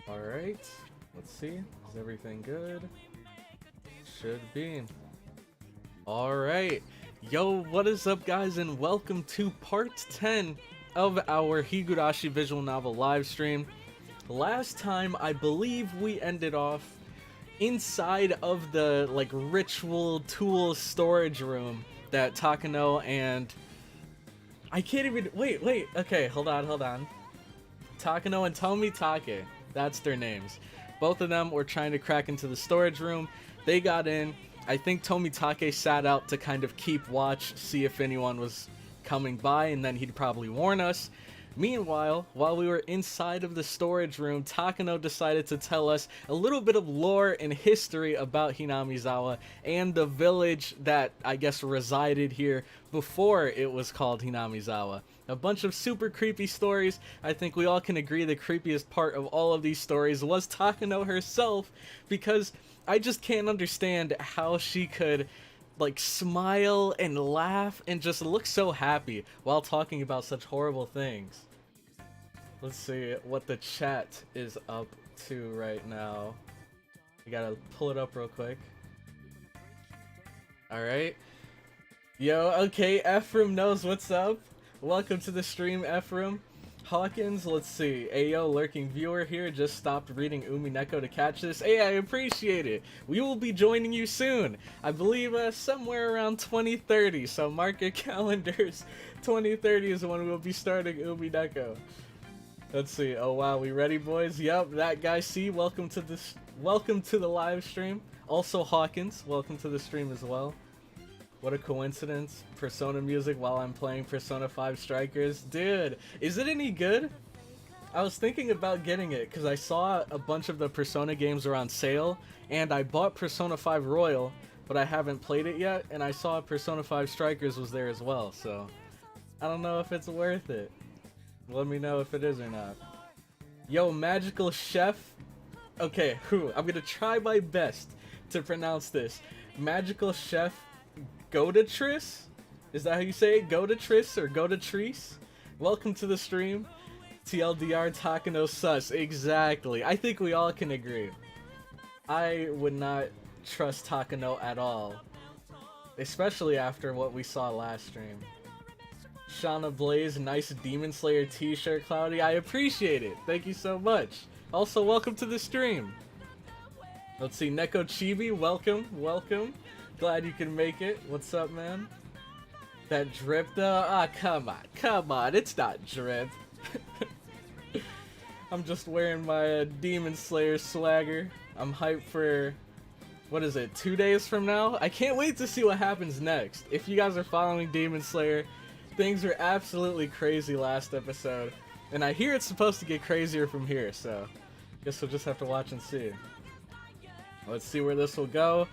Alright, let's see. Is everything good? Should be. Alright. Yo, what is up, guys, and welcome to part 10 of our Higurashi visual novel live stream. Last time, I believe we ended off inside of the, ritual tool storage room that Takano and... I can't even... Wait, okay, hold on. Takano and Tomitake, that's their names. Both of them were trying to crack into the storage room. They got in. I think Tomitake sat out to kind of keep watch, see if anyone was coming by, and then he'd probably warn us. Meanwhile, while we were inside of the storage room, Takano decided to tell us a little bit of lore and history about Hinamizawa and the village that, I guess, resided here before it was called Hinamizawa. A bunch of super creepy stories. I think we all can agree the creepiest part of all of these stories was Takano herself, because I just can't understand how she could smile and laugh and just look so happy while talking about such horrible things. Let's see what the chat is up to right now. You gotta pull it up real quick. Alright. Yo, okay, Ephraim knows what's up. Welcome to the stream, Ephraim. Hawkins, let's see. Ayo, lurking viewer here, just stopped reading Umineko to catch this. Hey, I appreciate it. We will be joining you soon. I believe somewhere around 2030, so mark your calendars. 2030 is when we'll be starting Umineko. Let's see. Oh wow, we ready, boys? Yep, that guy C, welcome to the live stream. Also Hawkins, welcome to the stream as well. What a coincidence. Persona music while I'm playing Persona 5 Strikers. Dude, is it any good? I was thinking about getting it because I saw a bunch of the Persona games are on sale, and I bought Persona 5 Royal, but I haven't played it yet, and I saw Persona 5 Strikers was there as well, so I don't know if it's worth it. Let me know if it is or not. Yo, Magical Chef. Okay, I'm gonna try my best to pronounce this. Magical Chef Godatris? Is that how you say it? Godatris or Godatris? Welcome to the stream. TLDR Takano sus. Exactly. I think we all can agree. I would not trust Takano at all. Especially after what we saw last stream. Shauna Blaze, nice Demon Slayer t-shirt, Cloudy. I appreciate it. Thank you so much. Also, welcome to the stream. Let's see. Neko Chibi, welcome. Glad you can make it. What's up, man? That drip though? Ah, come on, it's not drip. I'm just wearing my Demon Slayer swagger. I'm hyped for, what is it, 2 days from now? I can't wait to see what happens next. If you guys are following Demon Slayer, things were absolutely crazy last episode. And I hear it's supposed to get crazier from here, so guess we'll just have to watch and see. Let's see where this will go.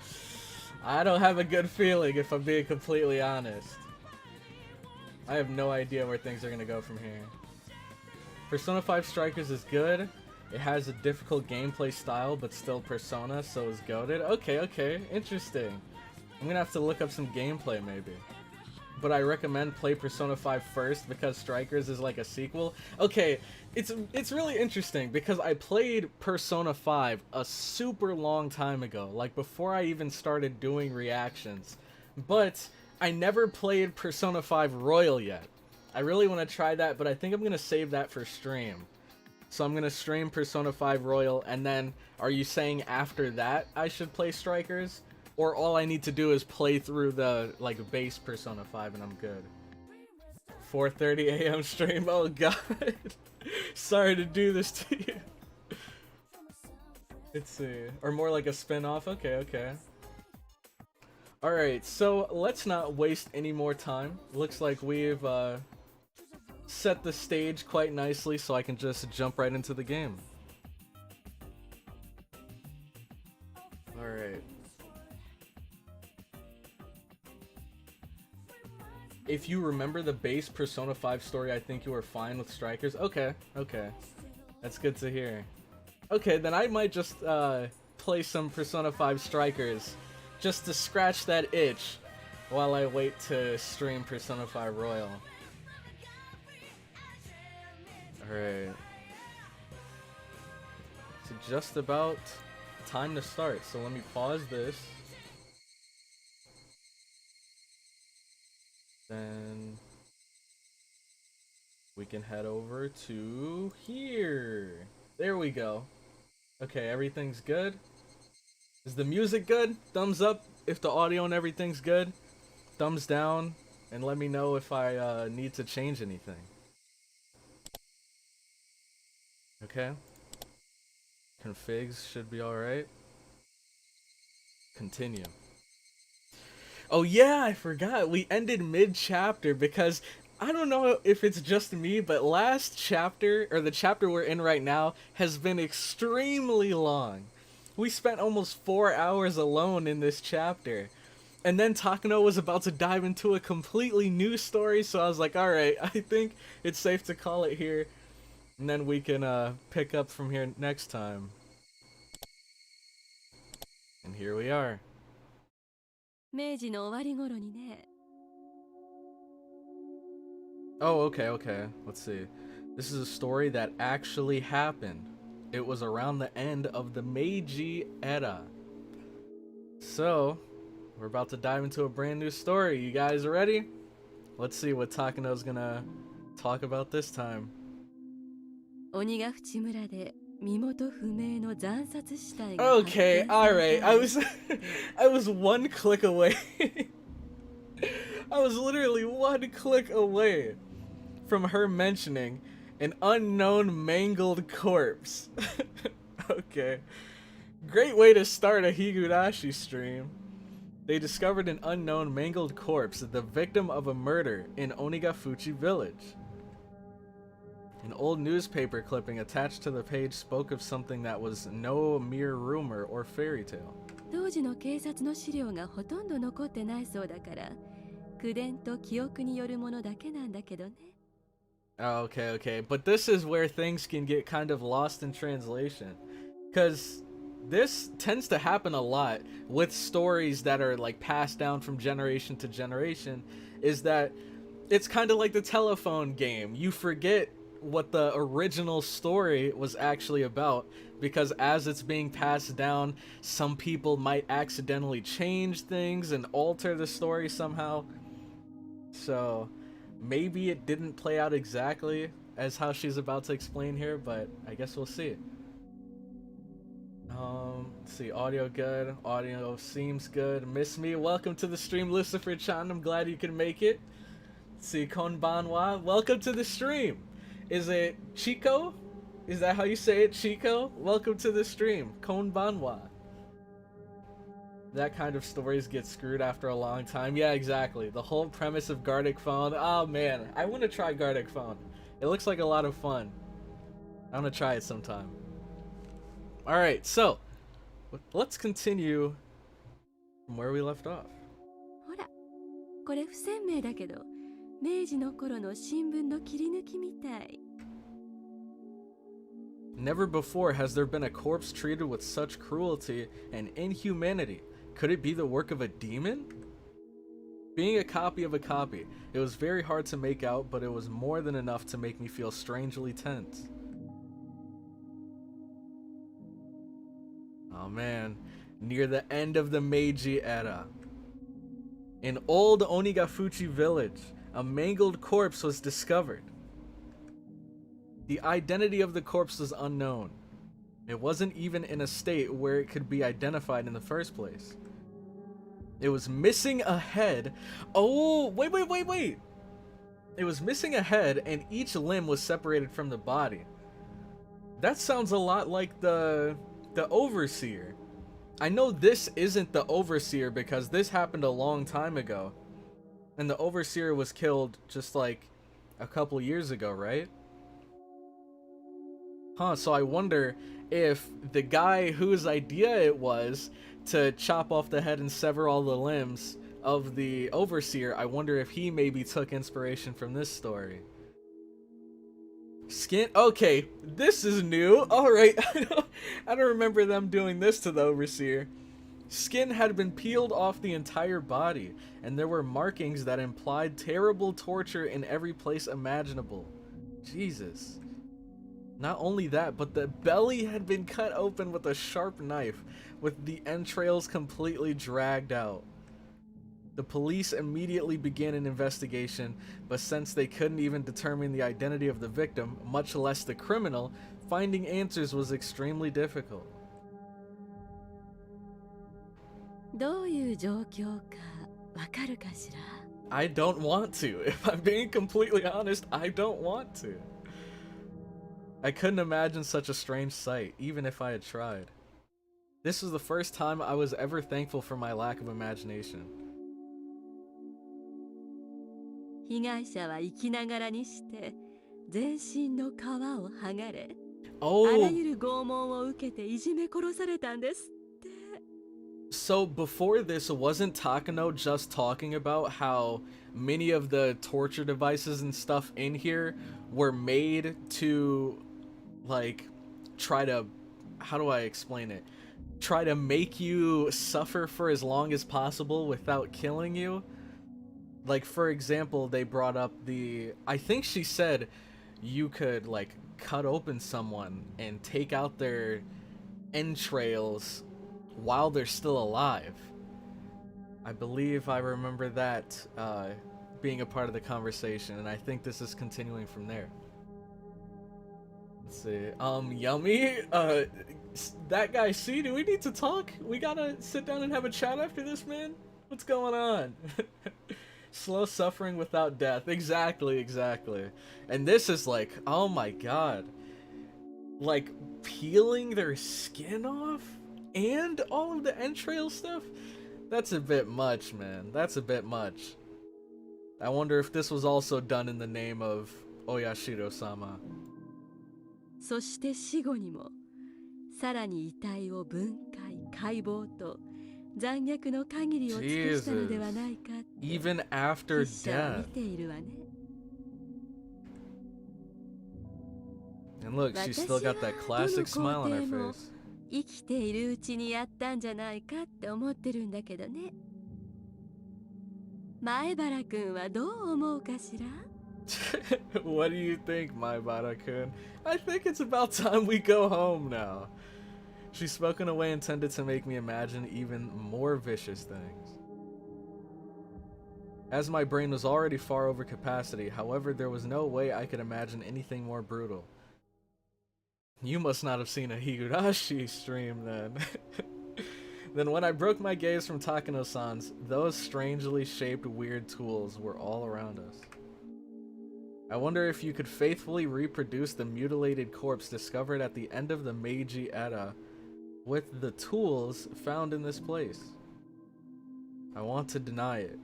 I don't have a good feeling, if I'm being completely honest. I have no idea where things are going to go from here. Persona 5 Strikers is good. It has a difficult gameplay style, but still Persona, so is goated. Okay, interesting. I'm going to have to look up some gameplay, maybe. But I recommend play Persona 5 first because Strikers is like a sequel. Okay, it's really interesting because I played Persona 5 a super long time ago, like before I even started doing reactions. But I never played Persona 5 Royal yet. I really want to try that, but I think I'm going to save that for stream. So I'm going to stream Persona 5 Royal, and then are you saying after that I should play Strikers? Or all I need to do is play through the, base Persona 5 and I'm good. 4:30 a.m. stream, oh god. Sorry to do this to you. Let's see. Or more like a spin-off, okay. Alright, so let's not waste any more time. Looks like we've set the stage quite nicely, so I can just jump right into the game. Alright. If you remember the base Persona 5 story, I think you were fine with Strikers. Okay. That's good to hear. Okay, then I might just play some Persona 5 Strikers just to scratch that itch while I wait to stream Persona 5 Royal. Alright. just about time to start. So let me pause this. Then we can head over to here. There we go. Okay, everything's good. Is the music good? Thumbs up if the audio and everything's good. Thumbs down, and let me know if I need to change anything. Okay. Configs should be alright. Continue. Oh yeah, I forgot. We ended mid-chapter because I don't know if it's just me, but last chapter, or the chapter we're in right now, has been extremely long. We spent almost 4 hours alone in this chapter. And then Takano was about to dive into a completely new story, so I was like, alright, I think it's safe to call it here. And then we can pick up from here next time. And here we are. Oh, okay. Let's see. This is a story that actually happened. It was around the end of the Meiji era. So, we're about to dive into a brand new story. You guys ready? Let's see what Takano's gonna talk about this time. Okay, alright. I was one click away. I was literally one click away from her mentioning an unknown mangled corpse. Okay. Great way to start a Higurashi stream. They discovered an unknown mangled corpse, the victim of a murder in Watanagashi village. An old newspaper clipping attached to the page spoke of something that was no mere rumor or fairy tale. Okay, but this is where things can get kind of lost in translation, because this tends to happen a lot with stories that are like passed down from generation to generation, is that it's kind of like the telephone game. You forget what the original story was actually about, because as it's being passed down, some people might accidentally change things and alter the story somehow. So maybe it didn't play out exactly as how she's about to explain here, but I guess we'll see. Let's see, audio good, audio seems good. Miss me, welcome to the stream, Lucifer-chan, I'm glad you can make it. Let's see, Konbanwa, welcome to the stream. Is it Chico? Is that how you say it, Chico? Welcome to the stream, Konbanwa. That kind of stories get screwed after a long time. Yeah, exactly. The whole premise of Gardic Phone. Oh man, I want to try Gardic Phone. It looks like a lot of fun. I want to try it sometime. Alright, so let's continue from where we left off. Never before has there been a corpse treated with such cruelty and inhumanity. Could it be the work of a demon? Being a copy of a copy, it was very hard to make out, but it was more than enough to make me feel strangely tense. Oh man, near the end of the Meiji era. In old Watanagashi village, a mangled corpse was discovered. The identity of the corpse was unknown. It wasn't even in a state where it could be identified in the first place. It was missing a head. Oh, wait. It was missing a head and each limb was separated from the body. That sounds a lot like the Overseer. I know this isn't the Overseer because this happened a long time ago. And the Overseer was killed just like a couple years ago, right? Huh, so I wonder if the guy whose idea it was to chop off the head and sever all the limbs of the Overseer, I wonder if he maybe took inspiration from this story. Skin? Okay, this is new. Alright, I don't remember them doing this to the Overseer. Skin had been peeled off the entire body, and there were markings that implied terrible torture in every place imaginable. Jesus. Not only that, but the belly had been cut open with a sharp knife, with the entrails completely dragged out. The police immediately began an investigation, but since they couldn't even determine the identity of the victim, much less the criminal, finding answers was extremely difficult. どういう状況かわかるかしら? I don't want to. If I'm being completely honest, I don't want to. I couldn't imagine such a strange sight, even if I had tried. This was the first time I was ever thankful for my lack of imagination. 被害者は生きながらにして全身の皮を剥がれ、あらゆる拷問を受けていじめ殺されたんですって。So before this, wasn't Takano just talking about how many of the torture devices and stuff in here were made to, like, try to, how do I explain it? Try to make you suffer for as long as possible without killing you? Like, for example, they brought up I think she said you could, like, cut open someone and take out their entrails while they're still alive. I believe I remember that being a part of the conversation, and I think this is continuing from there. Let's see. Yummy? That guy, see, do we need to talk? We gotta sit down and have a chat after this, man? What's going on? Slow suffering without death. Exactly. And this is like, oh my god. Like, peeling their skin off? And all of the entrail stuff? That's a bit much, man. That's a bit much. I wonder if this was also done in the name of Oyashiro-sama. そして死後にもさらに遺体を分解解剖と残虐の限りを尽くしたのではないかって Even after 筆者は見 death. ているわね。 And look, she's still got that classic smile on her face. 生きているうちにやったんじゃないかって思ってるんだけどね。前原くんはどう思うかしら? What do you think, Maibara-kun? I think it's about time we go home now. She's spoken away intended to make me imagine even more vicious things. As my brain was already far over capacity, however, there was no way I could imagine anything more brutal. You must not have seen a Higurashi stream then. Then when I broke my gaze from Takano-san's, those strangely shaped weird tools were all around us. I wonder if you could faithfully reproduce the mutilated corpse discovered at the end of the Meiji era with the tools found in this place. I want to deny it.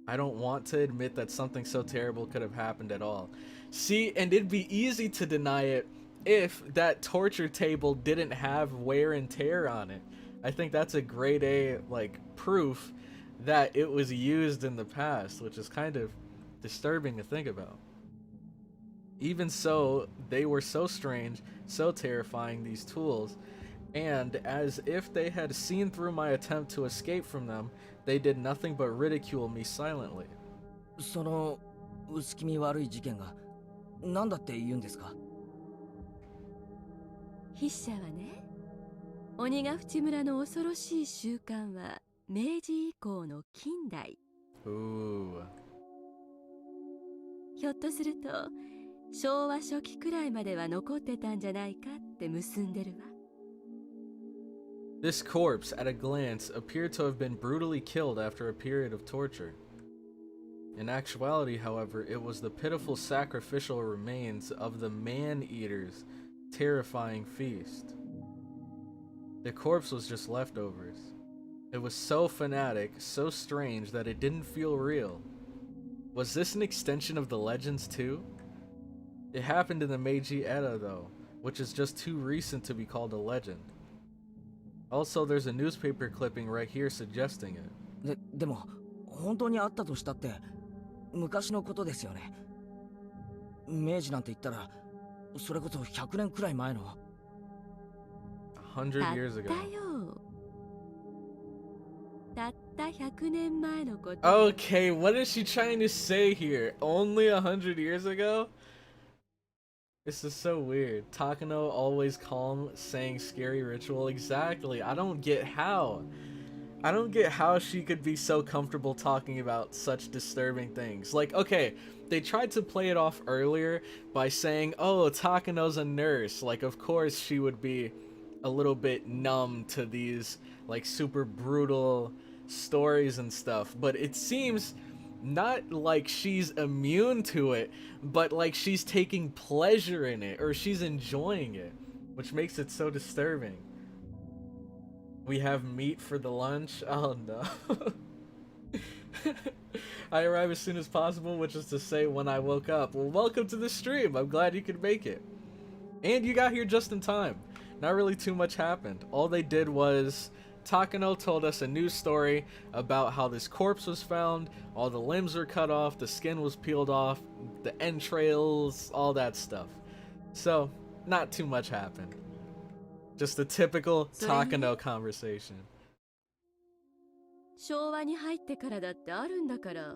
I don't want to admit that something so terrible could have happened at all. See, and it'd be easy to deny it if that torture table didn't have wear and tear on it. I think that's a grade A, like, proof that it was used in the past, which is kind of disturbing to think about. Even so, they were so strange, so terrifying, these tools, and as if they had seen through my attempt to escape from them, they did nothing but ridicule me silently. その薄気味悪い事件が何だって言うんですか? 筆者はね、鬼ヶ淵村の恐ろしい習慣は明治以降の近代。ひょっとすると昭和初期くらいまでは残ってたんじゃないかって結んでるわ。This corpse, at a glance, appeared to have been brutally killed after a period of torture. In actuality, however, it was the pitiful sacrificial remains of the man-eaters' terrifying feast. The corpse was just leftovers. It was so fanatic, so strange that it didn't feel real. Was this an extension of the legends too? It happened in the Meiji era though, which is just too recent to be called a legend. Also, there's a newspaper clipping right here suggesting it. でも本当にあったとしたって昔のことですよね。明治なんて言ったらそれこそ100年くらい前の。100 years ago. たった100年前のこと。 Okay, what is she trying to say here? Only 100 years ago? This is so weird. Takano always calm, saying scary ritual. Exactly. I don't get how. I don't get how she could be so comfortable talking about such disturbing things. Like, okay, they tried to play it off earlier by saying, oh, Takano's a nurse. Like, of course she would be a little bit numb to these, like, super brutal stories and stuff. But it seems not like she's immune to it, but like she's taking pleasure in it, or she's enjoying it, which makes it so disturbing. We have meat for the lunch? Oh no. I arrive as soon as possible, which is to say when I woke up. Well, welcome to the stream. I'm glad you could make it. And you got here just in time. Not really too much happened. All they did was Takano told us a news story about how this corpse was found, all the limbs were cut off, the skin was peeled off, the entrails, all that stuff. So, not too much happened. Just a typical Takano conversation. 昭和に入ってからだってあるんだから。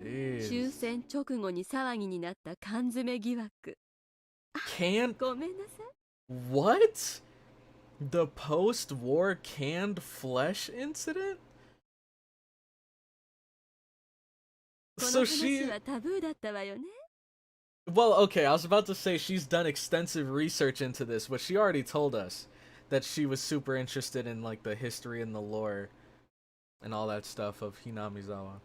終戦直後に騒ぎになった缶詰疑惑。ごめんなさい。What? The post-war canned flesh incident? So she... Well, okay, I was about to say she's done extensive research into this, but she already told us that she was super interested in, like, the history and the lore and all that stuff of Hinamizawa.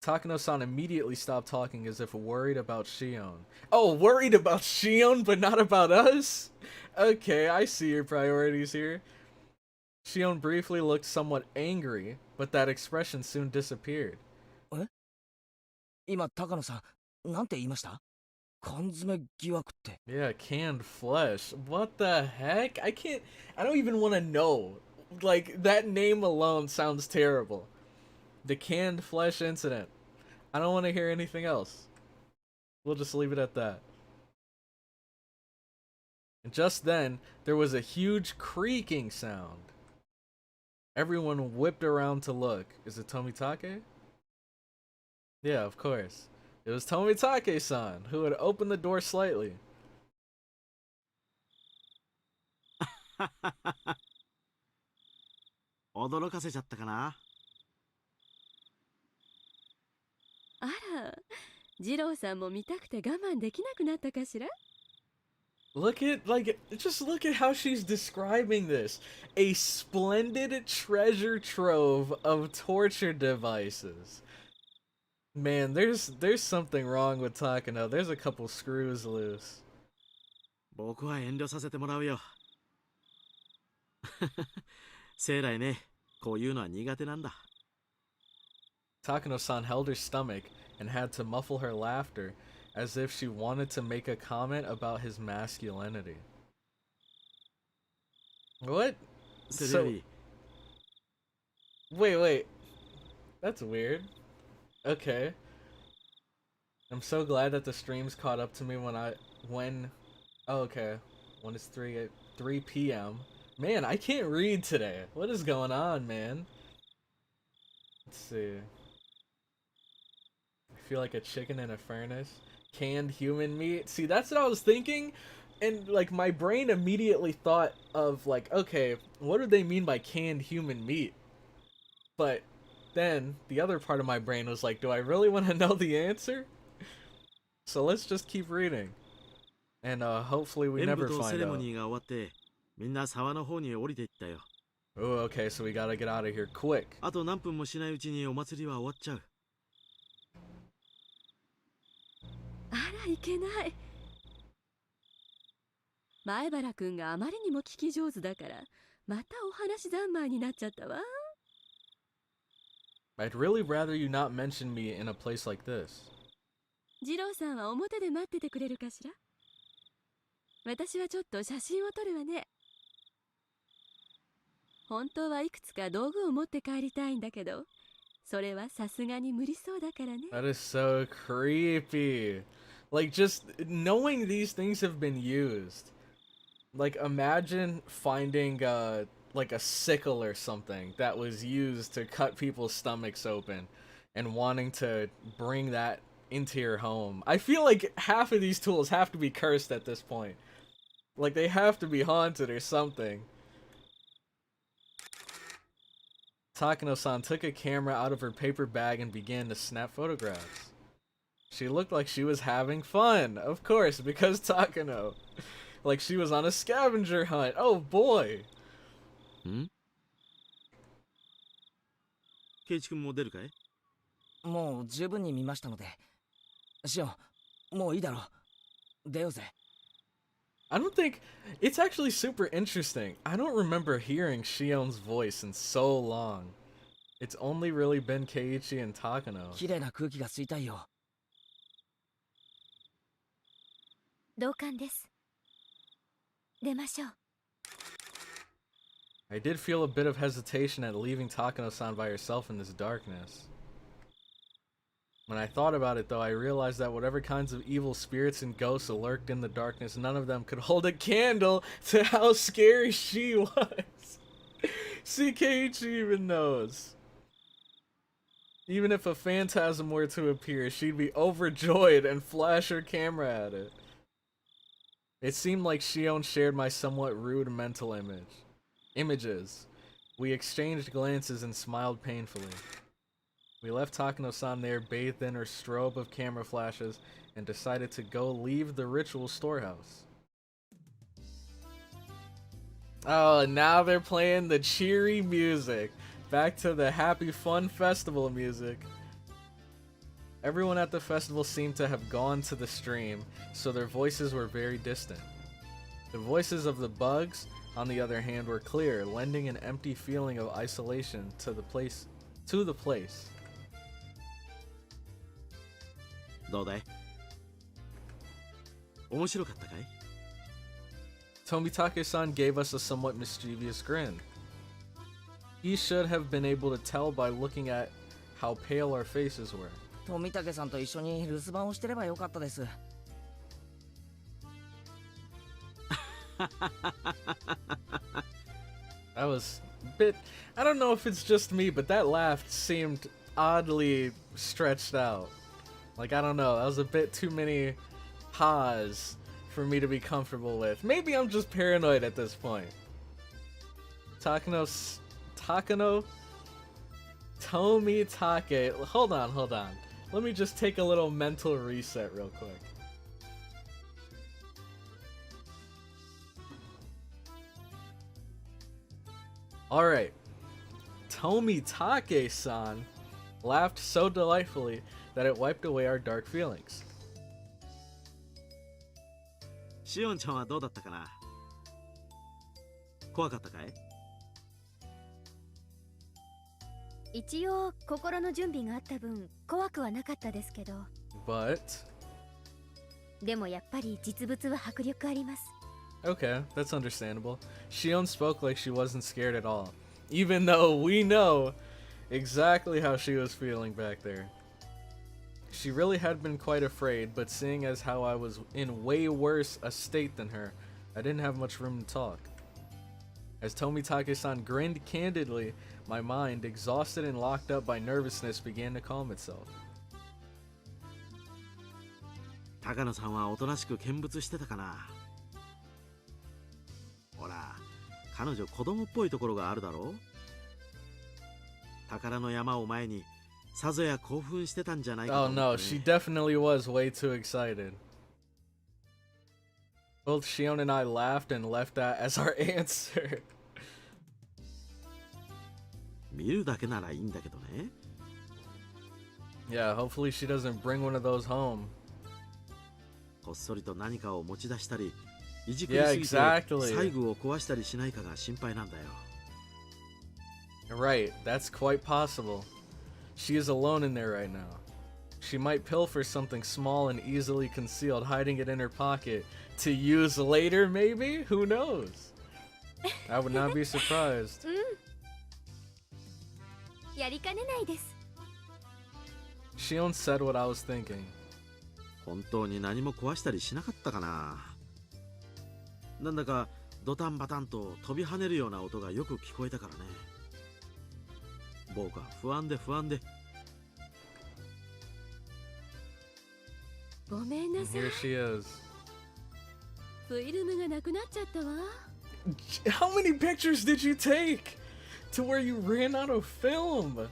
Takano-san immediately stopped talking as if worried about Shion. Oh, worried about Shion, but not about us? Okay, I see your priorities here. Shion briefly looked somewhat angry, but that expression soon disappeared. 今、高野さん、なんて言いました？缶詰疑惑って。Yeah, canned flesh. What the heck? I don't even want to know. Like, that name alone sounds terrible. The canned flesh incident. I don't want to hear anything else. We'll just leave it at that. And just then, there was a huge creaking sound. Everyone whipped around to look. Is it Tomitake? Yeah, of course. It was Tomitake-san, who had opened the door slightly. 驚かせちゃったかな？あら、二郎さんも見たくて我慢できなくなったかしら? Look at, like, just look at how she's describing this. A splendid treasure trove of torture devices. Man, there's something wrong with Takano. There's a couple screws loose. 僕は遠慮させてもらうよ。生来ね、こういうのは苦手なんだ。Takano-san held her stomach and had to muffle her laughter as if she wanted to make a comment about his masculinity. What? So, wait. That's weird. Okay. I'm so glad that the streams caught up to me oh, okay. When it's 3 p.m. Man, I can't read today. What is going on, man? Let's see. I feel like a chicken in a furnace. Canned human meat. See, that's what I was thinking. And, like, my brain immediately thought of, like, okay, what do they mean by canned human meat? But then the other part of my brain was like, do I really want to know the answer? So let's just keep reading. And hopefully we never find out. Oh, okay, so we gotta get out of here quick. あと何分もしないうちにお祭りは終わっちゃう。あら、いけない。前原くんがあまりにも聞き上手だから、またお話三昧になっちゃったわ。I'd really rather you not mention me in a place like this. 二郎さんは表で待っててくれるかしら？私はちょっと写真を撮るわね。本当はいくつか道具を持って帰りたいんだけど、それはさすがに無理そうだからね。That is so creepy. Like, just knowing these things have been used. Like, imagine finding like a sickle or something that was used to cut people's stomachs open and wanting to bring that into your home. I feel like half of these tools have to be cursed at this point. Like, they have to be haunted or something. Takano-san took a camera out of her paper bag and began to snap photographs. She looked like she was having fun, of course, because Takano. Like she was on a scavenger hunt. Oh boy. ケイチ君も出るかい？もう十分に見ましたので。シオン、もういいだろう。出ようぜ。I don't think it's actually super interesting. I don't remember hearing Shion's voice in so long. It's only really been Keiichi and Takano. 綺麗な空気が吸いたいよ。同感です。出ましょう。I did feel a bit of hesitation at leaving Takano-san by herself in this darkness. When I thought about it though, I realized that whatever kinds of evil spirits and ghosts lurked in the darkness, none of them could hold a candle to how scary she was. See, Keiichi even knows. Even if a phantasm were to appear, she'd be overjoyed and flash her camera at it. It seemed like Shion shared my somewhat rude mental images. We exchanged glances and smiled painfully. We left Takano-san there bathed in her strobe of camera flashes and decided to go leave the ritual storehouse. Oh, and now they're playing the cheery music. Back to the happy fun festival music. Everyone at the festival seemed to have gone to the stream, so their voices were very distant. The voices of the bugs, on the other hand, were clear, lending an empty feeling of isolation to the place. どうだい？面白かったかい？ Tomitake-san gave us a somewhat mischievous grin. He should have been able to tell by looking at how pale our faces were. 富武さんと一緒に留守番をしてればよかったです。That was a bit... I don't know if it's just me, but that laugh seemed oddly stretched out. Like, I don't know, that was a bit too many ha's for me to be comfortable with. Maybe I'm just paranoid at this point. Takano... Tomitake... Hold on. Let me just take a little mental reset real quick. Alright. Tomitake-san laughed so delightfully that it wiped away our dark feelings. シオンちゃんはどうだったかな？怖かったかい？一応心の準備があった分怖くはなかったですけど。But... でもやっぱり実物は迫力あります。Okay, that's understandable. Shion spoke like she wasn't scared at all, even though we know exactly how she was feeling back there. She really had been quite afraid, but seeing as how I was in way worse a state than her, I didn't have much room to talk. As Tomitake-san grinned candidly, my mind, exhausted and locked up by nervousness, began to calm itself. 高野さんはおとなしく見物してたかな？ほら、彼女子供っぽいところがあるだろう？宝の山を前にさぞや興奮してたんじゃないかと Oh 思ってね。 no, she definitely was way too excited. Both Shion and I laughed and left that as our answer. 見るだけならいいんだけどね。Yeah, hopefully she doesn't bring one of those home. こっそりと何かを持ち出したり、いじくり Yeah, すぎて exactly. 細具を壊したりしないかが心配なんだよ。Right, that's quite possible. She is alone in there right now. She might pilfer something small and easily concealed, hiding it in her pocket to use later, maybe? Who knows? I would not be surprised. やりかねないです。 Shion said what I was thinking. 本当に何も壊したりしなかったかな。なんだかドタンバタンと飛び跳ねるような音がよく聞こえたからね。僕は不安で。ごめんな And さい。 here she is. フィルムがなくなっちゃったわ。 How many pictures did you take to where you ran out of film?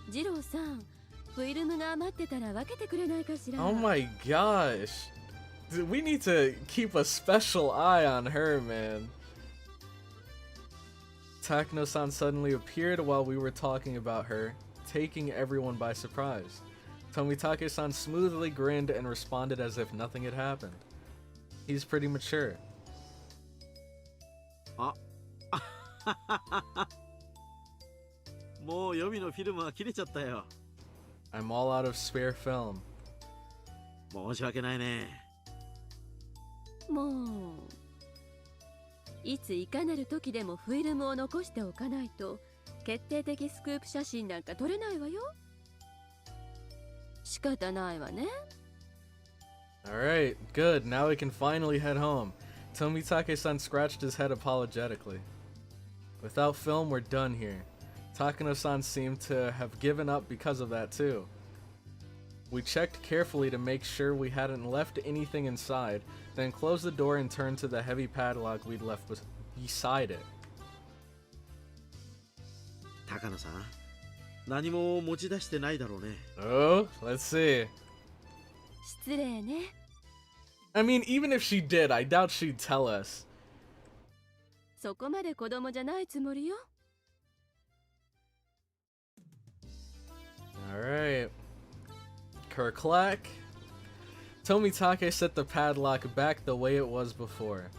ジローさん、フィルムが余ってたら分けてくれないかしら。 Oh my gosh. Dude, we need to keep a special eye on her, man. Takano-san suddenly appeared while we were talking about her, taking everyone by surprise. Tomitake-san smoothly grinned and responded as if nothing had happened. He's pretty mature. もう予備のフィルムは切れちゃったよ。 I'm all out of spare film. 申し訳ないね。もういついかなる時でもフィルムを残しておかないと決定的スクープ写真なんか撮れないわよ。仕方ないわね。 Alright, good. Now we can finally head home. Tomitake-san scratched his head apologetically. Without film, we're done here. Takano-san seemed to have given up because of that too. We checked carefully to make sure we hadn't left anything inside, then closed the door and turned to the heavy padlock we'd left beside it. 高野さん、何も持ち出してないだろうね。 Oh, let's see. 失礼ね。 I mean, even if she did, I doubt she'd tell us. そこまで子供じゃないつもりよ。 Alright. Kerclack. Tomitake set the padlock back the way it was before.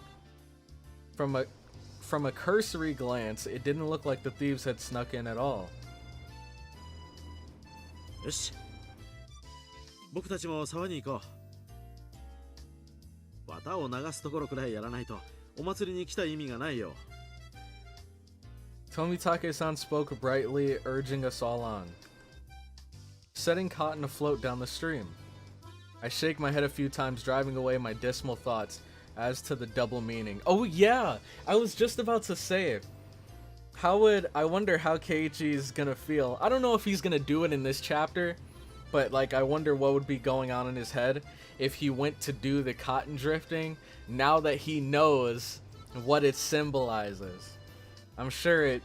From a cursory glance, it didn't look like the thieves had snuck in at all. よし。僕たちも沢に行こう。綿を流すところくらいやらないとお祭りに来た意味がないよ。 Tomitake-san spoke brightly, urging us all on. Setting cotton afloat down the stream. I shake my head a few times, driving away my dismal thoughts as to the double meaning. Oh yeah, I was just about to say, I wonder how Keiichi's gonna feel. I don't know if he's gonna do it in this chapter, but like I wonder what would be going on in his head if he went to do the cotton drifting now that he knows what it symbolizes. I'm sure it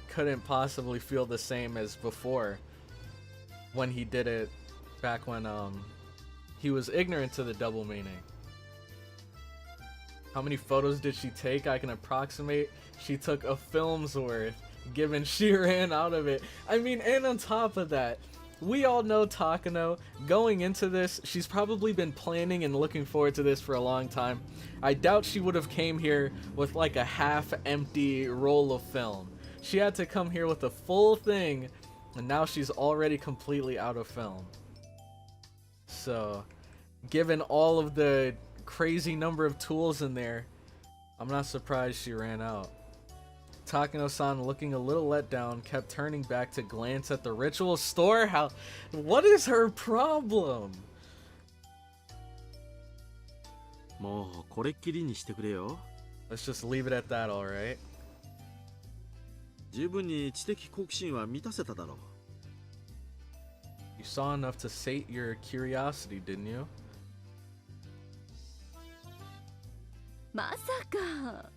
couldn't possibly feel the same as before when he did it back when he was ignorant to the double meaning. How many photos did she take? I can approximate she took a film's worth, given she ran out of it. I mean, and on top of that, we all know Takano. Going into this, she's probably been planning and looking forward to this for a long time. I doubt she would have came here with like a half-empty roll of film. She had to come here with a full thing, and now she's already completely out of film. So, given all of the crazy number of tools in there, I'm not surprised she ran out. Takano-san, looking a little let down, kept turning back to glance at the ritual storehouse. What is her problem? もうこれっきりにしてくれよ。 Let's just leave it at that, alright? 十分に知的好奇心は満たせただろう。 You saw enough to sate your curiosity, didn't you? まさか。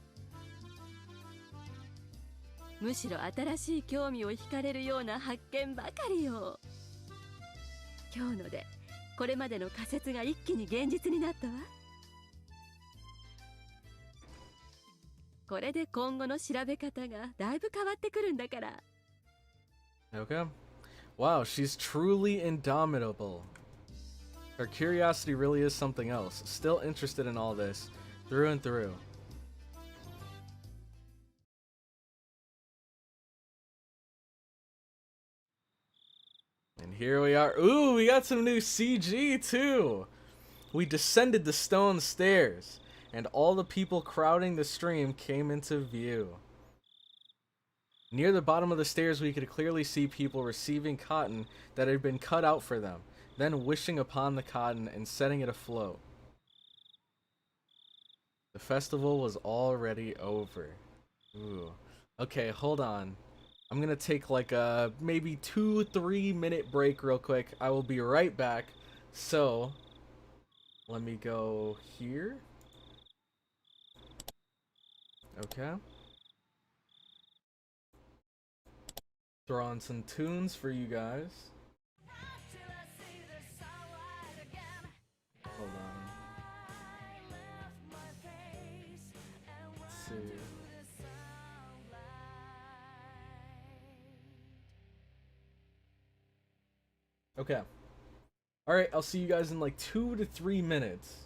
むしろ新しい興味を惹かれるような発見ばかりよ。今日のでこれまでの仮説が一気に現実になったわ。これで今後の調べ方がだいぶ変わってくるんだから。Okay. Wow, she's truly indomitable. Her curiosity really is something else. Still interested in all this, through and through. And here we are. Ooh, we got some new CG too. We descended the stone stairs, and all the people crowding the stream came into view. Near the bottom of the stairs, we could clearly see people receiving cotton that had been cut out for them, then wishing upon the cotton and setting it afloat. The festival was already over. Ooh. Okay, hold on. I'm gonna take like a maybe 2-3 minute break real quick. I will be right back. So, Let me go here. Okay. Throw on some tunes for you guys. Hold on. Let's see. Okay. Alright, I'll see you guys in like 2 to 3 minutes.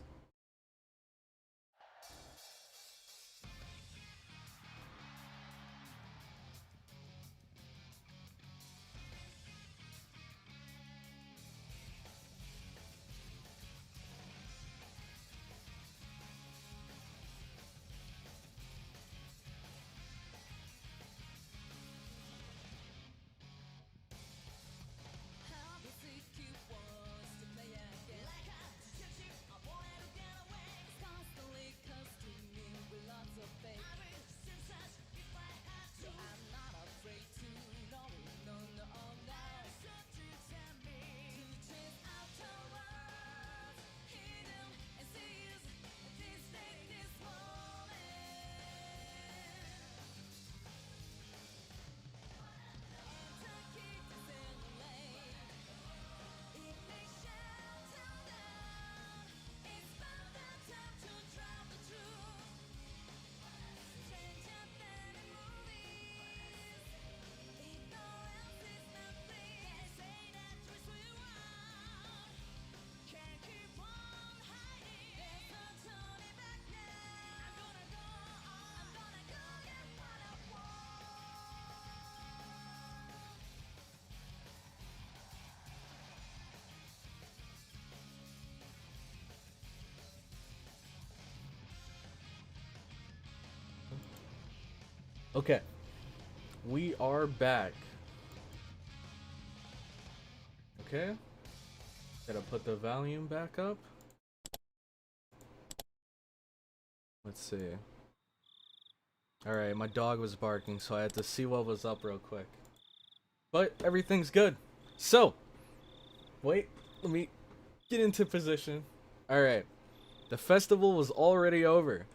Okay. We are back. Okay. Gotta put the volume back up. Let's see. Alright, my dog was barking, so I had to see what was up real quick. But everything's good. So, wait, let me get into position. Alright. The festival was already over.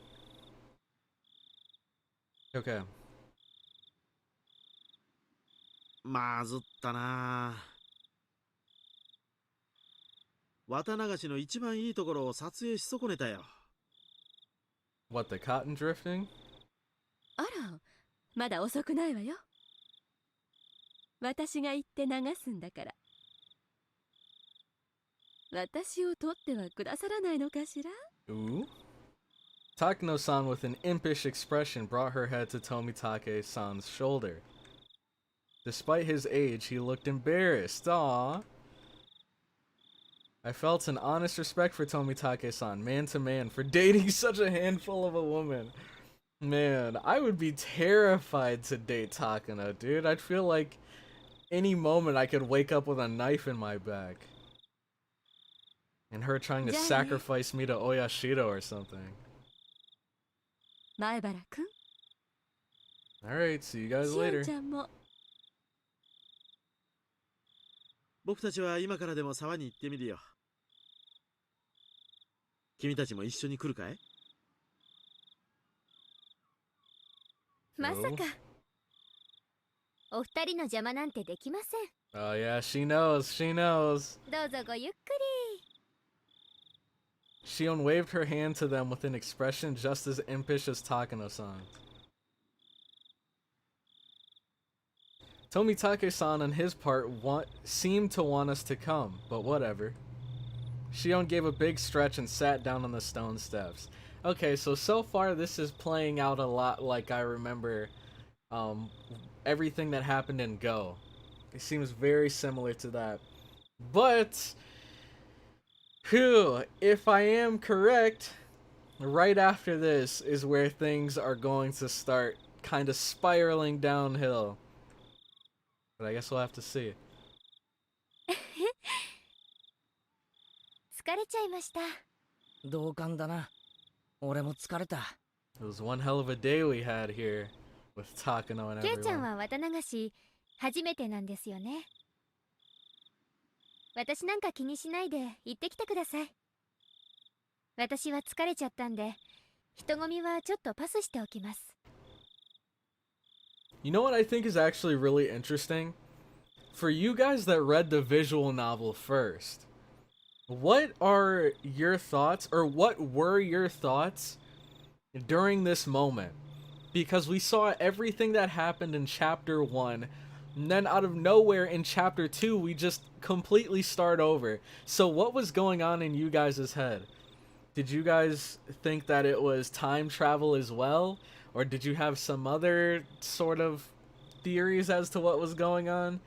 Okay. まずったな。綿流しの一番いいところを撮影し損ねたよ。What, the cotton drifting? あら、まだ遅くないわよ。私が行って流すんだから。私を撮ってはくださらないのかしら? Ooh. Takano-san with an impish expression brought her head to Tomitake-san's shoulder. Despite his age, he looked embarrassed. Aww. I felt an honest respect for Tomitake-san, man to man, for dating such a handful of a woman. Man, I would be terrified to date Takano, dude. I'd feel like any moment I could wake up with a knife in my back. And her trying to sacrifice me to Oyashiro or something. Alright, see you guys later. 僕たちは今からでも沢に行ってみるよ。君たちも一緒に来るかい？まさか。お二人の邪魔なんてできません。Oh yeah, she knows, she knows. どうぞごゆっくり。Shion waved her hand to them with an expression just as impish as Takano-san. Tomitake-san on his part seemed to want us to come, but whatever. Shion gave a big stretch and sat down on the stone steps. Okay, so far this is playing out a lot like I remember everything that happened in Go. It seems very similar to that. But, if I am correct, right after this is where things are going to start kind of spiraling downhill. But I guess we'll have to see. 疲れちゃいました。同感だな。俺も疲れた。It was one hell of a day we had here with Takano and ケイちゃん everyone. は綿流し初めてなんですよね。私なんか気にしないで行ってきてください。私は疲れちゃったんで、人混みはちょっとパスしておきます。You know what I think is actually really interesting? For you guys that read the visual novel first, what are your thoughts, or what were your thoughts during this moment? Because we saw everything that happened in chapter 1, and then out of nowhere in chapter 2 we just completely start over. So what was going on in you guys' head? Did you guys think that it was time travel as well, or did you have some other sort of theories as to what was going on?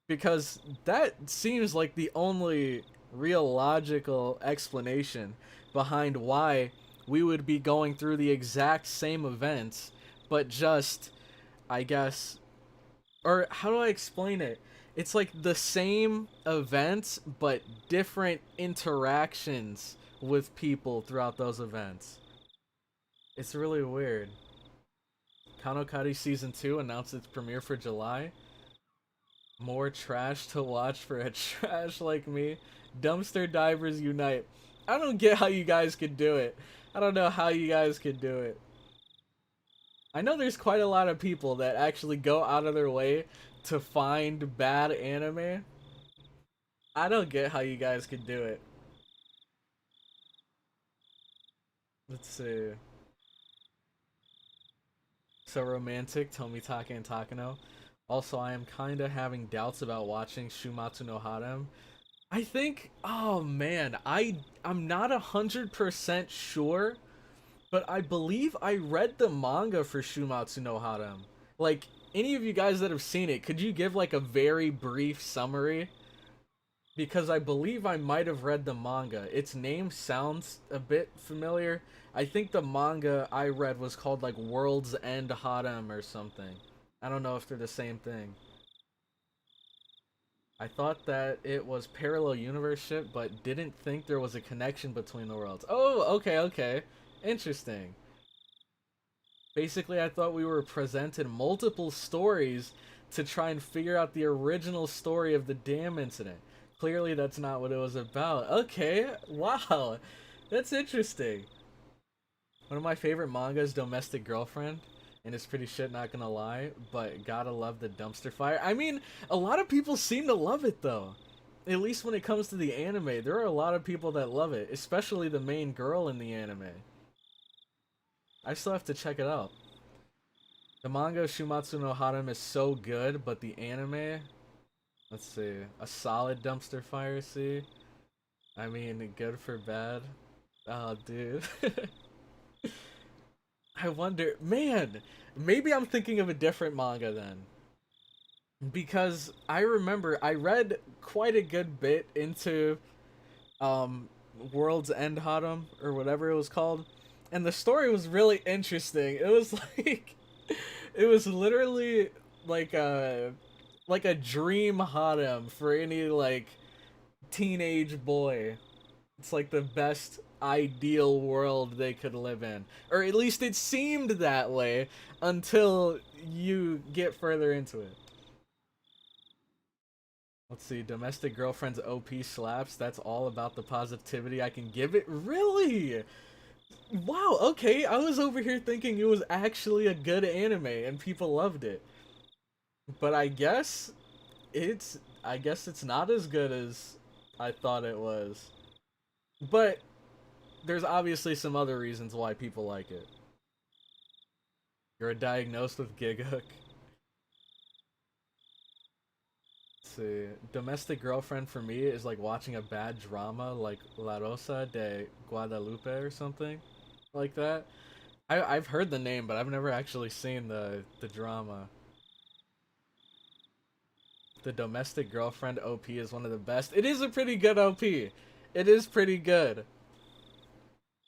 Because that seems like the only real logical explanation behind why we would be going through the exact same events, but just, I guess, or how do I explain it? It's like the same events, but different interactions with people throughout those events. It's really weird. Kanokari Season 2 announced its premiere for July. More trash to watch for a trash like me. Dumpster divers unite. I don't get how you guys could do it. I don't know how you guys could do it. I know there's quite a lot of people that actually go out of their way to find bad anime. I don't get how you guys could do it. Let's see. So romantic, Tomitaka and Takano. Also, I am kinda having doubts about watching Shumatsu no Harem. I think, oh man, I'm not 100% sure, but I believe I read the manga for Shumatsu no Harem. Like, any of you guys that have seen it, could you give like a very brief summary? Because I believe I might have read the manga. Its name sounds a bit familiar. I think the manga I read was called like World's End Harem or something. I don't know if they're the same thing. I thought that it was parallel universe ship, but didn't think there was a connection between the worlds. Oh, okay. Interesting. Basically, I thought we were presented multiple stories to try and figure out the original story of the dam incident. Clearly, that's not what it was about. Okay, wow. That's interesting. One of my favorite mangas, Domestic Girlfriend. And it's pretty shit, not gonna lie, but gotta love the dumpster fire. I mean, a lot of people seem to love it though. At least when it comes to the anime, there are a lot of people that love it, especially the main girl in the anime. I still have to check it out. The manga Shumatsu no Harem is so good, but the anime, let's see, a solid dumpster fire, see? I mean, good for bad. Oh, dude. I wonder, man, maybe I'm thinking of a different manga then. Because I remember I read quite a good bit into World's End Harem or whatever it was called, and the story was really interesting. It was like it was literally like a dream harem for any like teenage boy. It's like the best ideal world they could live in. Or at least it seemed that way until you get further into it. Let's see, Domestic Girlfriend's OP slaps. That's all about the positivity I can give it. Really? Wow, okay. I was over here thinking it was actually a good anime and people loved it. But I guess it's not as good as I thought it was. But there's obviously some other reasons why people like it. You're diagnosed with Gigahook. Let's see. Domestic Girlfriend for me is like watching a bad drama like La Rosa de Guadalupe or something like that. I've heard the name, but I've never actually seen the drama. The Domestic Girlfriend OP is one of the best. It is a pretty good OP. It is pretty good.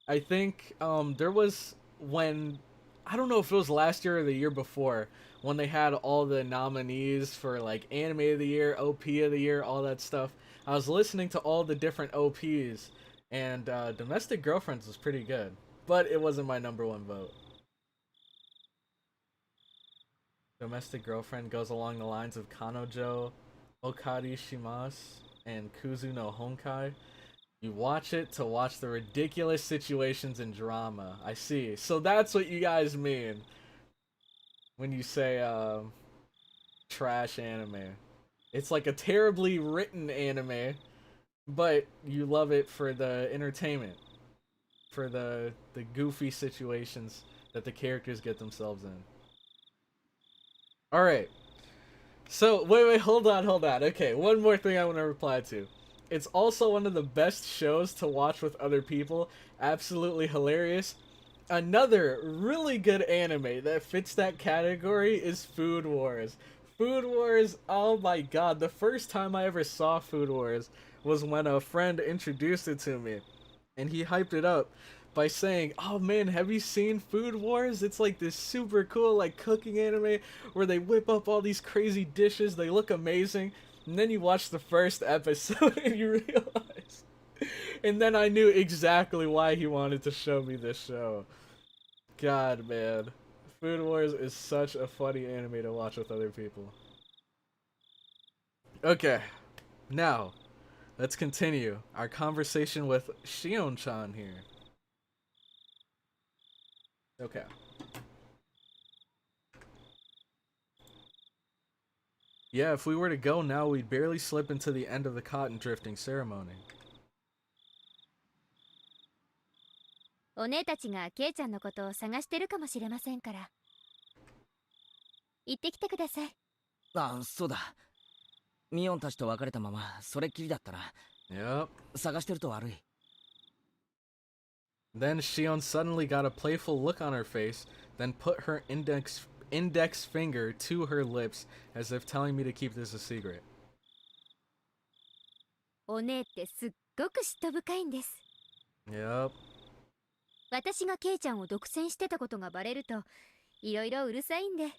I think there was when, I don't know if it was last year or the year before, when they had all the nominees for like Anime of the Year, OP of the Year, all that stuff. I was listening to all the different OPs, and Domestic Girlfriends was pretty good, but it wasn't my #1 vote. Domestic Girlfriend goes along the lines of Kanojo Okari Shimasu and Kuzu no Honkai. You watch it to watch the ridiculous situations and drama. I see. So that's what you guys mean when you say trash anime. It's like a terribly written anime, but you love it for the entertainment, for the goofy situations that the characters get themselves in. All right. So, wait, hold on. Okay, one more thing I want to reply to. It's also one of the best shows to watch with other people. Absolutely hilarious. Another really good anime that fits that category is Food Wars. Food Wars, oh my god. The first time I ever saw Food Wars was when a friend introduced it to me. And he hyped it up by saying, "Oh man, have you seen Food Wars? It's like this super cool like cooking anime where they whip up all these crazy dishes. They look amazing." And then you watch the first episode and you realize. And then I knew exactly why he wanted to show me this show. God, man. Food Wars is such a funny anime to watch with other people. Okay. Now, let's continue our conversation with Shion-chan here. Okay. Yeah, if we were to go now, we'd barely slip into the end of the cotton drifting ceremony. お姉たちがケイちゃんのことを探してるかもしれませんから。行ってきてください。あ、そうだ。ミオンたちと別れたままそれっきりだったな。Yep. 探してると悪い。Then Shion suddenly got a playful look on her face, then put her index finger to her lips as if telling me to keep this a secret. お姉ってすっごく嫉妬深いんです。Yep. 私がケイちゃんを独占してたことがバレるといろいろうるさいんで、今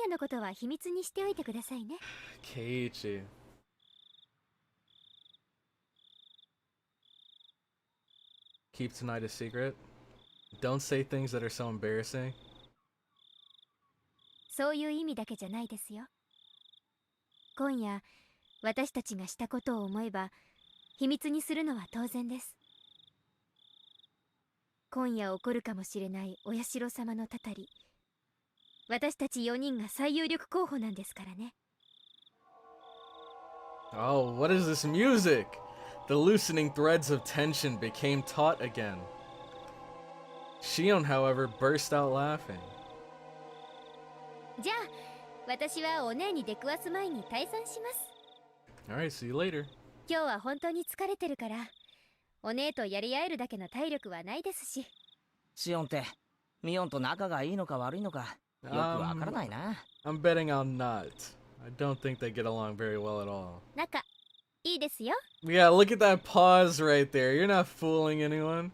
夜のことは秘密にしておいてくださいね。Keiichi. Keep tonight a secret. Don't say things that are so embarrassing. そういう意味だけじゃないですよ。今夜私たちがしたことを思えば秘密にするのは当然です。今夜起こるかもしれないお社様のたたり、私たち4人が最有力候補なんですからね。Oh, what is this music? The loosening threads of tension became taut again. Shion, however, burst out laughing. じゃあ私はお姉に出くわす前に退散します。 Alright, see you later. 今日は本当に疲れてるからお姉とやり合えるだけの体力はないですし。シオンってミオンと仲がいいのか悪いのかよくわからないな。I'm betting on not. I don't think they get along very well at all. 仲いいですよ。 Yeah, look at that pause right there. You're not fooling anyone.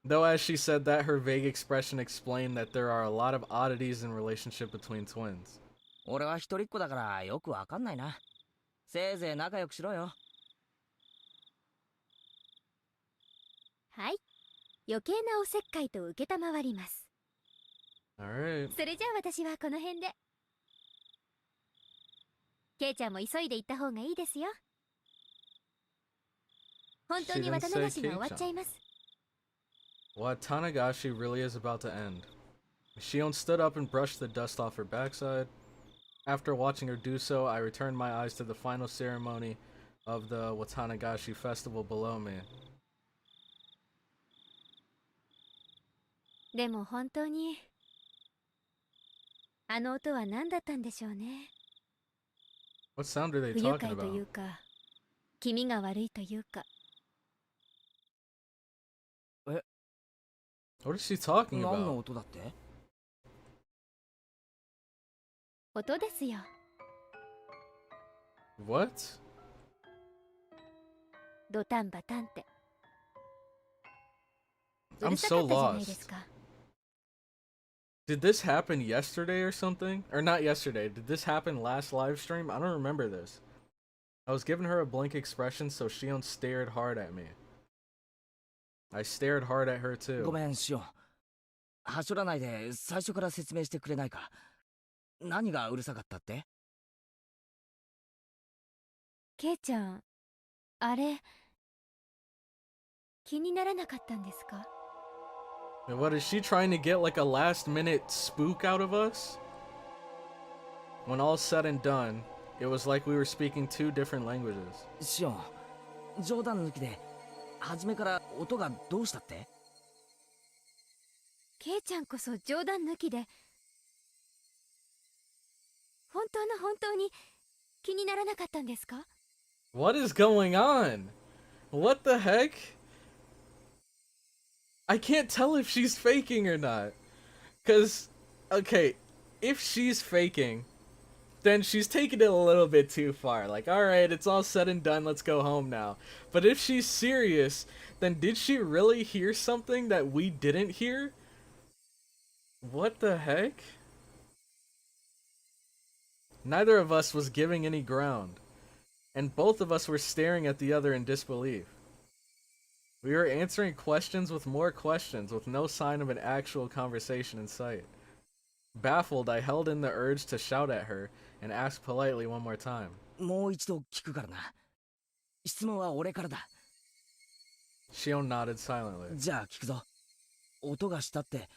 Though as she said that, her vague expression explained that there are a lot of oddities in relationship between twins. 俺は一人っ子だからよくわかんないな。せいぜい仲良くしろよ。はい、余計なおせっかいと受けたまわります。 Alright. それじゃあ私はこの辺で。ケイちゃんも急いで行った方がいいですよ。本当に綿流しが終わっちゃいます。 Watanagashi really is about to end. Shion stood up and brushed the dust off her backside. After watching her do so, I returned my eyes to the final ceremony of the Watanagashi festival below me. でも本当にあの音は何だったんでしょうね。 What sound are they 不愉 talking 快という about? か気味が悪いというか。 What is she talking 何の about? 音だって？音ですよ。 What? ドタンバタンって。う I'm るさか so ったじゃないです lost. か。 Did this happen yesterday or something? Or not yesterday. Did this happen last live stream? I don't remember this. I was giving her a blank expression, so Shion stared hard at me. I stared hard at her ご too. めんシオン。はしょらないで最初から説明してくれないか。何がうるさかったって？ケイちゃん、あれ気にならなかったんですか? And what is she trying to get like a last minute spook out of us? When all's said and done, it was like we were speaking two different languages. シオン、冗談抜きで初めから音がどうしたって？ケイちゃんこそ冗談抜きで本当に気にならなかったんですか? What is going on? What the heck? I can't tell if she's faking or not. Cause, okay, if she's faking, then she's taking it a little bit too far. Like, alright, it's all said and done, let's go home now. But if she's serious, then did she really hear something that we didn't hear? What the heck? Neither of us was giving any ground, and both of us were staring at the other in disbelief. We were answering questions with more questions, with no sign of an actual conversation in sight. Baffled, I held in the urge to shout at her and ask politely one more time. もう一度聞くからな。質問は俺からだ。Shion nodded silently. じゃあ聞くぞ。音がしたって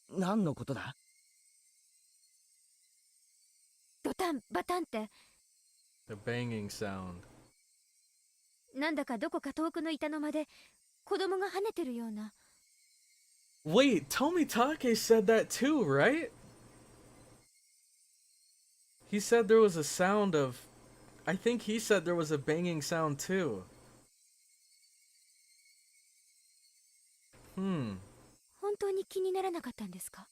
何のことだ？ドタンバタンって The banging sound. なんだかどこか遠くの板の間で子供が跳ねてるような。 Wait, Tomitake said that too, right? He said there was a sound of... I think he said there was a banging sound too. 本当に気にならなかったんですか？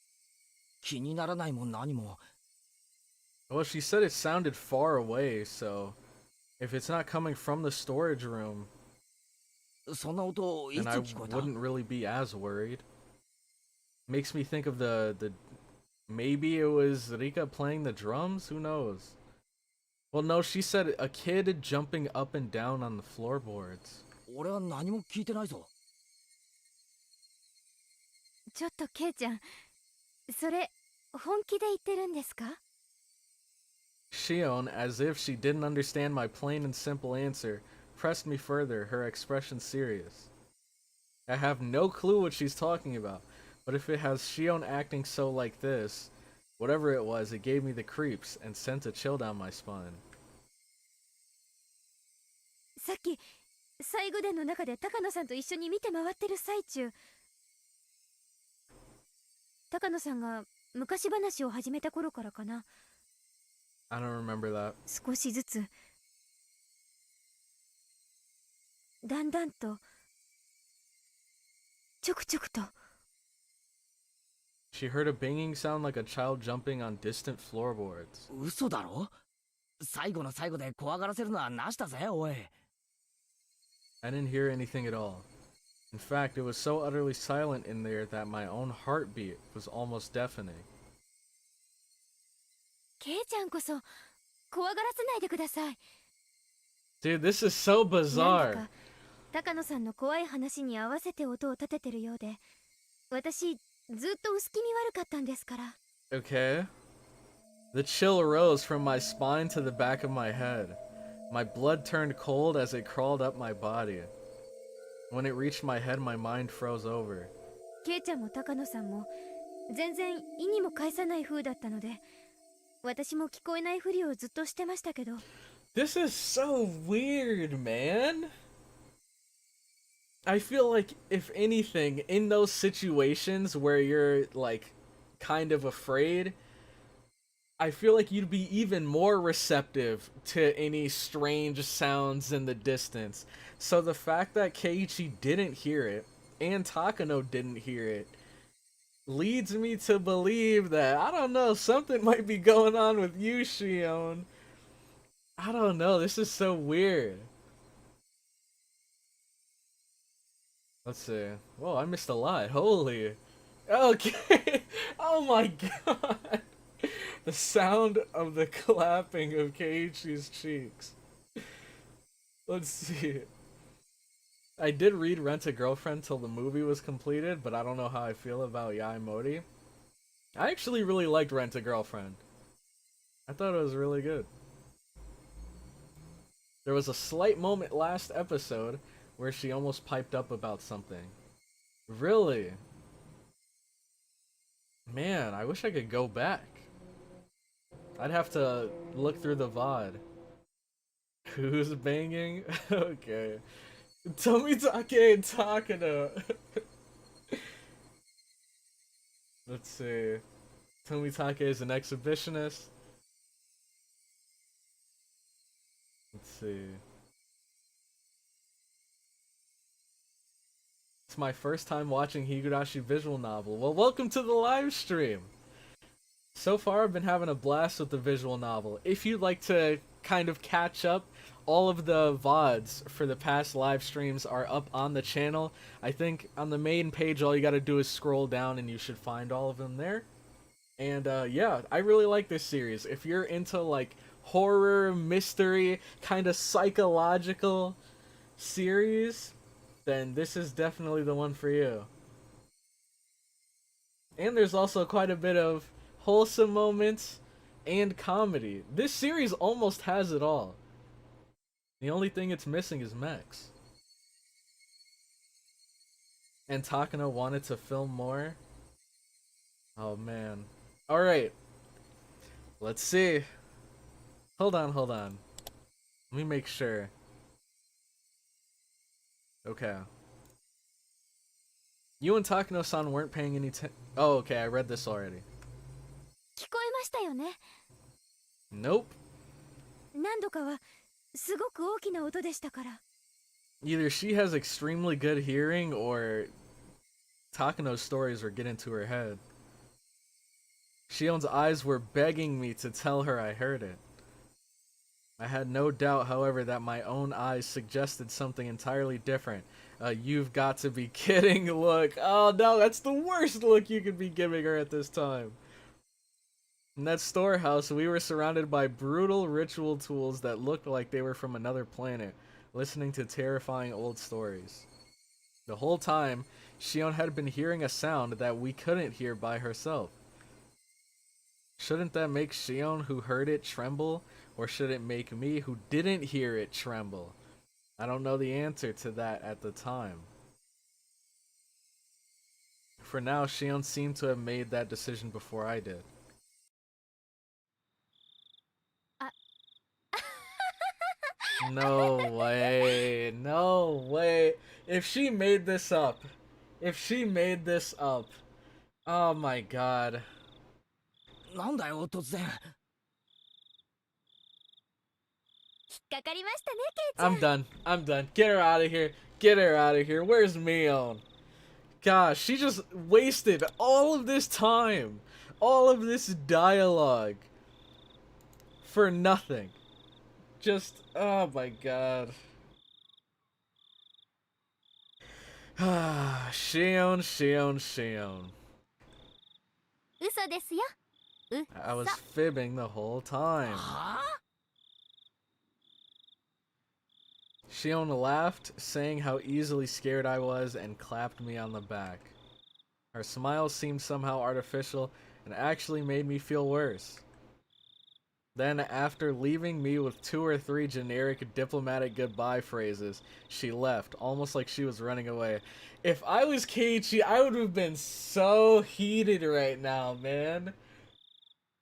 気にならないも何も。Well, she said it sounded far away, so... If it's not coming from the storage room, そんな音いつ then I 聞こえた？ wouldn't really be as worried. Makes me think of the maybe it was Rika playing the drums? Who knows? Well, no, she said a kid jumping up and down on the floorboards. 俺は何も聞いてないぞ。ちょっとケイちゃん、それ本気で言ってるんですか？ Shion, as if she didn't understand my plain and simple answer, pressed me further, her expression serious. I have no clue what she's talking about, but if it has Shion acting so like this, whatever it was, it gave me the creeps and sent a chill down my spine. さっき最後伝の中で高野さんと一緒に見て回ってる最中、高野さんが昔話を始めた頃からかな。 I don't remember that. 少しずつだんだんとちょくちょくと She heard a banging sound like a child jumping on distant floorboards. 嘘だろ？最後の最後で怖がらせるのはなしだぜ、おい。I didn't hear anything at all. In fact, it was so utterly silent in there that my own heartbeat was almost deafening. ケイちゃんこそ怖がらせないでください。 Dude, this is so なんだ bizarre. か高野さんの怖い話に合わせて音を立ててるようで、私ずっと薄気味悪かったんですから。 Okay. The chill rose from my spine to the back of my head. My blood turned cold as it crawled up my body. When it reached my head, my mind froze over. ケイちゃんも高野さんも全然意にも介さない風だったので、私も聞こえないふりをずっとしてましたけど。 This is so weird, man. I feel like, if anything, in those situations where you're, like, kind of afraid, I feel like you'd be even more receptive to any strange sounds in the distance. So the fact that Keiichi didn't hear it, and Takano didn't hear it, leads me to believe that, I don't know, something might be going on with you, Shion. I don't know, this is so weird. Let's see. Whoa, I missed a lot. Holy. Okay. Oh my god. The sound of the clapping of Keiichi's cheeks. Let's see. I did read Rent a Girlfriend till the movie was completed, but I don't know how I feel about Yae Mori. I actually really liked Rent a Girlfriend. I thought it was really good. There was a slight moment last episode where she almost piped up about something. Really? Man, I wish I could go back. I'd have to look through the VOD. Who's banging? Okay. Tomitake and Takano. Let's see. Tomitake is an exhibitionist. Let's see. It's my first time watching Higurashi visual novel. Well, welcome to the live stream. So far, I've been having a blast with the visual novel. If you'd like to kind of catch up, all of the VODs for the past live streams are up on the channel. I think on the main page, all you gotta do is scroll down and you should find all of them there. And yeah, I really like this series. If you're into like horror, mystery, kind of psychological series, then this is definitely the one for you. And there's also quite a bit of wholesome moments and comedy. This series almost has it all. The only thing it's missing is mechs. And Takano wanted to film more. Oh man. Alright. Let's see. Hold on. Let me make sure. Okay. You and Takano-san weren't paying any Oh, okay, I read this already. 聞こえましたよね。 Nope. 何度かはすごく大きな音でしたから。 Either she has extremely good hearing or Takano's stories were getting to her head. Shion's eyes were begging me to tell her I heard it. I had no doubt, however, that my own eyes suggested something entirely different. You've got to be kidding look. Oh no, that's the worst look you could be giving her at this time. In that storehouse, we were surrounded by brutal ritual tools that looked like they were from another planet, listening to terrifying old stories. The whole time, Shion had been hearing a sound that we couldn't hear by herself. Shouldn't that make Shion, who heard it, tremble? Or should it make me, who didn't hear it, tremble? I don't know the answer to that at the time. For now, Shion seemed to have made that decision before I did. No way. No way. If she made this up. Oh my god. なんだよ突然。引っかかりましたね、ケイちゃん。 I'm done. Get her out of here. Where's Mion? Gosh, she just wasted all of this time. All of this dialogue. For nothing. Just, oh my god. Shion. 嘘ですよ。 I was fibbing the whole time. はあ Shion laughed, saying how easily scared I was, and clapped me on the back. Her smile seemed somehow artificial and actually made me feel worse. Then, after leaving me with 2 or 3 generic diplomatic goodbye phrases, she left, almost like she was running away. If I was Keiichi, I would have been so heated right now, man.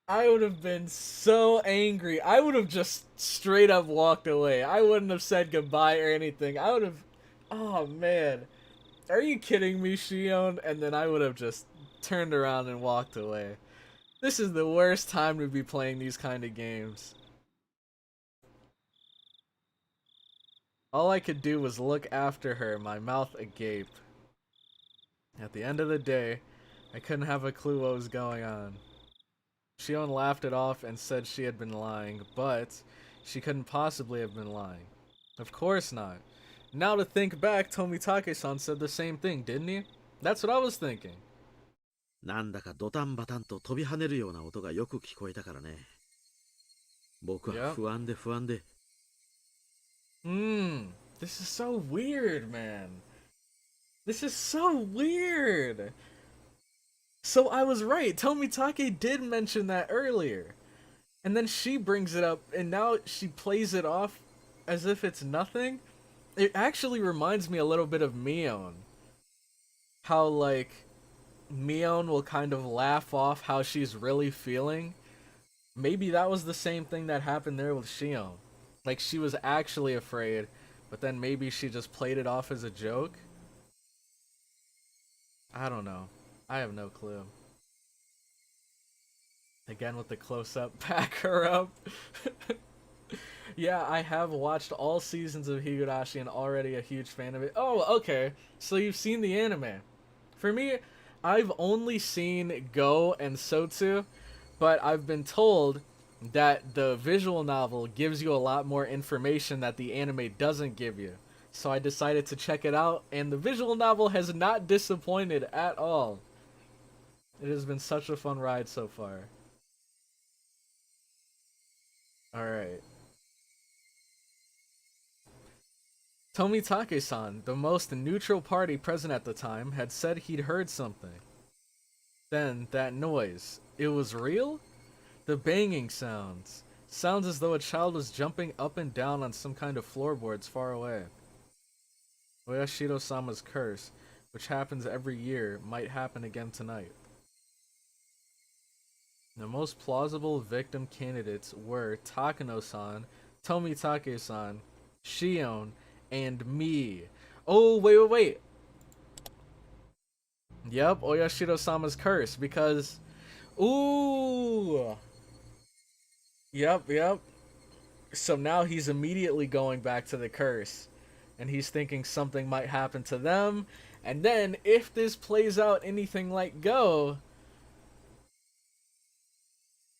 I would have been so angry. I would have just straight up walked away. I wouldn't have said goodbye or anything. I would have... Oh, man. Are you kidding me, Shion? And then I would have just turned around and walked away. This is the worst time to be playing these kind of games. All I could do was look after her, my mouth agape. At the end of the day, I couldn't have a clue what was going on. Shion laughed it off and said she had been lying, but she couldn't possibly have been lying. Of course not. Now to think back, Tomitake-san said the same thing, didn't he? That's what I was thinking. なんだかドタンバタンと飛び跳ねるような音がよく聞こえたからね。僕は不安で。This is so weird, man. This is so weird. So I was right. Tomitake did mention that earlier. And then she brings it up, and now she plays it off as if it's nothing. It actually reminds me a little bit of Mion. How, like, Mion will kind of laugh off how she's really feeling. Maybe that was the same thing that happened there with Shion. Like, she was actually afraid, but then maybe she just played it off as a joke. I don't know. I have no clue. Again with the close-up, back her up. Yeah, I have watched all seasons of Higurashi and already a huge fan of it. Oh, okay. So you've seen the anime. For me, I've only seen Go and Sotsu, but I've been told that the visual novel gives you a lot more information that the anime doesn't give you. So I decided to check it out, and the visual novel has not disappointed at all. It has been such a fun ride so far. Alright. Tomitake-san, the most neutral party present at the time, had said he'd heard something. Then, that noise. It was real? The banging sounds. Sounds as though a child was jumping up and down on some kind of floorboards far away. Oyashiro-sama's curse, which happens every year, might happen again tonight. The most plausible victim candidates were Takano-san, Tomitake-san, Shion, and me. Oh, wait. Yep, Oyashiro-sama's curse, because... Ooh! Yep. So now he's immediately going back to the curse. And he's thinking something might happen to them. And then, if this plays out anything like Go...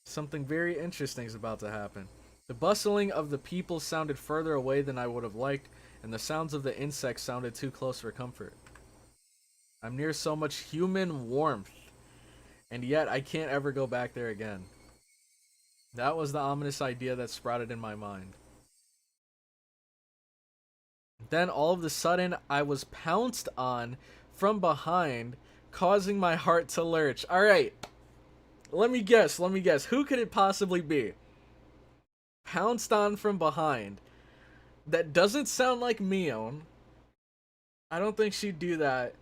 something very interesting is about to happen. The bustling of the people sounded further away than I would have liked, and the sounds of the insects sounded too close for comfort. I'm near so much human warmth, and yet I can't ever go back there again. That was the ominous idea that sprouted in my mind. Then all of a sudden, I was pounced on from behind, causing my heart to lurch. Alright, let me guess. Who could it possibly be? Pounced on from behind. That doesn't sound like Mion. I don't think she'd do that.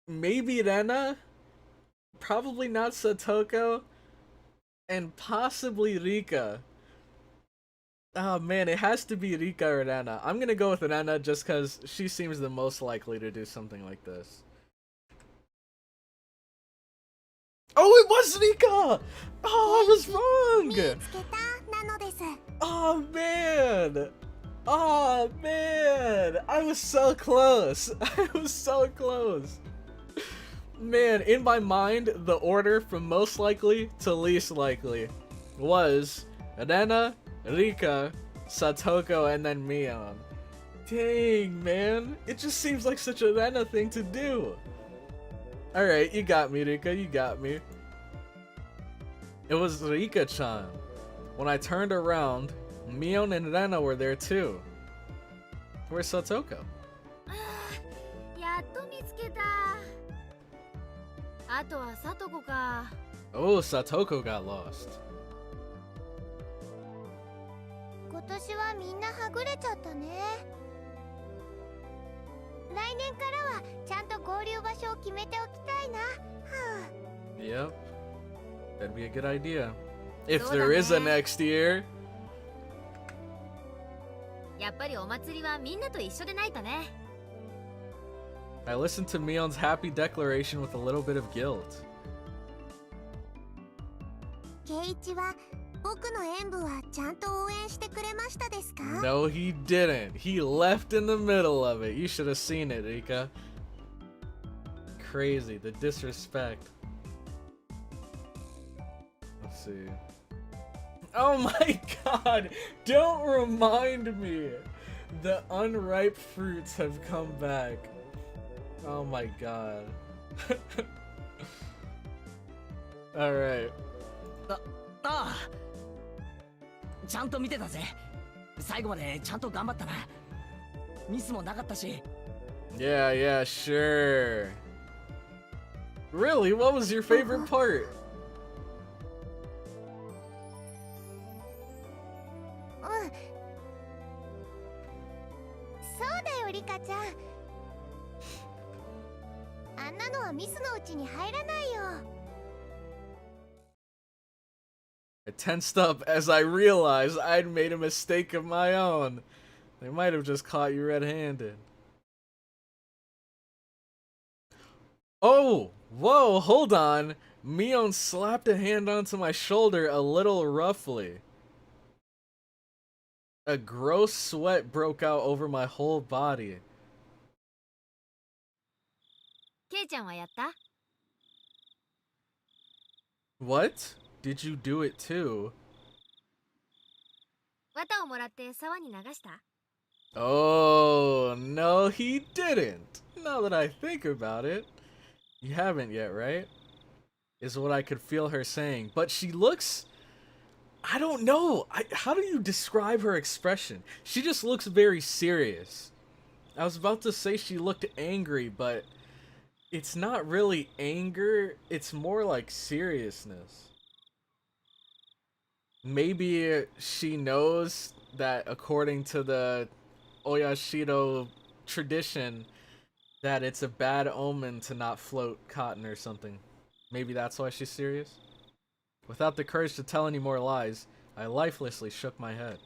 Maybe Rena? Probably not Satoko. And possibly Rika. Oh man, it has to be Rika or Rena. I'm gonna go with Rena just because she seems the most likely to do something like this. Oh, it was Rika! Oh, I was wrong! Oh man! Oh man! I was so close! Man, in my mind, the order from most likely to least likely was Rena, Rika, Satoko, and then Mion. Dang, man. It just seems like such a Rena thing to do. Alright, you got me, Rika, you got me. It was Rika-chan. When I turned around, Mion and Rena were there too. Where's Satoko? Oh, Satoko got lost. Yep. That'd be a good idea. If there is a next year. I listened to Mion's happy declaration with a little bit of guilt. No, he didn't. He left in the middle of it. You should have seen it, Rika. Crazy, the disrespect. Let's see. Oh my god! Don't remind me! The unripe fruits have come back. Oh my god. Alright. ちゃんと見てたぜ。最後までちゃんと頑張ったな。ミスもなかったし。Yeah, sure. Really? What was your favorite part? ミスのうちに入らないよ。 I tensed up as I realized I'd made a mistake of my own. They might have just caught you red-handed. Oh! Whoa, hold on! Mion slapped a hand onto my shoulder a little roughly. A gross sweat broke out over my whole body. ケイちゃんはやった？ What? Did you do it too? 綿をもらって沢に流した？ Oh, no, he didn't. Now that I think about it. You haven't yet, right? Is what I could feel her saying. But she looks... I don't know. How do you describe her expression? She just looks very serious. I was about to say she looked angry, but it's not really anger. It's more like seriousness. Maybe she knows that according to the Oyashiro tradition, that it's a bad omen to not float cotton or something. Maybe that's why she's serious? Without the courage to tell any more lies, I lifelessly shook my head.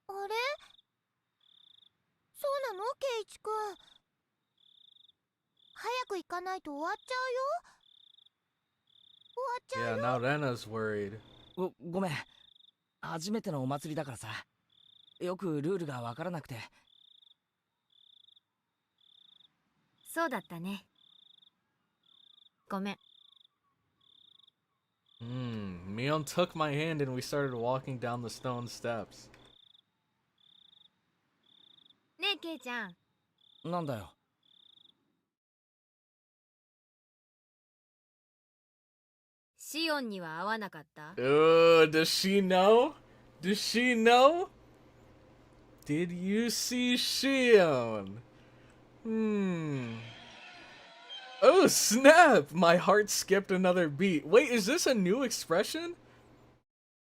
あれ？そうなの、ケイチ君。早く行かないと終わっちゃうよ。終わっちゃう Yeah, よ。 now Rena's worried. ごめん。初めてのお祭りだからさ。よくルールがわからなくて。そうだったね。ごめん。Mion took my hand and we started walking down the stone steps. ねえ、ケイちゃん。なんだよ。シオンには会わなかった？ Oh, does she know? Does she know? Did you see Shion? Oh, snap! My heart skipped another beat. Wait, is this a new expression?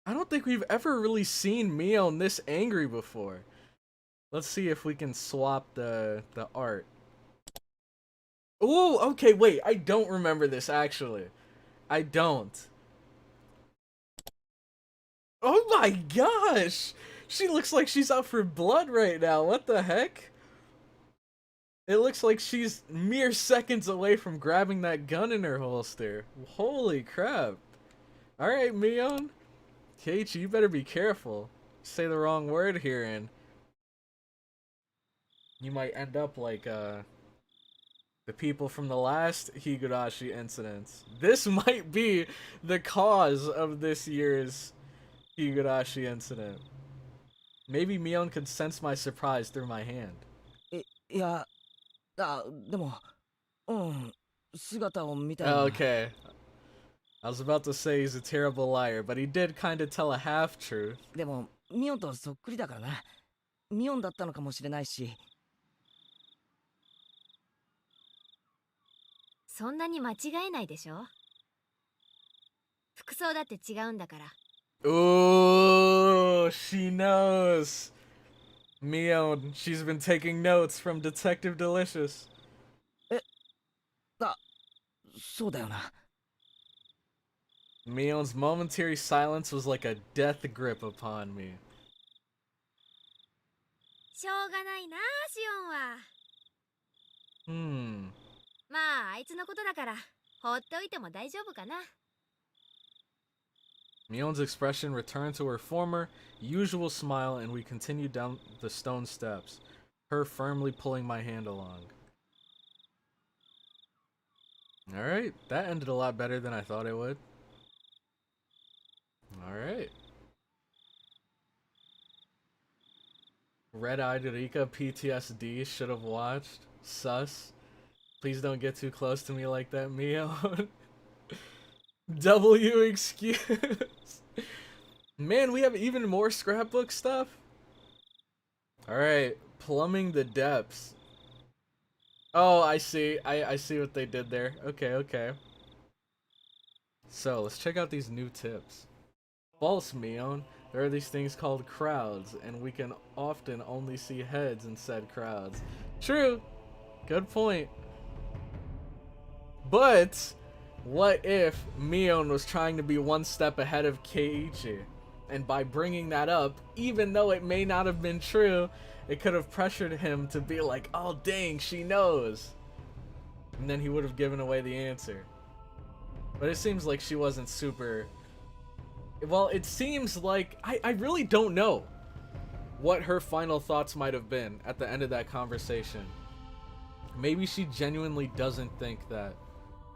I don't think we've ever really seen Mion this angry before. Let's see if we can swap the art. Oh, okay, wait. I don't remember this, actually. I don't. Oh my gosh! She looks like she's out for blood right now. What the heck? It looks like she's mere seconds away from grabbing that gun in her holster. Holy crap. Alright, Mion. Keiichi, you better be careful. Say the wrong word here and you might end up like the people from the last Higurashi incidents. This might be the cause of this year's Higurashi incident. Maybe Mion could sense my surprise through my hand. いや、でも、姿を見たような。 Okay. I was about to say he's a terrible liar, but he did kind of tell a half-truth. でも、ミオンとそっくりだからな。ミオンだったのかもしれないし。そんなに間違えないでしょ。服装だって違うんだから。 Ooh, she knows. Mion, she's been taking notes from Detective Delicious. そうだよな。 Mion's momentary silence was like a death grip upon me. しょうがないな、シオンは。まあ、あいつのことだから、放っておいても大丈夫かな。 Mion's expression returned to her former, usual smile and we continued down the stone steps, her firmly pulling my hand along. Alright, that ended a lot better than I thought it would. Alright. Red-eyed Rika PTSD should have watched. Sus. Please don't get too close to me like that, Mion. W excuse. Man, we have even more scrapbook stuff. Alright, plumbing the depths. Oh, I see. I see what they did there. Okay. So, let's check out these new tips. False, Mion. There are these things called crowds, and we can often only see heads in said crowds. True. Good point. But what if Mion was trying to be one step ahead of Keiichi? And by bringing that up, even though it may not have been true, it could have pressured him to be like, oh dang, she knows. And then he would have given away the answer. But it seems like she wasn't super... Well, it seems like... I really don't know what her final thoughts might have been at the end of that conversation. Maybe she genuinely doesn't think that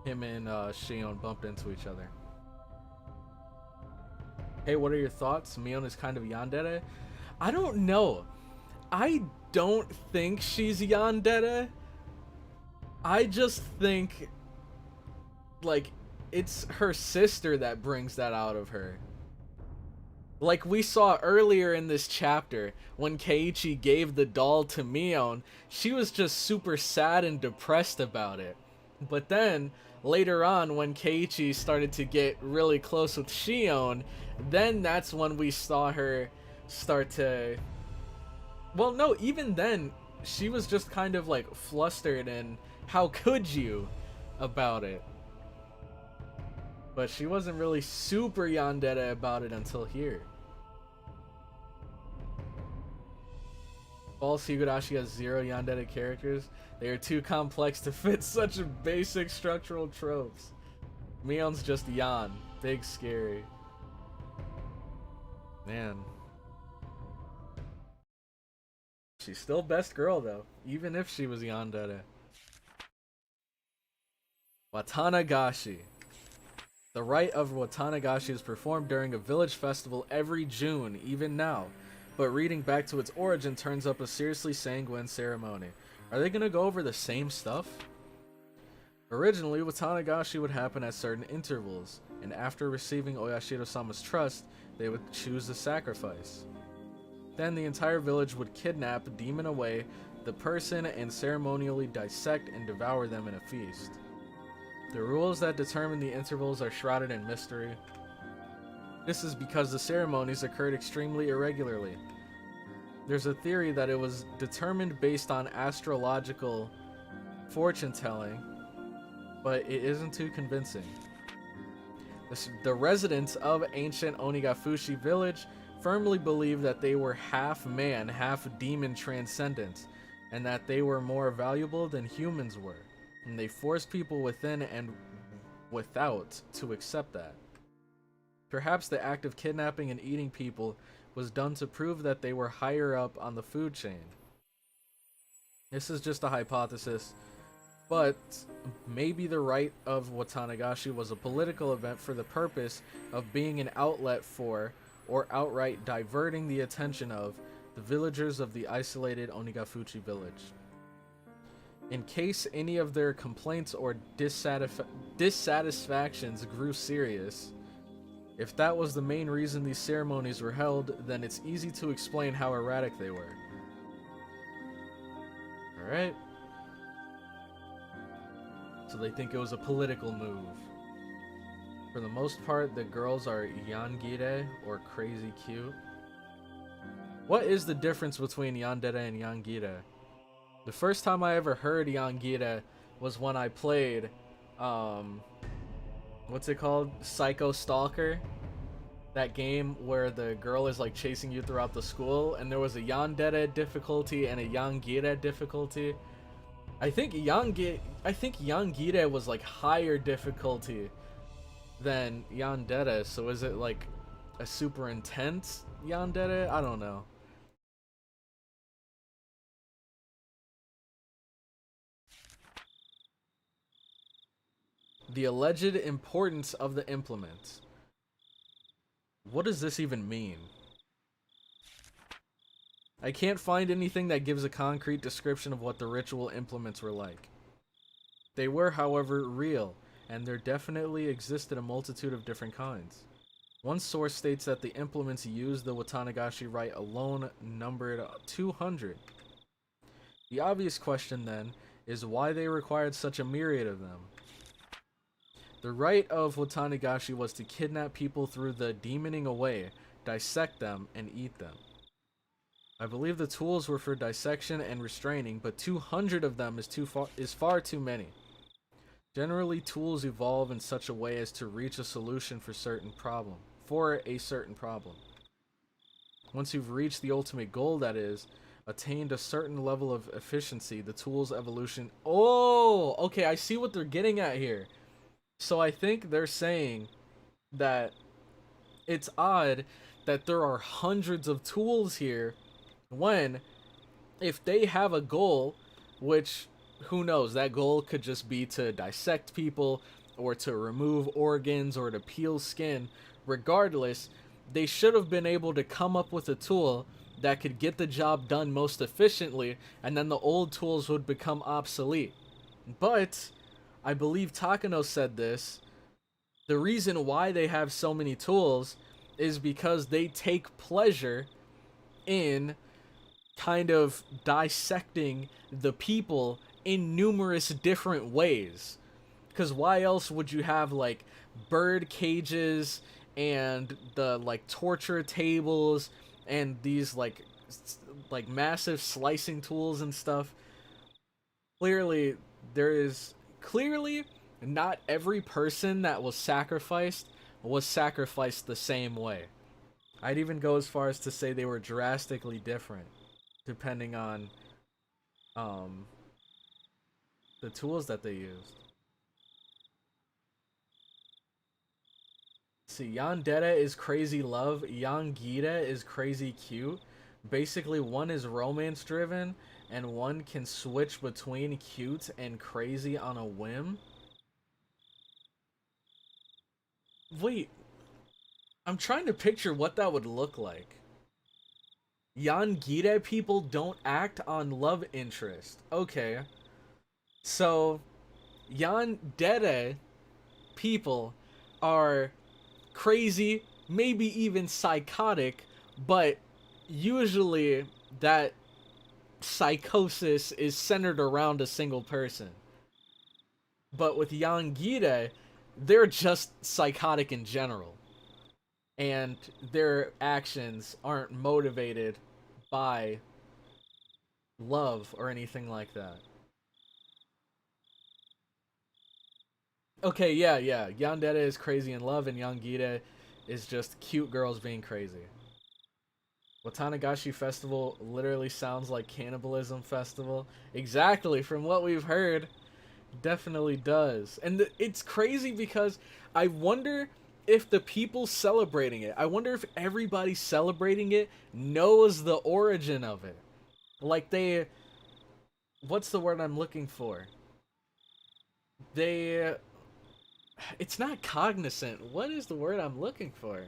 him and Shion bumped into each other. Hey, what are your thoughts? Mion is kind of yandere? I don't know. I don't think she's yandere. I just think, like, it's her sister that brings that out of her. Like we saw earlier in this chapter, when Keiichi gave the doll to Mion, she was just super sad and depressed about it. But then, later on, when Keiichi started to get really close with Shion, then that's when we saw her start to... Well, no, even then, she was just kind of like flustered and how could you about it. But she wasn't really super yandere about it until here. False Higurashi has 0 yandere characters. They are too complex to fit such a basic structural tropes. Mion's just Yan. Big scary. Man. She's still best girl though, even if she was yandere. Watanagashi. The rite of Watanagashi is performed during a village festival every June, even now. But reading back to its origin turns up a seriously sanguine ceremony. Are they gonna go over the same stuff? Originally, Watanagashi would happen at certain intervals, and after receiving Oyashiro-sama's trust, they would choose a sacrifice. Then the entire village would kidnap, demon away the person, and ceremonially dissect and devour them in a feast. The rules that determine the intervals are shrouded in mystery. This is because the ceremonies occurred extremely irregularly. There's a theory that it was determined based on astrological fortune telling, but it isn't too convincing. The residents of ancient Onigafushi village firmly believed that they were half man, half demon transcendents, and that they were more valuable than humans were. And they forced people within and without to accept that. Perhaps the act of kidnapping and eating people was done to prove that they were higher up on the food chain. This is just a hypothesis, but maybe the rite of Watanagashi was a political event for the purpose of being an outlet for, or outright diverting the attention of, the villagers of the isolated Onigafuchi village. In case any of their complaints or dissatisfactions grew serious, if that was the main reason these ceremonies were held, then it's easy to explain how erratic they were. Alright. So they think it was a political move. For the most part, the girls are yangire, or crazy cute. What is the difference between yandere and yangire? The first time I ever heard yangire was when I played, what's it called? Psycho Stalker. That game where the girl is like chasing you throughout the school, and there was a yandere difficulty and a yangire difficulty. I think yangire was like higher difficulty than yandere, so is it like a super intense yandere? I don't know. The alleged importance of the implement. What does this even mean? I can't find anything that gives a concrete description of what the ritual implements were like. They were, however, real, and there definitely existed a multitude of different kinds. One source states that the implements used the Watanagashi rite alone numbered 200. The obvious question, then, is why they required such a myriad of them. The rite of Watanagashi was to kidnap people through the demoning away, dissect them, and eat them. I believe the tools were for dissection and restraining, but 200 of them is far too many. Generally, tools evolve in such a way as to reach a solution for a certain problem. Once you've reached the ultimate goal, that is, attained a certain level of efficiency, the tool's evolution... Oh! Okay, I see what they're getting at here. So I think they're saying that it's odd that there are hundreds of tools here when, if they have a goal, which, who knows, that goal could just be to dissect people, or to remove organs, or to peel skin. Regardless, they should have been able to come up with a tool that could get the job done most efficiently, and then the old tools would become obsolete. But, I believe Takano said this, the reason why they have so many tools is because they take pleasure in kind of dissecting the people in numerous different ways. Because why else would you have, like, bird cages and the, like, torture tables and these, like massive slicing tools and stuff? Clearly not every person that was sacrificed the same way. I'd even go as far as to say they were drastically different depending on the tools that they used. See, Yandere is crazy love, Yangire is crazy cute. Basically, one is romance driven, and one can switch between cute and crazy on a whim. Wait, I'm trying to picture what that would look like. Yangire people don't act on love interest. Okay. So, Yandere people are crazy, maybe even psychotic, but usually that psychosis is centered around a single person. But with Yangire, they're just psychotic in general. And their actions aren't motivated by love or anything like that. Okay, yeah. Yandere is crazy in love, and Yangire is just cute girls being crazy. Watanagashi Festival literally sounds like Cannibalism Festival. Exactly, from what we've heard, definitely does. And it's crazy because I wonder if the people celebrating it, I wonder if everybody celebrating it knows the origin of it. Like what's the word I'm looking for? It's not cognizant. What is the word I'm looking for?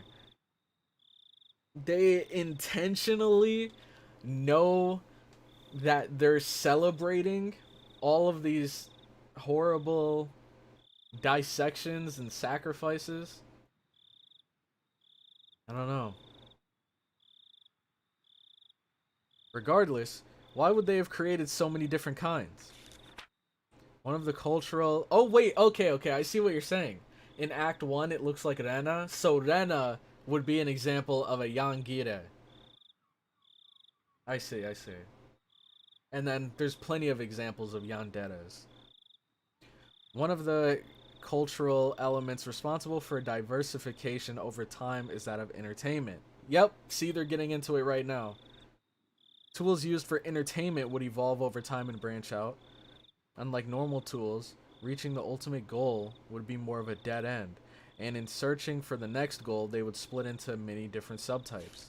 They intentionally know that they're celebrating all of these horrible dissections and sacrifices. I don't know. Regardless, why would they have created so many different kinds? One of the cultural... Oh, wait, okay, I see what you're saying. In Act 1, it looks like Rena, so Rena would be an example of a Yangire. I see. And then there's plenty of examples of yanderes. One of the cultural elements responsible for diversification over time is that of entertainment. Yep, see, they're getting into it right now. Tools used for entertainment would evolve over time and branch out. Unlike normal tools, reaching the ultimate goal would be more of a dead end, and in searching for the next goal, they would split into many different subtypes.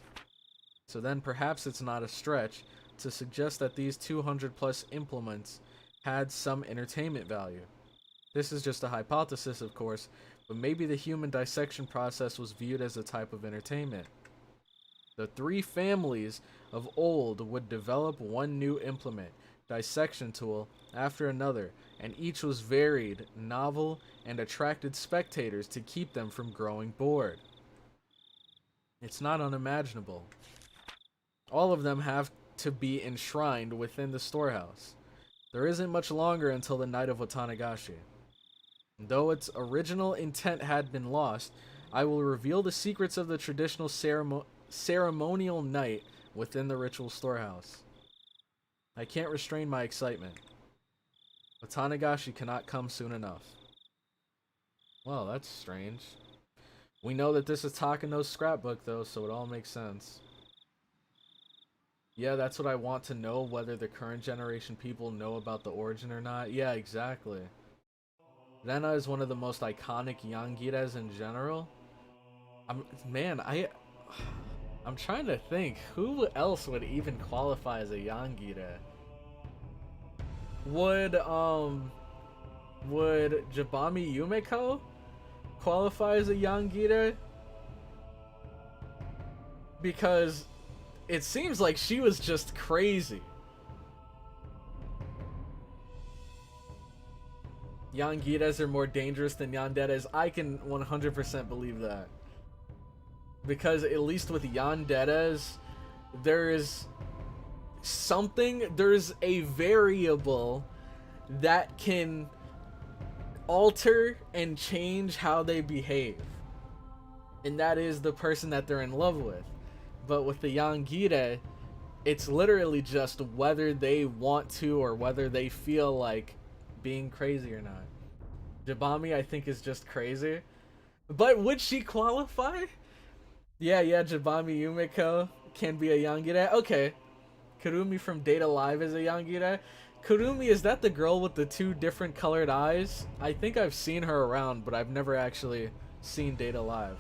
So then perhaps it's not a stretch to suggest that these 200 plus implements had some entertainment value. This is just a hypothesis, of course, but maybe the human dissection process was viewed as a type of entertainment. The three families of old would develop one new implement, dissection tool, after another, and each was varied, novel, and attracted spectators to keep them from growing bored. It's not unimaginable. All of them have to be enshrined within the storehouse. There isn't much longer until the night of Watanagashi. Though its original intent had been lost, I will reveal the secrets of the traditional ceremonial night within the ritual storehouse. I can't restrain my excitement. Watanagashi cannot come soon enough. Well, that's strange. We know that this is Takano's scrapbook, though, so it all makes sense. Yeah, that's what I want to know, whether the current generation people know about the origin or not. Yeah, exactly. Rena is one of the most iconic Yangiras in general. I'm trying to think, who else would even qualify as a Yangira? Would Jabami Yumeko qualify as a Yangira? Because it seems like she was just crazy. Yangiras are more dangerous than yanderes. I can 100% believe that. Because at least with yanderes, there's a variable that can alter and change how they behave. And that is the person that they're in love with. But with the Yangira, it's literally just whether they want to or whether they feel like being crazy or not. Jabami, I think, is just crazy. But would she qualify? Yeah, Jabami Yumeko can be a Yangira. Okay. Kurumi from Data Live is a Yangira. Kurumi, is that the girl with the 2 different colored eyes? I think I've seen her around, but I've never actually seen Data Live.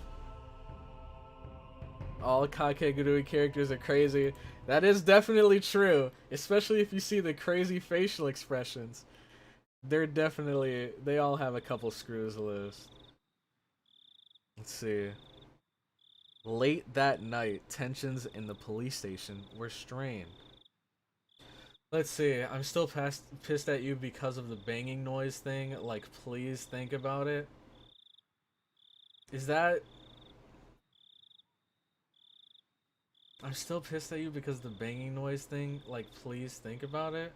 All Kakegurui characters are crazy. That is definitely true, especially if you see the crazy facial expressions. They all have a couple screws loose. Let's see. Late that night, tensions in the police station were strained. Let's see, I'm still pissed at you because of the banging noise thing. Like, please think about it. Is that... I'm still pissed at you because of the banging noise thing. Like, please think about it.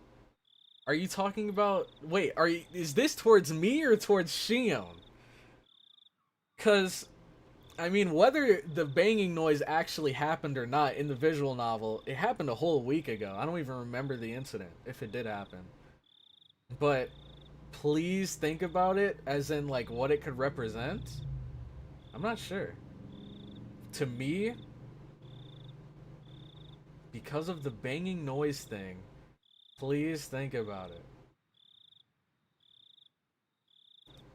Are you talking about... Wait, is this towards me or towards Shion? Because, I mean, whether the banging noise actually happened or not in the visual novel, it happened a whole week ago. I don't even remember the incident, if it did happen. But, please think about it, as in, like, what it could represent? I'm not sure. To me, because of the banging noise thing, please think about it.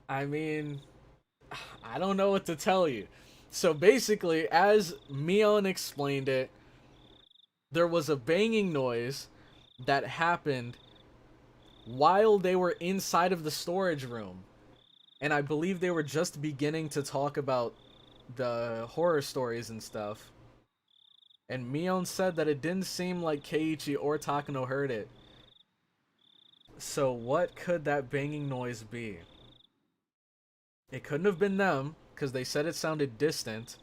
I mean, I don't know what to tell you. So basically, as Mion explained it, there was a banging noise that happened while they were inside of the storage room. And I believe they were just beginning to talk about the horror stories and stuff. And Mion said that it didn't seem like Keiichi or Takano heard it. So what could that banging noise be? It couldn't have been them, because they said it sounded distant.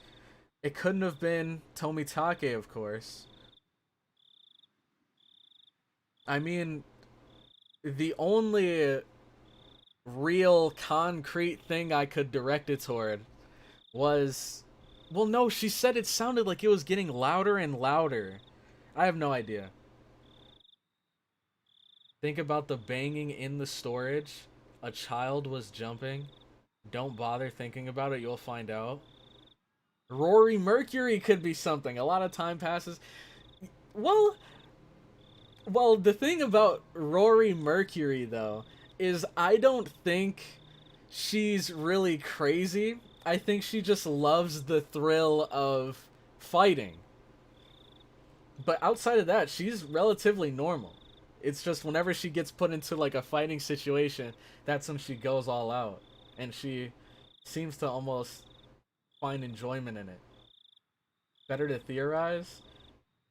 It couldn't have been Tomitake, of course. I mean, the only real concrete thing I could direct it toward was... Well, no, she said it sounded like it was getting louder and louder. I have no idea. Think about the banging in the storage. A child was jumping. Don't bother thinking about it, you'll find out. Rory Mercury could be something. A lot of time passes. Well, the thing about Rory Mercury, though, is I don't think she's really crazy. I think she just loves the thrill of fighting. But outside of that, she's relatively normal. It's just whenever she gets put into like a fighting situation, that's when she goes all out. And she seems to almost find enjoyment in it. Better to theorize?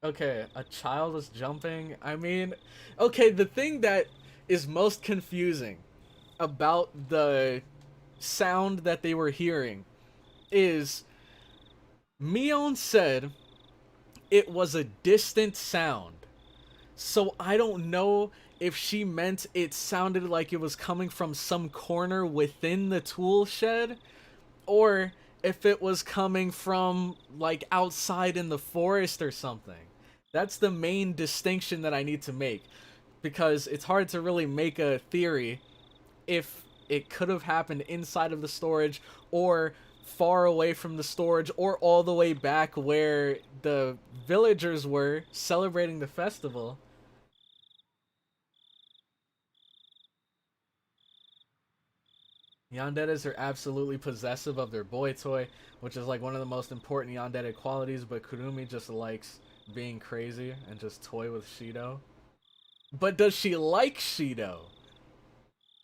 Okay, a child is jumping. I mean, okay, the thing that is most confusing about the sound that they were hearing is Mion said it was a distant sound. So I don't know if she meant it sounded like it was coming from some corner within the tool shed, or if it was coming from like outside in the forest or something. That's the main distinction that I need to make, because it's hard to really make a theory if it could have happened inside of the storage, or far away from the storage, or all the way back where the villagers were celebrating the festival. Yanderes are absolutely possessive of their boy toy, which is like one of the most important yandere qualities, but Kurumi just likes being crazy and just toy with Shido. But does she like Shido?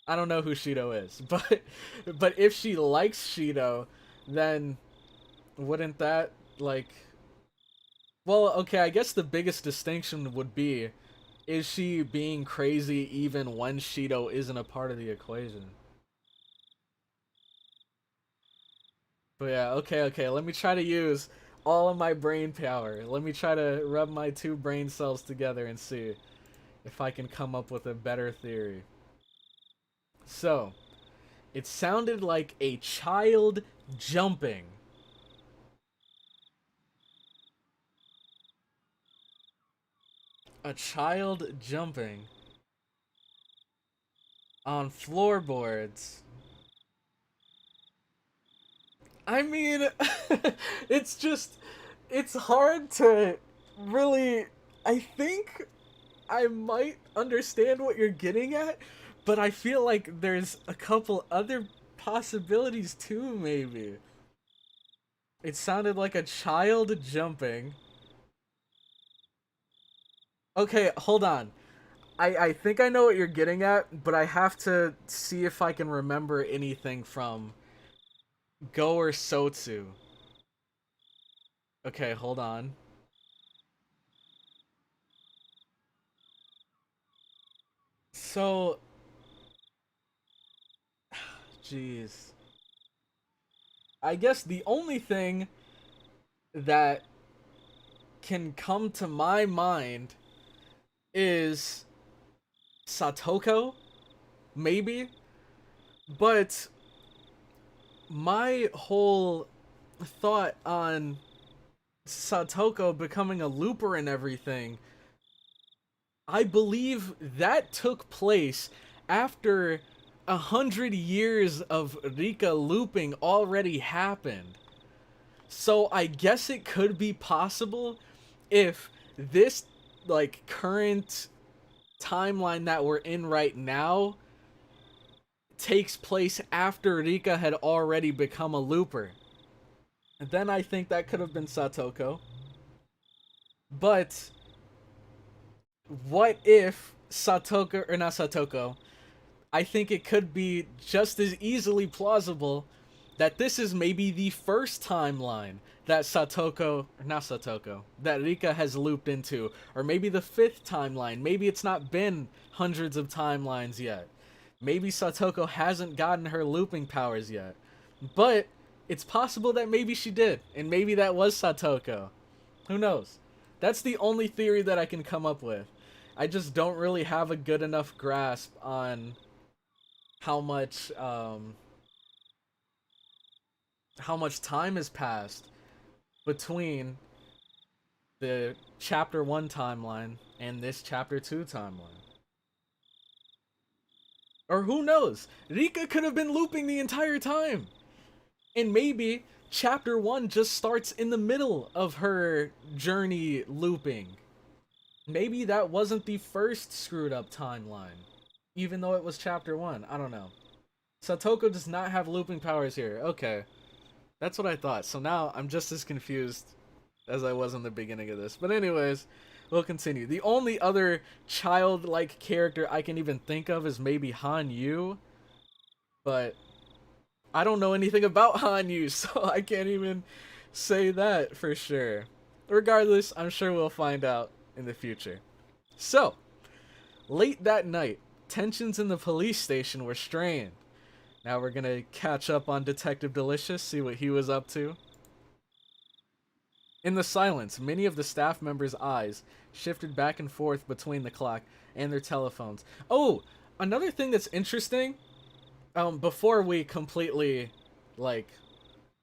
I don't know who Shido is, but if she likes Shido, then wouldn't that, like... Well, okay, I guess the biggest distinction would be, is she being crazy even when Shido isn't a part of the equation? But yeah, okay, let me try to use all of my brain power. Let me try to rub my two brain cells together and see if I can come up with a better theory. So, it sounded like a child jumping. A child jumping on floorboards. I mean, it's hard to really, I think I might understand what you're getting at, but I feel like there's a couple other possibilities too, maybe. It sounded like a child jumping. Okay, hold on. I think I know what you're getting at, but I have to see if I can remember anything from Go or Sotsu. Okay, hold on. So... Jeez. I guess the only thing that can come to my mind is Satoko, maybe? But my whole thought on Satoko becoming a looper and everything, I believe that took place after 100 years of Rika looping already happened. So I guess it could be possible if this, like, current timeline that we're in right now takes place after Rika had already become a looper. And then I think that could have been Satoko. But what if Satoko, or not Satoko, I think it could be just as easily plausible that this is maybe the first timeline that Satoko, or not Satoko, that Rika has looped into, or maybe the 5th timeline. Maybe it's not been hundreds of timelines yet. Maybe Satoko hasn't gotten her looping powers yet. But it's possible that maybe she did, and maybe that was Satoko. Who knows? That's the only theory that I can come up with. I just don't really have a good enough grasp on how much time has passed between the chapter 1 timeline and this chapter 2 timeline. Or who knows? Rika could have been looping the entire time. And maybe chapter 1 just starts in the middle of her journey looping. Maybe that wasn't the first screwed up timeline, even though it was chapter 1. I don't know. Satoko does not have looping powers here. Okay. That's what I thought. So now I'm just as confused as I was in the beginning of this. But anyways, we'll continue. The only other childlike character I can even think of is maybe Han Yu. But I don't know anything about Han Yu, so I can't even say that for sure. Regardless, I'm sure we'll find out in the future. So, late that night, tensions in the police station were strained. Now we're gonna catch up on Detective Delicious, see what he was up to. In the silence, many of the staff members' eyes shifted back and forth between the clock and their telephones. Oh, another thing that's interesting, before we completely,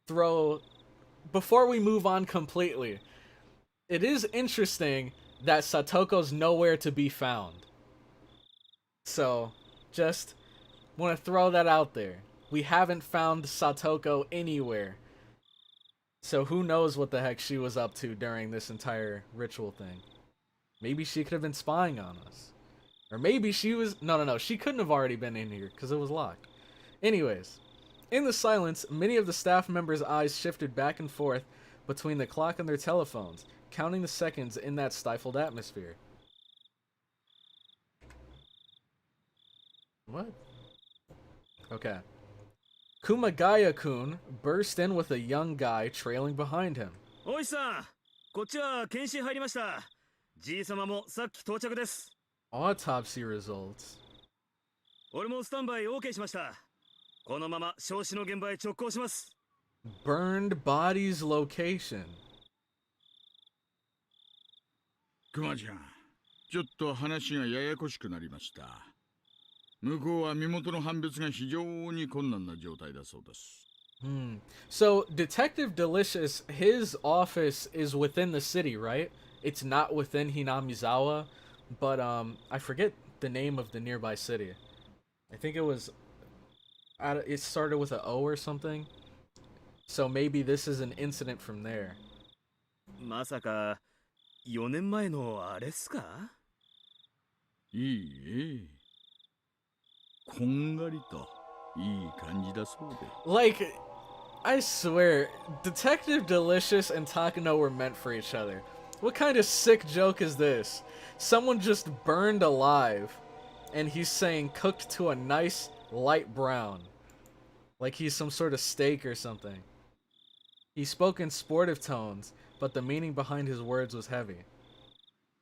before we move on completely, it is interesting that Satoko's nowhere to be found. So, just Want to throw that out there. We haven't found Satoko anywhere. So who knows what the heck she was up to during this entire ritual thing. Maybe she could have been spying on us. Or maybe she was... No. She couldn't have already been in here because it was locked. Anyways, in the silence, many of the staff members' eyes shifted back and forth between the clock and their telephones, counting the seconds in that stifled atmosphere. What? Okay. Kumagaya-kun burst in with a young guy trailing behind him. Oi-san! こっちは検視入りました。じいさまもさっき到着です。Autopsy results. 俺もスタンバイ OK しました。このまま焼死の現場へ直行します。Burned bodies location. クマちゃん、ちょっと話がややこしくなりました。向こうは身元の判別が非常に困難な状態だそうです。So, Detective Delicious, his office is within the city, right? It's not within Hinamizawa, but I forget the name of the nearby city. I think it was... It started with an O or something. So maybe this is an incident from there. まさか4年前のあれっすか？いいえ。こんがりといい感じだそうで。Like, I swear, Detective Delicious and Takano were meant for each other. What kind of sick joke is this? Someone just burned alive, and he's saying cooked to a nice light brown. Like he's some sort of steak or something. He spoke in sportive tones, but the meaning behind his words was heavy.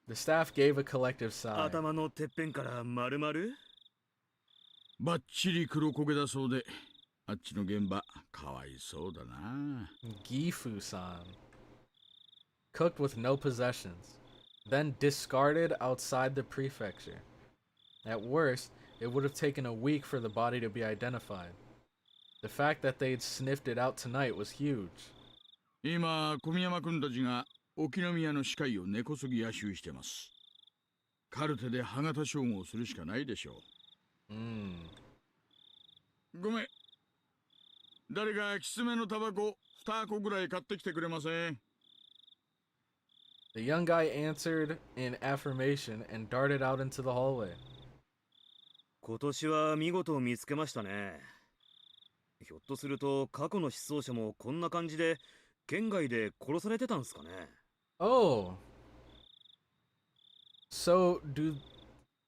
The staff gave a collective sigh. 頭のてっぺんから丸々？バッチリ黒焦げだそうで、あっちの現場かわいそうだな。Gifu-san. Cooked with no possessions, then discarded outside the prefecture. At worst, it would have taken a week for the body to be identified. The fact that they'd sniffed it out tonight was huge. 今、小宮山君たちが沖宮の歯科医を根こそぎ野襲してます。カルテで歯型照合するしかないでしょう。ごめん。誰かきつめのタバコ2箱ぐらい買ってきてくれません？ The young guy answered in affirmation and darted out into the hallway. 今年は見事見つけましたね。ひょっとすると過去の失踪者もこんな感じで県外で殺されてたんすかね。Oh. So,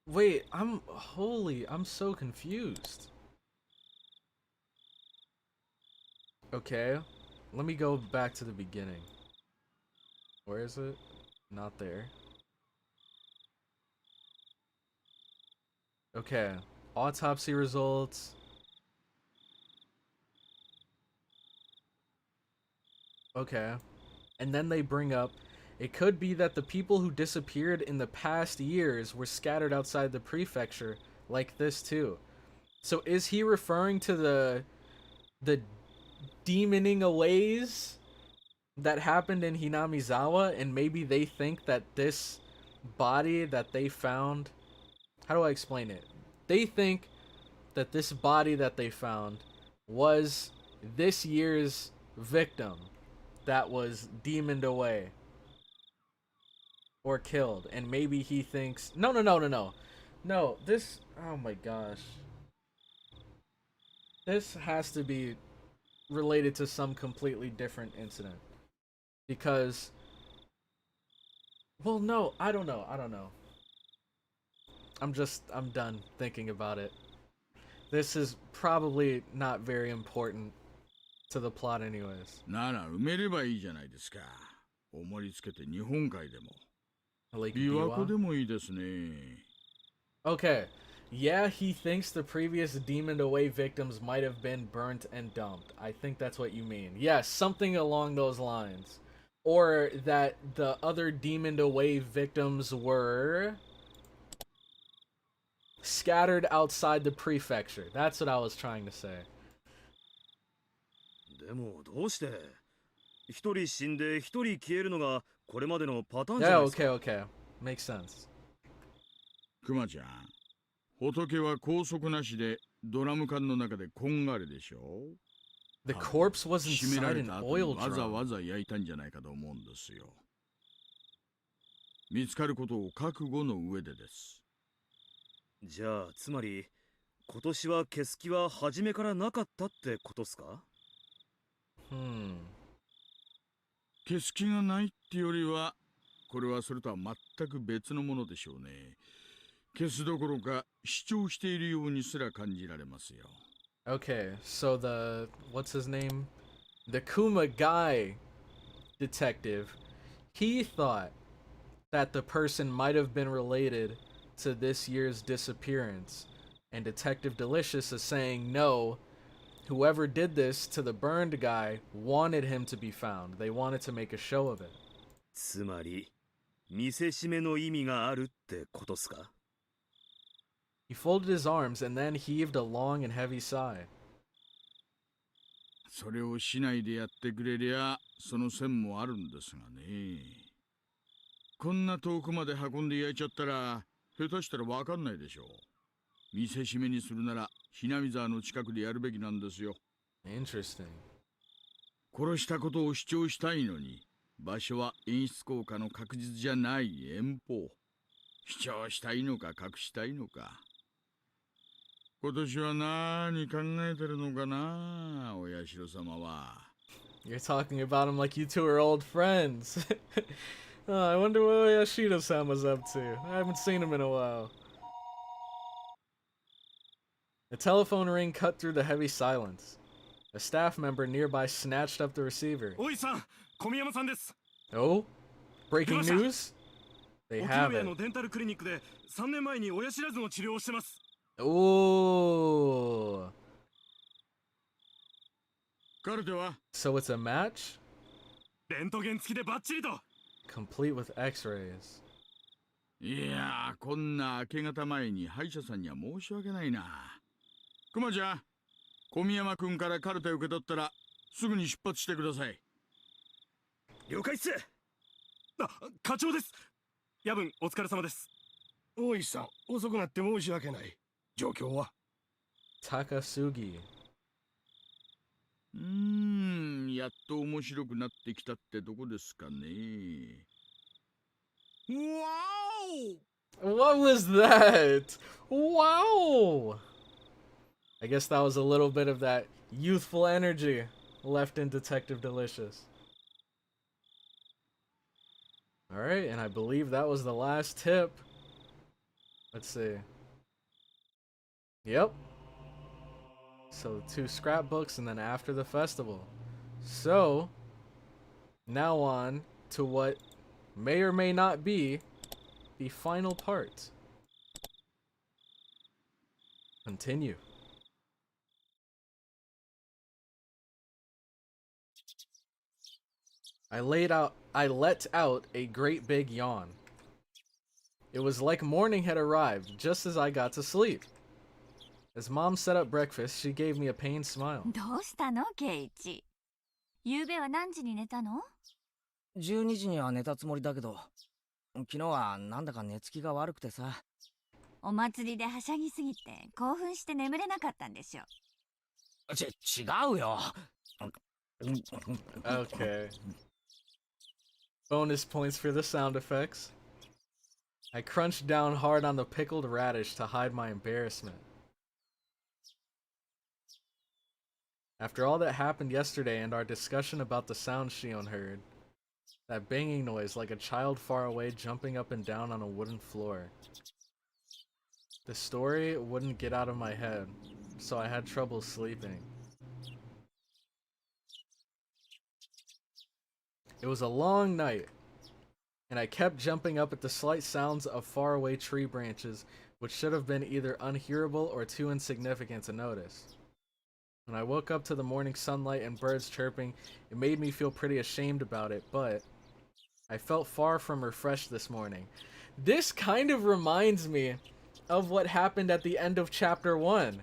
wait, I'm so confused. Okay, let me go back to the beginning. Where is it? Not there. Okay, autopsy results. Okay, and then they bring up, it could be that the people who disappeared in the past years were scattered outside the prefecture like this too. So is he referring to the demoning aways that happened in Hinamizawa, and maybe they think that this body that they found, how do I explain it? They think that this body that they found was this year's victim that was demoned away or killed, and maybe he thinks no, this, oh my gosh, this has to be related to some completely different incident, because, well, no, I don't know. I'm done thinking about it. This is probably not very important to the plot anyways. なら埋めればいいじゃないですか。重りつけて日本海でも。Like 琵琶湖でもいいですね。 Okay. Yeah, he thinks the previous demoned away victims might have been burnt and dumped. I think that's what you mean. Yes, something along those lines. Or that the other demoned away victims were scattered outside the prefecture. That's what I was trying to say. でもどうして一人死んで一人消えるのがこれまでのパターンじゃ Yeah, ないですか。 okay. Makes sense. クマちゃん、仏は拘束なしでドラム缶の中でこんがりでしょ。 The corpse was 締めら inside れ an た後に oil わざ drum. わざ焼いたんじゃないかと思うんですよ。見つかることを覚悟の上でです。じゃあつまり今年は消す気は初めからなかったってことっすか？消す気がないってよりは、これはそれとは全く別のものでしょうね。消すどころか主張しているようにすら感じられますよ。Okay, so what's his name? The Kumagai detective, he thought that the person might have been related to this year's disappearance. And Detective Delicious is saying no, whoever did this to the burned guy wanted him to be found. They wanted to make a show of it. つまり見せしめの意味があるってことっすか？ He folded his arms and then heaved a long and heavy sigh. それをしないでやってくれりゃ、その線もあるんですがね。こんな遠くまで運んで焼いちゃったら、下手したらわかんないでしょう。見せしめにするなら、ひなみ沢の近くでやるべきなんですよ。Interesting. 殺したことを主張したいのに、場所は演出効果の確実じゃない遠方。主張したいのか隠したいのか。今年は何考えてるのかな、お社様は。You're talking about him like you two are old friends. I wonder what Yashida-sama's up to. I haven't seen him in a while. The telephone ring cut through the heavy silence. A staff member nearby snatched up the receiver. Oi-san, Komiyama-san desu. Oh? Breaking news? They have it. のデンタルクリニックで3年前に親知らずの治療をしてます。 Ooh. カルテは So it's a match? レントゲン付きでバッチリと。 Complete with x-rays. いやー、こんな明け方前に歯医者さんには申し訳ないな。クマちゃん、小宮山君からカルテ受け取ったらすぐに出発してください。了解っす。あ、課長です。夜分お疲れ様です。大石さん、遅くなって申し訳ない。状況は Takasugi. やっと面白くなってきたってどこですかね。What was that? Wow! I guess that was a little bit of that youthful energy left in Detective Delicious. Alright, and I believe that was the last tip. Let's see. Yep. So 2 scrapbooks and then after the festival. So, now on to what may or may not be the final part. Continue. I let out a great big yawn. It was like morning had arrived just as I got to sleep. As Mom set up breakfast, she gave me a pained smile. どうしたのケイチ？昨夜は何時に寝たの？12時には寝たつもりだけど、昨日はなんだか寝つきが悪くてさ。お祭りではしゃぎすぎて興奮して眠れなかったんでしょ。違うよ。Okay. Bonus points for the sound effects. I crunched down hard on the pickled radish to hide my embarrassment. After all that happened yesterday and our discussion about the sound Shion heard, that banging noise like a child far away jumping up and down on a wooden floor. The story wouldn't get out of my head, so I had trouble sleeping. It was a long night, and I kept jumping up at the slight sounds of faraway tree branches, which should have been either unhearable or too insignificant to notice. When I woke up to the morning sunlight and birds chirping, it made me feel pretty ashamed about it, but I felt far from refreshed this morning. This kind of reminds me of what happened at the end of chapter 1,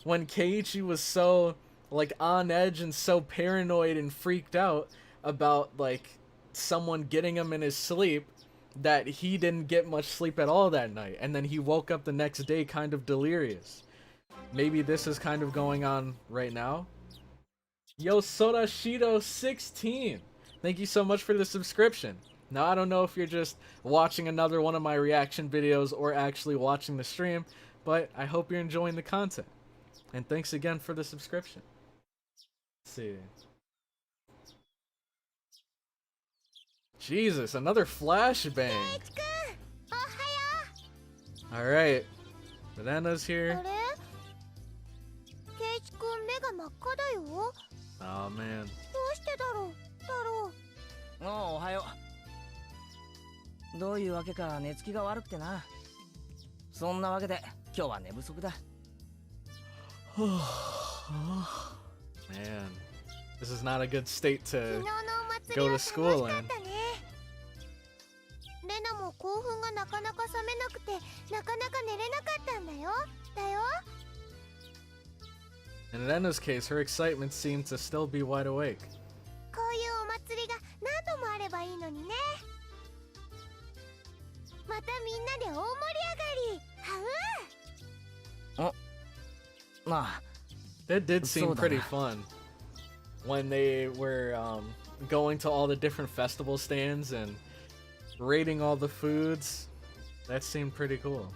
when Keiichi was so, like, on edge and so paranoid and freaked out about, like, someone getting him in his sleep that he didn't get much sleep at all that night, and then he woke up the next day kind of delirious. Maybe this is kind of going on right now. Yo, Sodashido16, thank you so much for the subscription. Now, I don't know if you're just watching another one of my reaction videos or actually watching the stream, but I hope you're enjoying the content. And thanks again for the subscription. Let's see. Jesus, another flashbang. Alright. Bananas here. Oh man. おうおはよう。どういうわけか寝つきが悪くてな。そんなわけで今日は寝不足だ。Man, this is not a good state to go to school in. レナも興奮がなかなか冷めなくてなかなか寝れなかったんだよ。 In Rena's case, her excitement seemed to still be wide awake. こういうお祭りが何度もあればいいのにね。またみんなで大盛り上がり。はう。まあ。 That did seem pretty fun when they were going to all the different festival stands and rating all the foods. That seemed pretty cool.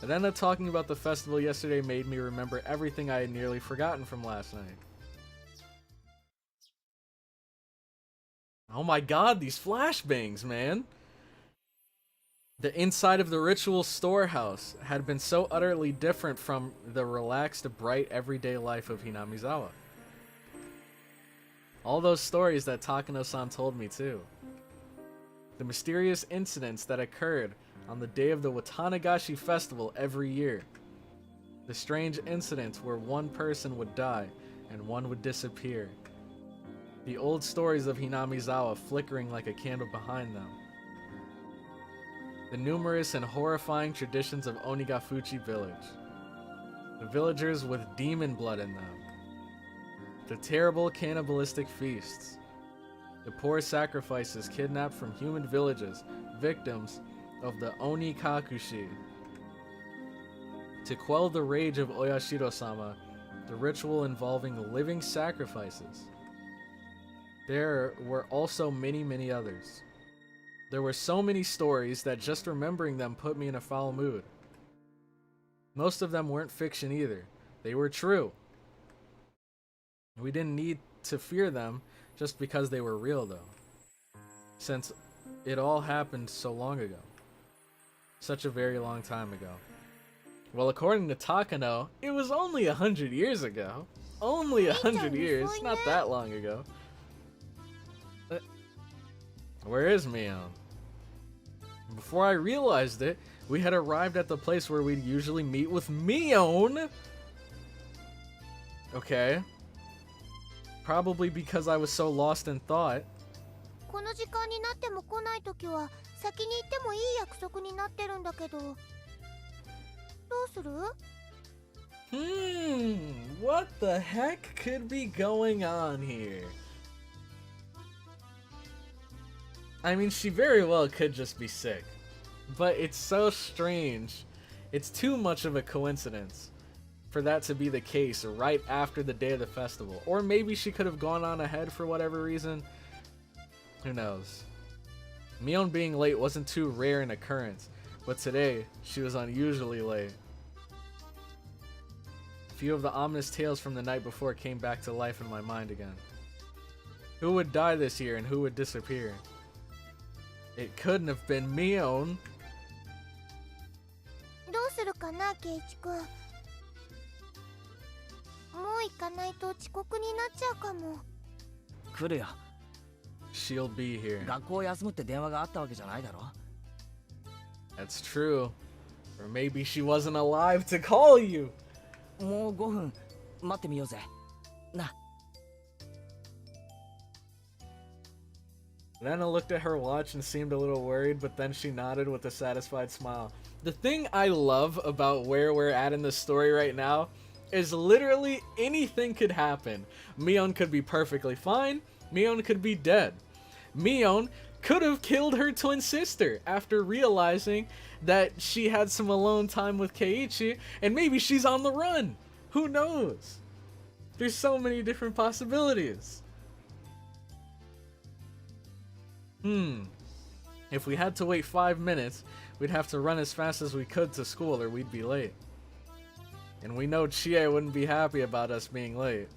And then talking about the festival yesterday made me remember everything I had nearly forgotten from last night. Oh my god, these flashbangs, man! The inside of the ritual storehouse had been so utterly different from the relaxed, bright, everyday life of Hinamizawa. All those stories that Takano-san told me too. The mysterious incidents that occurred on the day of the Watanagashi festival every year. The strange incidents where one person would die and one would disappear. The old stories of Hinamizawa flickering like a candle behind them. The numerous and horrifying traditions of Onigafuchi village. The villagers with demon blood in them. The terrible cannibalistic feasts. The poor sacrifices kidnapped from human villages, victims of the Oni Kakushi. To quell the rage of Oyashiro-sama, the ritual involving living sacrifices. There were also many others. There were so many stories that just remembering them put me in a foul mood. Most of them weren't fiction either. They were true. We didn't need to fear them just because they were real though. Since it all happened so long ago. Such a very long time ago. Well, according to Takano, it was only 100 years ago. Only 100 years, not that long ago. Where is Mion? Before I realized it, we had arrived at the place where we'd usually meet with Mion. Okay. Probably because I was so lost in thought. この時間になっても来ないときは先に行ってもいい約束になってるんだけど。どうする? What the heck could be going on here? I mean, she very well could just be sick. But it's so strange. It's too much of a coincidence for that to be the case right after the day of the festival. Or maybe she could have gone on ahead for whatever reason. Who knows? Mion being late wasn't too rare an occurrence, but today she was unusually late. A few of the ominous tales from the night before came back to life in my mind again. Who would die this year and who would disappear? It couldn't have been Mion. どうするかな、ケイチ君。もう行かないと遅刻になっちゃうかも。来るよ。She'll be here. 学校休むって電話があったわけじゃないだろ。That's true. Or maybe she wasn't alive to call you. もう5分待ってみようぜ。な。Nana looked at her watch and seemed a little worried, but then she nodded with a satisfied smile. The thing I love about where we're at in the story right now is literally anything could happen. Mion could be perfectly fine. Mion could be dead. Mion could have killed her twin sister after realizing that she had some alone time with Keiichi, and maybe she's on the run. Who knows? There's so many different possibilities. If we had to wait 5 minutes, we'd have to run as fast as we could to school or we'd be late. And we know Chie wouldn't be happy about us being late.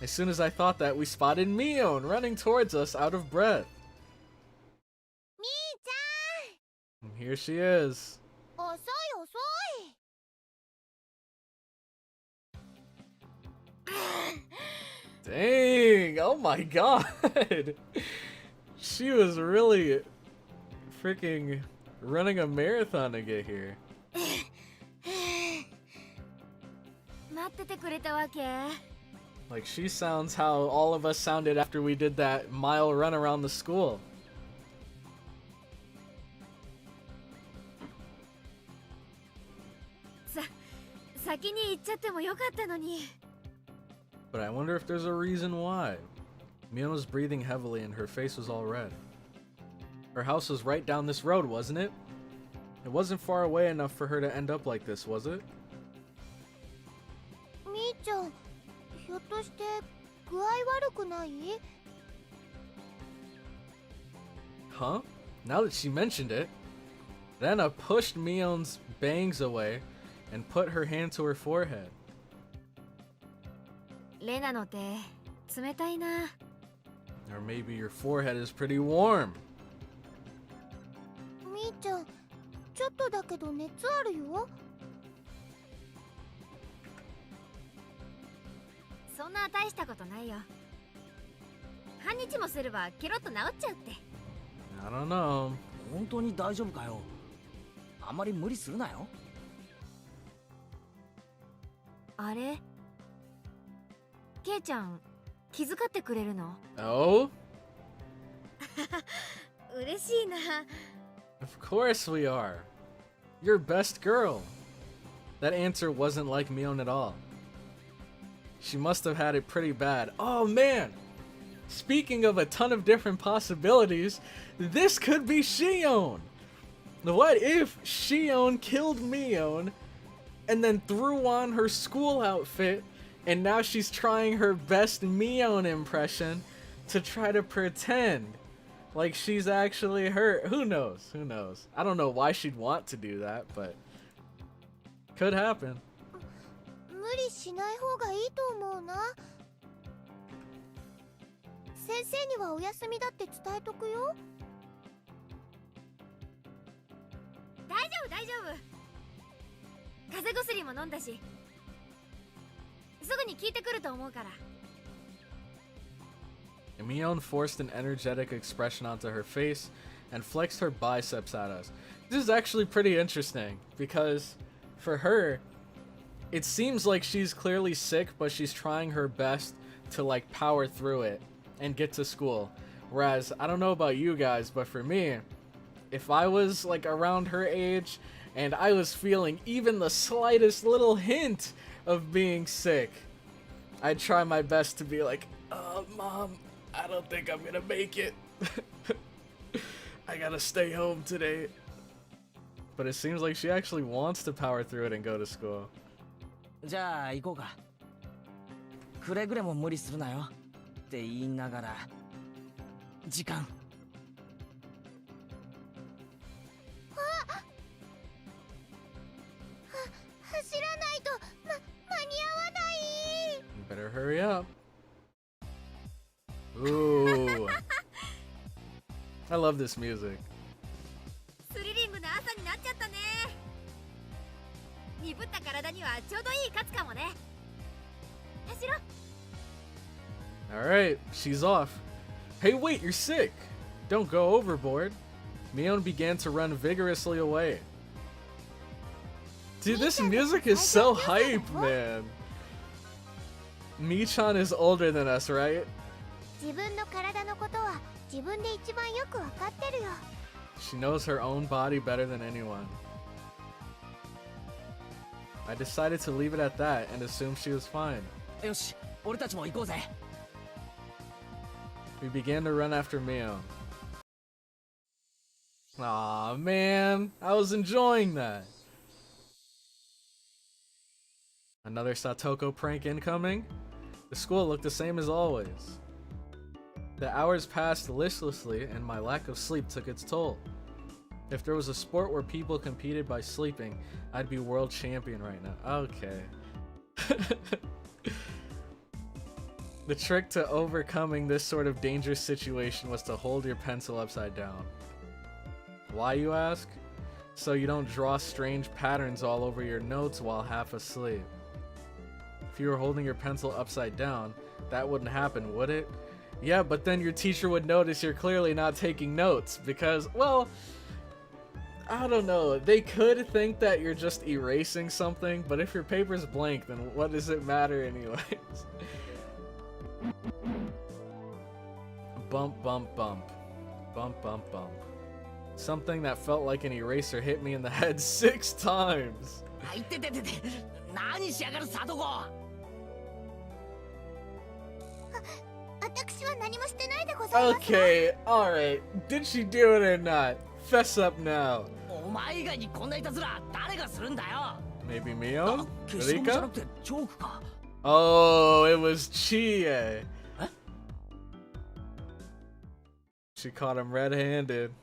As soon as I thought that, we spotted Mion running towards us out of breath. Mi-chan! And here she is. Osoi, osoi! Dang, oh my god. She was really freaking running a marathon to get here. 待っててくれたわけ? Like, she sounds how all of us sounded after we did that mile run around the school. But I wonder if there's a reason why. Mion was breathing heavily and her face was all red. Her house was right down this road, wasn't it? It wasn't far away enough for her to end up like this, was it? みーちゃん、ひょっとして具合悪くない？ Huh? Now that she mentioned it, Rena pushed Mion's bangs away and put her hand to her forehead. レナの手、冷たいな。 Or maybe your forehead is pretty warm. みーちゃん、ちょっとだけど熱あるよ。そんな大したことないよ。半日もすればケロッと治っちゃうって。I don't know. 本当に大丈夫かよ。あんまり無理するなよ。あれ？ケイちゃん、気遣ってくれるの？ Oh? 嬉しいな。Of course we are. Your best girl. That answer wasn't like Mion at all. She must have had it pretty bad. Oh man! Speaking of a ton of different possibilities, this could be Shion! What if Shion killed Mion and then threw on her school outfit and now she's trying her best Mion impression to try to pretend like she's actually hurt? Who knows? Who knows? I don't know why she'd want to do that, but could happen. 無理しない方がいいと思うな。先生にはお休みだって伝えとくよ。大丈夫大丈夫。風邪薬も飲んだし、すぐに効いてくると思うから。Mion forced an energetic expression onto her face and flexed her biceps at us. This is actually pretty interesting because for her, it seems like she's clearly sick, but she's trying her best to like power through it and get to school. Whereas, I don't know about you guys, but for me, if I was like around her age and I was feeling even the slightest little hint of being sick, I'd try my best to be like, oh, Mom, I don't think I'm gonna make it. I gotta stay home today. But it seems like she actually wants to power through it and go to school. じゃあ行こうか。くれぐれも無理するなよって言いながら時間。走らないと間に合わない。 You better hurry up. Ooh. I love this music. スリリングな朝になっちゃったね。鈍った体にはちょうどいいカツかもね。走ろう。 Alright, she's off. Hey, wait, you're sick. Don't go overboard. Mion began to run vigorously away. Dude, this music is so hype, man. Mi-chan is older than us, right? 自分の体のことは自分で一番よくわかってるよ。 She knows her own body better than anyone. I decided to leave it at that and assume she was fine. よし、俺たちも行こうぜ。 We began to run after Mion. Aw, man. I was enjoying that. Another Satoko prank incoming? The school looked the same as always. The hours passed listlessly, and my lack of sleep took its toll. If there was a sport where people competed by sleeping, I'd be world champion right now. Okay. The trick to overcoming this sort of dangerous situation was to hold your pencil upside down. Why, you ask? So you don't draw strange patterns all over your notes while half asleep. If you were holding your pencil upside down, that wouldn't happen, would it? Yeah, but then your teacher would notice you're clearly not taking notes because, well, I don't know. They could think that you're just erasing something, but if your paper's blank, then what does it matter anyways? Bump, bump, bump. Bump, bump, bump. Something that felt like an eraser hit me in the head 6 times. Okay, alright. Did she do it or not? Fess up now. Maybe Mion? Rika? Oh, it was Chie. She caught him red-handed.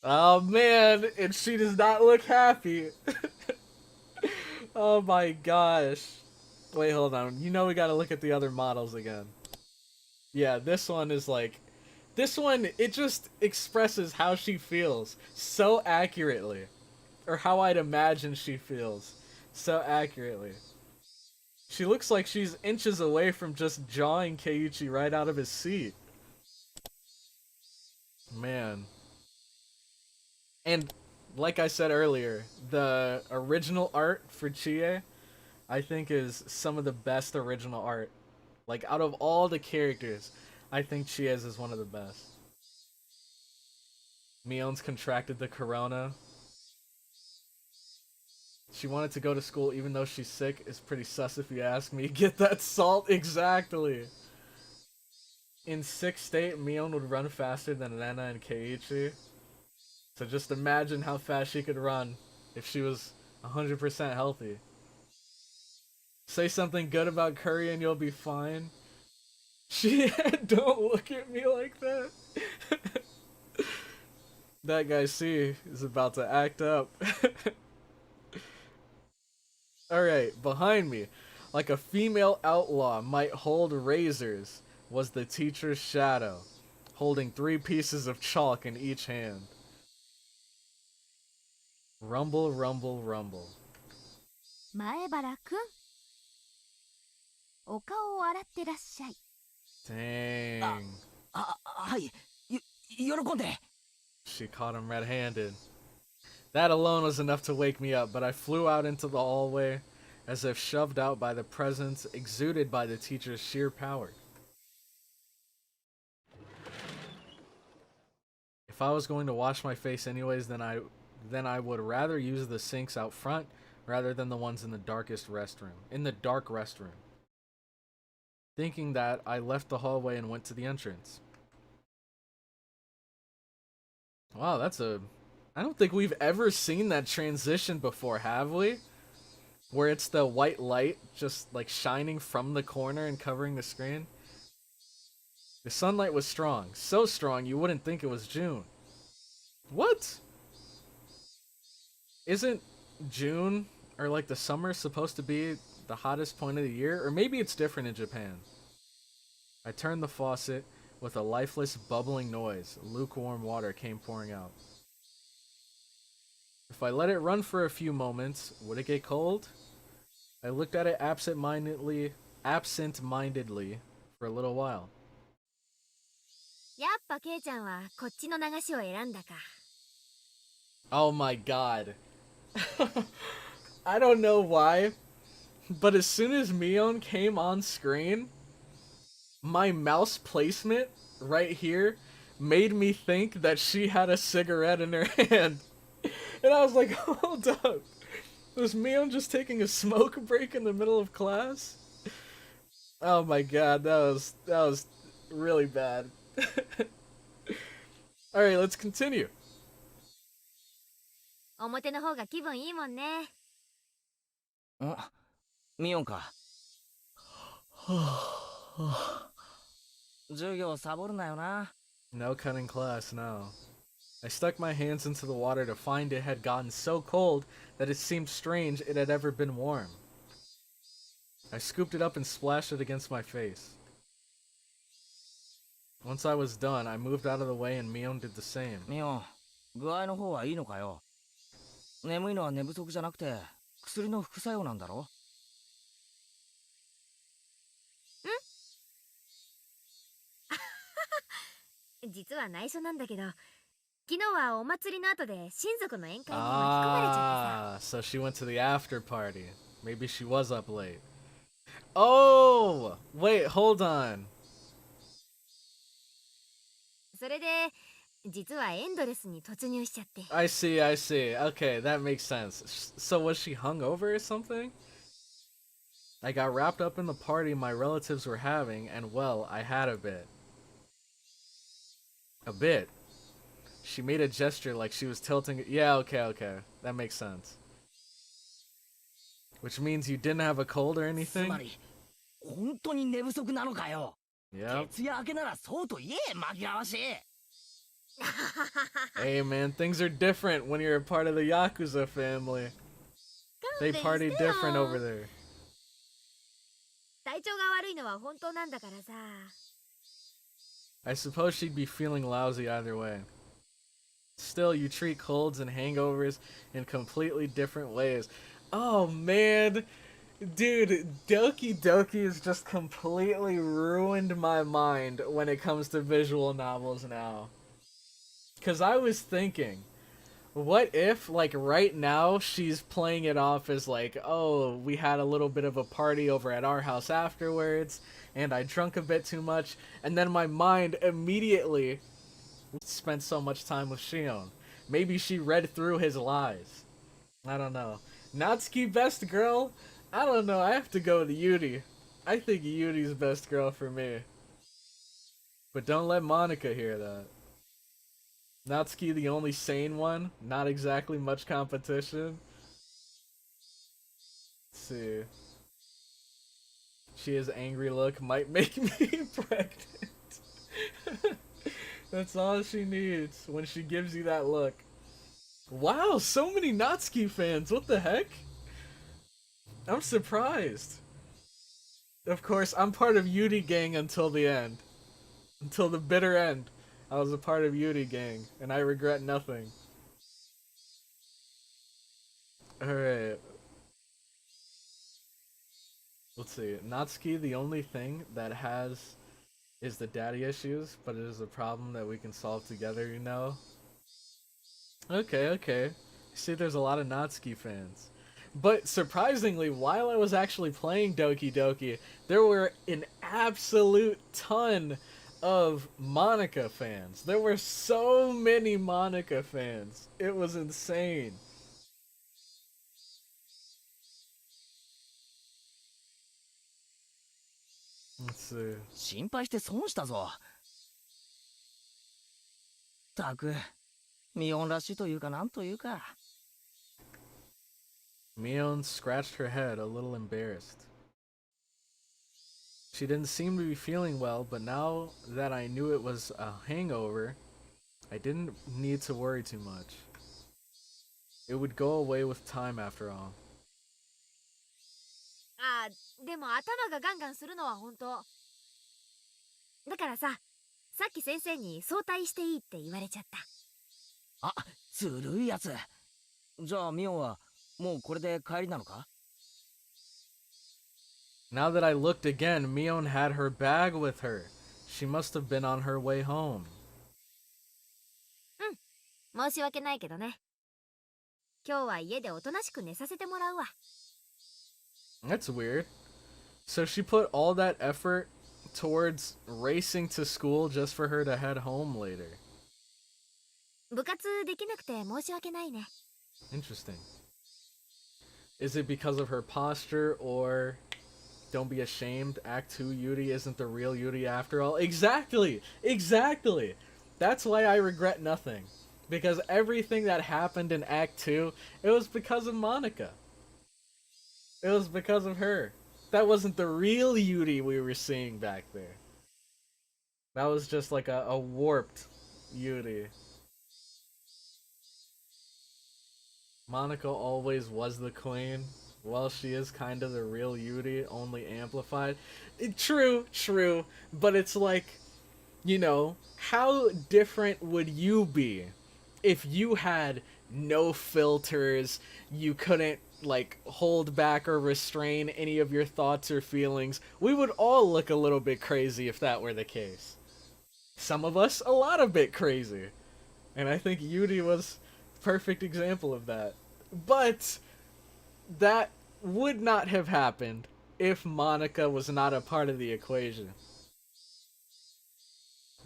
Oh man, and she does not look happy. Oh my gosh. Wait, hold on. You know we gotta look at the other models again. Yeah, this one is like... This one, it just expresses how she feels so accurately. Or how I'd imagine she feels so accurately. She looks like she's inches away from just jawing Keiichi right out of his seat. Man. And like I said earlier, the original art for Chie, I think is some of the best original art. Like out of all the characters, I think Chie's is one of the best. Mion's contracted the corona. She wanted to go to school even though she's sick is pretty sus if you ask me. Get that salt exactly. In sick state, Mion would run faster than Rena and Keiichi. So just imagine how fast she could run if she was 100% healthy. Say something good about Curry and you'll be fine. She don't look at me like that. That guy C is about to act up. Alright, behind me, like a female outlaw might hold razors, was the teacher's shadow, holding 3 pieces of chalk in each hand. Rumble, rumble, rumble. 前原くん、お顔を洗ってらっしゃい。Dang. She caught him red-handed. That alone was enough to wake me up, but I flew out into the hallway as if shoved out by the presence exuded by the teacher's sheer power. If I was going to wash my face anyways, then I would rather use the sinks out front rather than the ones in the dark restroom. Thinking that, I left the hallway and went to the entrance. Wow, I don't think we've ever seen that transition before, have we? Where it's the white light just like shining from the corner and covering the screen. The sunlight was strong. So strong you wouldn't think it was June. What? Isn't June or like the summer supposed to be the hottest point of the year? Or maybe it's different in Japan. I turned the faucet. With a lifeless, bubbling noise, lukewarm water came pouring out. If I let it run for a few moments, would it get cold? I looked at it absent-mindedly for a little while. やっぱケイちゃんはこっちの流しを選んだか。Oh my god. I don't know why, but as soon as Mion came on screen, my mouse placement right here made me think that she had a cigarette in her hand. And I was like, hold up. Was Mion just taking a smoke break in the middle of class? Oh my god, that was really bad. Alright, let's continue. 表の方が気分いいもんね。ミオンか。授業サボるなよな。 No cutting class, no. I stuck my hands into the water to find it had gotten so cold that it seemed strange it had ever been warm. I scooped it up and splashed it against my face. Once I was done, I moved out of the way and Mion did the same. ミオン、具合の方はいいのかよ。眠いのは寝不足じゃなくて薬の副作用なんだろ。実は内緒なんだけど、昨日はお祭りの後で親族の宴会に巻き込まれちゃってさ。So she went to the after party. Maybe she was up late. Oh! Wait, hold on. それで、実はエンドレスに突入しちゃって。I see, I see. Okay, that makes sense. So was she hungover or something? I got wrapped up in the party my relatives were having, and well, I had a bit. A bit? She made a gesture like she was tilting. Yeah, okay. That makes sense. Which means you didn't have a cold or anything? つまり、本当に寝不足なのかよ。Yep. 徹夜明けならそうと言え、紛らわしい。Hey man, things are different when you're a part of the Yakuza family. They party different over there. 体調が悪いのは本当なんだからさ。I suppose she'd be feeling lousy either way. Still, you treat colds and hangovers in completely different ways. Oh man, dude, Doki Doki has just completely ruined my mind when it comes to visual novels now. Because I was thinking, what if, like, right now she's playing it off as like, oh, we had a little bit of a party over at our house afterwards, and I drank a bit too much, and then my mind immediately spent so much time with Shion. Maybe she read through his lies. I don't know. Natsuki best girl? I don't know, I have to go with Yuri. I think Yuri's best girl for me. But don't let Monica hear that. Natsuki the only sane one? Not exactly much competition. Let's see. She has angry look, might make me pregnant. That's all she needs when she gives you that look. Wow, so many Natsuki fans, what the heck? I'm surprised. Of course, I'm part of Yuri gang until the end. Until the bitter end. I was a part of Yuri gang, and I regret nothing. Alright. Let's see. Natsuki, the only thing that has is the daddy issues, but it is a problem that we can solve together, you know? Okay. See, there's a lot of Natsuki fans. But surprisingly, while I was actually playing Doki Doki, there were an absolute ton of Monica fans. There were so many Monica fans. It was insane. Let's see. 心配して損したぞ。たく、ミオンらしいというかなんというか。Mion scratched her head, a little embarrassed. She didn't seem to be feeling well, but now that I knew it was a hangover, I didn't need to worry too much. It would go away with time after all. ああ、でも頭がガンガンするのは本当。だからさ、さっき先生に早退していいって言われちゃった。あ、ずるいやつ。じゃあミオンはもうこれで帰りなのか？ Now that I looked again, Mion had her bag with her. She must have been on her way home. 申し訳ないけどね。今日は家でおとなしく寝させてもらうわ。That's weird. So she put all that effort towards racing to school just for her to head home later. 部活できなくて申し訳ないね。Interesting. Is it because of her posture or don't be ashamed, Act 2 Yuri isn't the real Yuri after all? Exactly! That's why I regret nothing. Because everything that happened in Act 2, it was because of Monica. It was because of her. That wasn't the real Yuri we were seeing back there. That was just like a warped Yuri. Monica always was the queen. Well, she is kind of the real Yuri, only amplified. True, but it's like, you know, how different would you be if you had no filters, you couldn't, like, hold back or restrain any of your thoughts or feelings? We would all look a little bit crazy if that were the case. Some of us, a lot of bit crazy. And I think Yuri was a perfect example of that. But that would not have happened if Monica was not a part of the equation.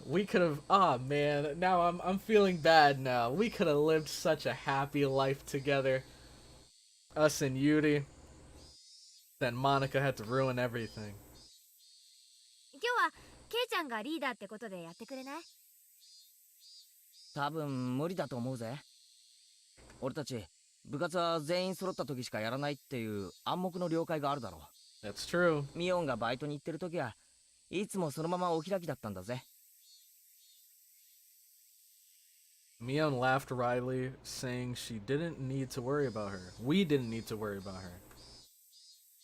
We could have, man, now I'm feeling bad now. We could have lived such a happy life together. Us and Yuri. Then Monica had to ruin everything. 今日はケイちゃんがリーダーってことでやってくれない？多分無理だと思うぜ。俺たち部活は全員揃った時しかやらないっていう暗黙の了解があるだろう。 That's true. ミオンがバイトに行ってる時はいつもそのままお開きだったんだぜ。Mion laughed wryly, saying she didn't need to worry about her. We didn't need to worry about her.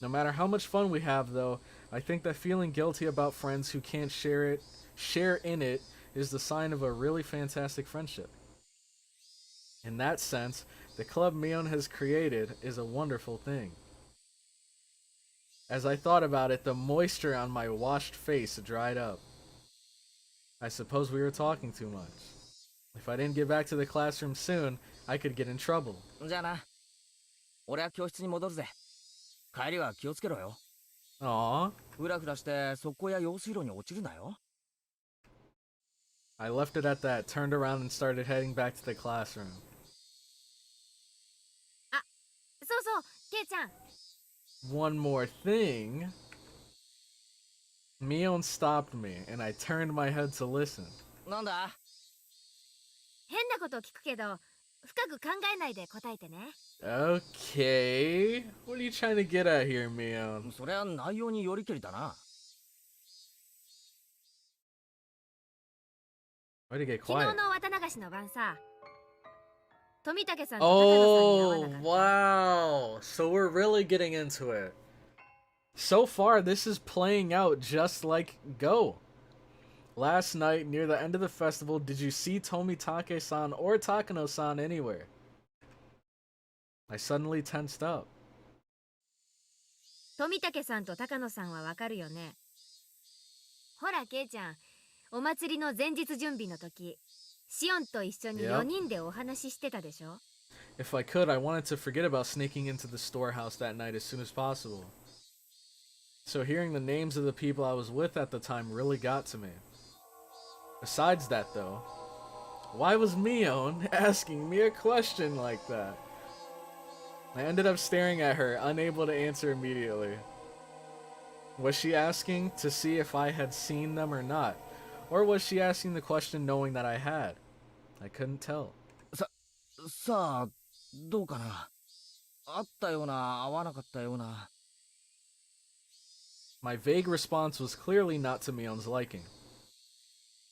No matter how much fun we have, though, I think that feeling guilty about friends who can't share in it, is the sign of a really fantastic friendship. In that sense, the club Mion has created is a wonderful thing. As I thought about it, the moisture on my washed face dried up. I suppose we were talking too much. If I didn't get back to the classroom soon, I could get in trouble. じゃあな。俺は教室に戻るぜ。帰りは気をつけろよ。Aww. ふらふらして速攻や用水路に落ちるなよ。I left it at that, turned around and started heading back to the classroom. あ、そうそう、ケイちゃん。One more thing. Mion stopped me, and I turned my head to listen. なんだ？変なこと聞くけど、深く考えないで答えてね。Okay. What are you trying to get at here, Mion? それは内容によりけりだな。Why'd he get 昨 quiet? 日の綿流しの晩さ、富武さんと高野さんに会わな Oh, かった？ wow. So we're really getting into it. So far, this is playing out just like Go. Last night, near the end of the festival, did you see Tomitake-san or Takano-san anywhere? I suddenly tensed up. 富武さんと高野さんはわかるよね。ほら、ケイちゃん、お祭りの前日準備の時、シオンと一緒に4人でお話ししてたでしょ？ If I could, I wanted to forget about sneaking into the storehouse that night as soon as possible. So hearing the names of the people I was with at the time really got to me. Besides that, though, why was Mion asking me a question like that? I ended up staring at her, unable to answer immediately. Was she asking to see if I had seen them or not? Or was she asking the question knowing that I had? I couldn't tell. さあ、どうかな。あったような、合わなかったような。My vague response was clearly not to Mion's liking.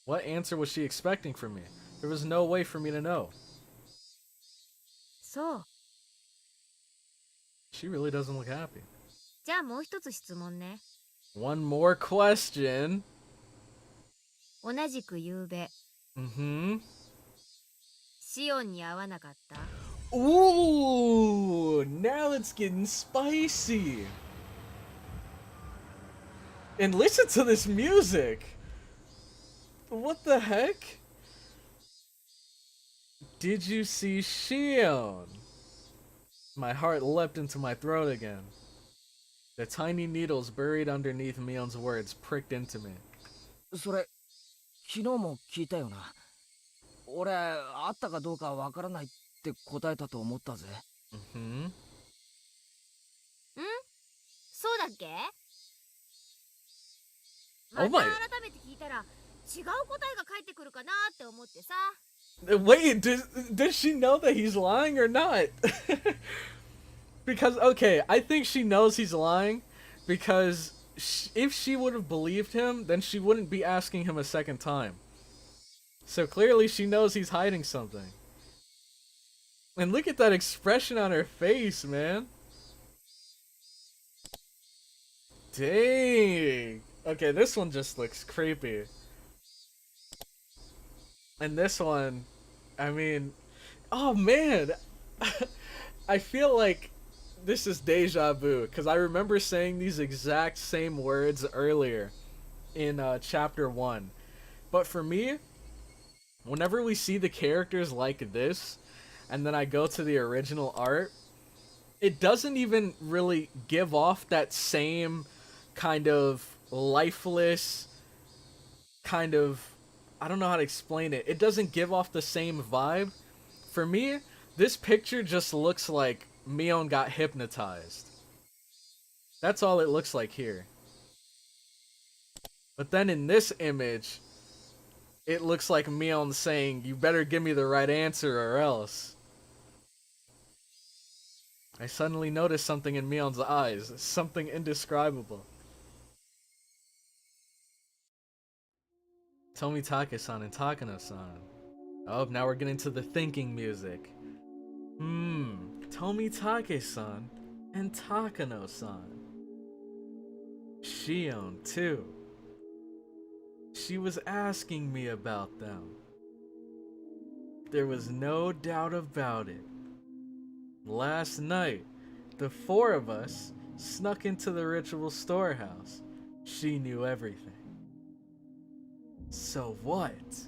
What answer was she expecting from me? There was no way for me to know. そう。 She really doesn't look happy. じゃあもう一つ質問ね。 One more question. 同じく夕べ、 Mm-hmm. シオンに会わなかった？ Ooh, now it's getting spicy. And listen to this music. What the heck? Did you see Shion? My heart leapt into my throat again. The tiny needles buried underneath Mion's words pricked into me. それ、昨日も聞いたよな。俺、会ったかどうかわからないって答えたと思ったぜ。Mm-hmm. そうだっけ？ Oh ま my. た改めて聞いたら違う答えが返ってくるかなって思ってさ。 Wait, does she know that he's lying or not? Because, okay, I think she knows he's lying, because if she would have believed him, then she wouldn't be asking him a second time. So clearly she knows he's hiding something. And look at that expression on her face, man. Dang. Okay, this one just looks creepy. And this one, I mean, oh man. I feel like this is deja vu, because I remember saying these exact same words earlier in chapter 1. But for me, whenever we see the characters like this, and then I go to the original art, it doesn't even really give off that same kind of lifeless, kind of, I don't know how to explain it. It doesn't give off the same vibe. For me, this picture just looks like Mion got hypnotized. That's all it looks like here. But then in this image, it looks like Mion saying, "You better give me the right answer or else." I suddenly noticed something in Mion's eyes, something indescribable. Tomitake-san and Takano-san. Oh, now we're getting to the thinking music. Tomitake-san and Takano-san. Shion, too. She was asking me about them. There was no doubt about it. Last night, the four of us snuck into the ritual storehouse. She knew everything. So what?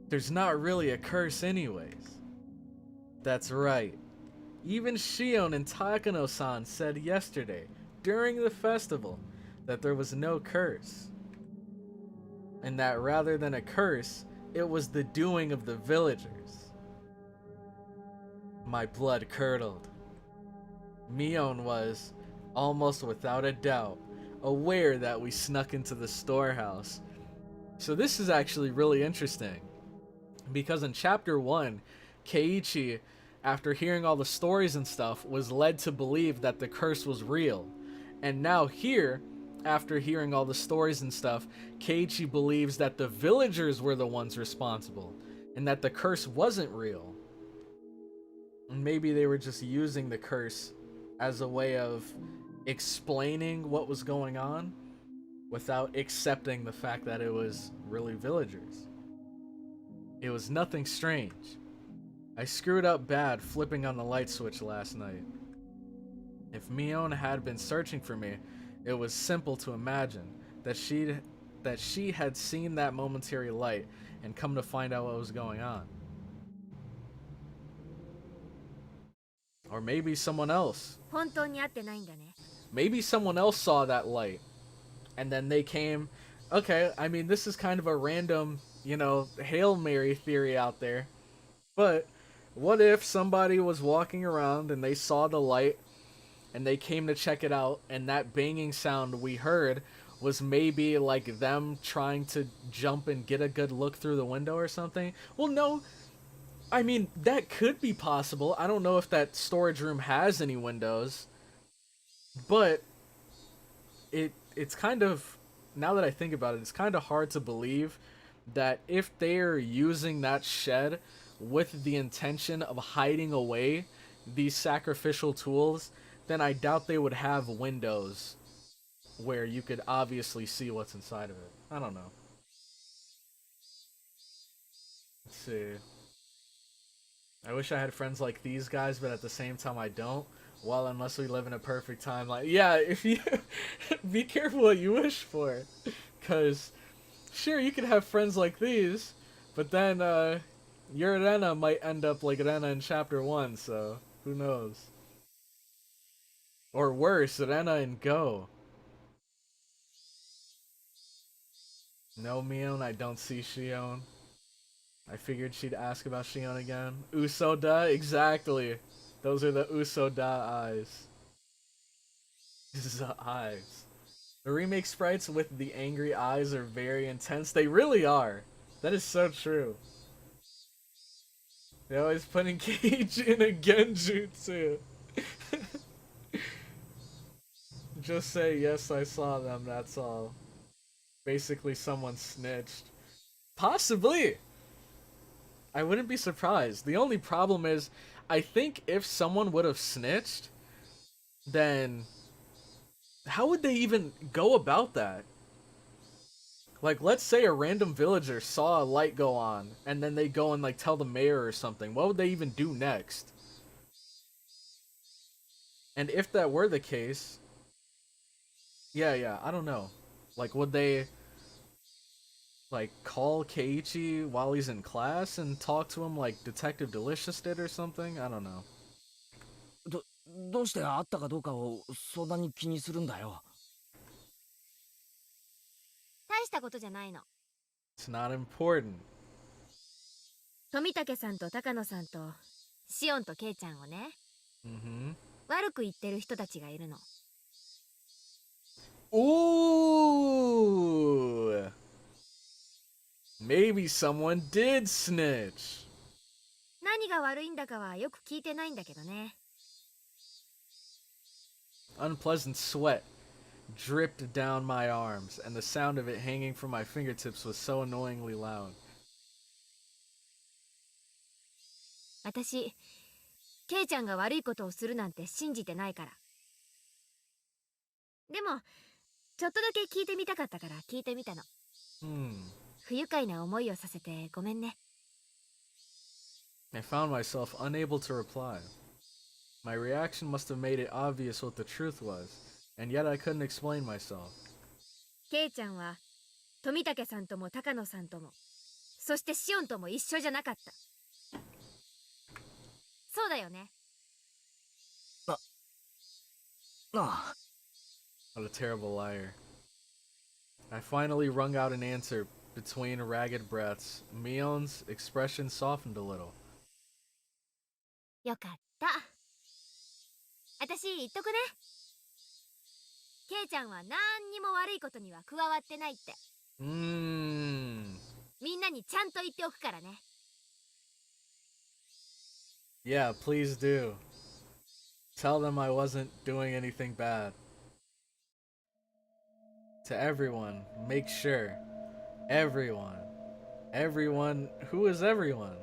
There's not really a curse anyways. That's right. Even Shion and Takano-san said yesterday, during the festival, that there was no curse. And that rather than a curse, it was the doing of the villagers. My blood curdled. Mion was, almost without a doubt, aware that we snuck into the storehouse. So this is actually really interesting, because in chapter 1, Keiichi, after hearing all the stories and stuff, was led to believe that the curse was real. And now here, after hearing all the stories and stuff, Keiichi believes that the villagers were the ones responsible, and that the curse wasn't real. And maybe they were just using the curse as a way of explaining what was going on, without accepting the fact that it was really villagers. It was nothing strange. I screwed up bad flipping on the light switch last night. If Mion had been searching for me, it was simple to imagine that she had seen that momentary light and come to find out what was going on. Or maybe someone else. 本当に会ってないんだね。 Maybe someone else saw that light. And then they came. Okay, I mean, this is kind of a random, Hail Mary theory out there. But what if somebody was walking around and they saw the light and they came to check it out, and that banging sound we heard was maybe like them trying to jump and get a good look through the window or something? Well, no. I mean, that could be possible. I don't know if that storage room has any windows. But it's kind of, now that I think about it, it's kind of hard to believe that if they're using that shed with the intention of hiding away these sacrificial tools, then I doubt they would have windows where you could obviously see what's inside of it. I don't know. Let's see. I wish I had friends like these guys, but at the same time I don't. Well, unless we live in a perfect timeline. Yeah, if you be careful what you wish for, because sure, you could have friends like these, but then your Rena might end up like Rena in chapter 1, so who knows? Or worse, Rena in Go. No, Mion, I don't see Shion. I figured she'd ask about Shion again. Usoda, exactly. Those are the Usoda eyes. The eyes. The remake sprites with the angry eyes are very intense. They really are. That is so true. They always putting Cage in a genjutsu. Just say, yes, I saw them, that's all. Basically, someone snitched. Possibly! I wouldn't be surprised. The only problem is, I think if someone would have snitched, then how would they even go about that? Like, let's say a random villager saw a light go on, and then they go and, like, tell the mayor or something. What would they even do next? And if that were the case... Yeah, I don't know. Like, would they, like, call Keiichi while he's in class and talk to him like Detective Delicious did or something? I don't know. どうしてあったかどうかをそんなに気にするんだよ。大したことじゃないの。It's not important. 富武さんと高野さんとシオンとケイちゃんをね、悪く言ってる人たちがいるの。Ooh! Maybe someone did snitch. 何が悪いんだかはよく聞いてないんだけどね。Unpleasant sweat dripped down my arms, and the sound of it hanging from my fingertips was so annoyingly loud. 私、ケイちゃんが悪いことをするなんて信じてないから。でも、ちょっとだけ聞いてみたかったから聞いてみたの。不愉快な思いをさせてごめんね。I found myself unable to reply. My reaction must have made it obvious what the truth was, and yet I couldn't explain myself. ケイちゃんは富武さんとも高野さんとも、そしてシオンとも一緒じゃなかった。そうだよね。ああ。What a terrible liar. I finally wrung out an answer between ragged breaths. Mion's expression softened a little. よかった。私言っとくね。ケイちゃんは何にも悪いことには加わってないって。みんなにちゃんと言っておくからね。Yeah, please do. Tell them I wasn't doing anything bad. To everyone, make sure. Everyone. Everyone. Who is everyone?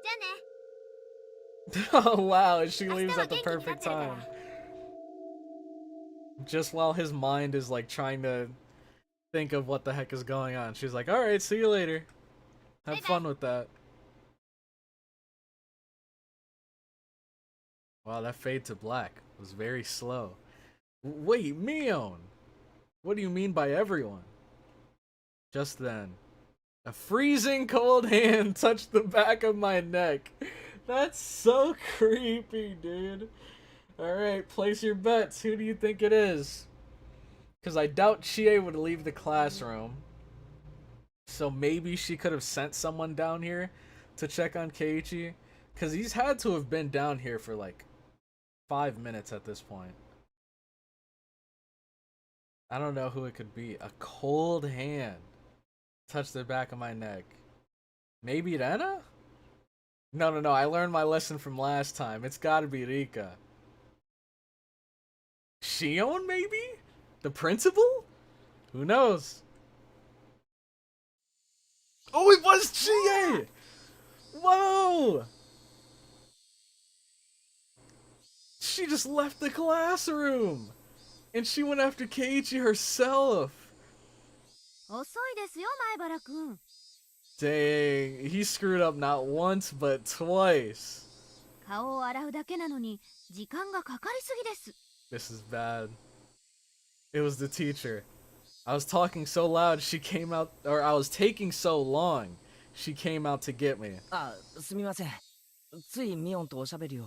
じゃあね。Oh wow, she leaves at the perfect time. Just while his mind is like trying to think of what the heck is going on. She's like, alright, see you later. Have fun with that. Wow, that fade to black was very slow. Wait, Mion! What do you mean by everyone? Just then, a freezing cold hand touched the back of my neck. That's so creepy, dude. Alright, place your bets. Who do you think it is? Because I doubt Chie would leave the classroom. So maybe she could have sent someone down here to check on Keiichi. Because he's had to have been down here for like 5 minutes at this point. I don't know who it could be. A cold hand touched the back of my neck. Maybe Rena? No, I learned my lesson from last time. It's gotta be Rika. Shion, maybe? The principal? Who knows? Oh, it was Chie! Whoa! She just left the classroom! And she went after Keiichi herself! 遅いですよ、前原くん。 Dang, he screwed up not once but twice. 顔を洗うだけなのに時間がかかりすぎです。 This is bad. It was the teacher. I was talking so loud she came out, or I was taking so long she came out to get me. あ、すみません。ついミオンとおしゃべりを。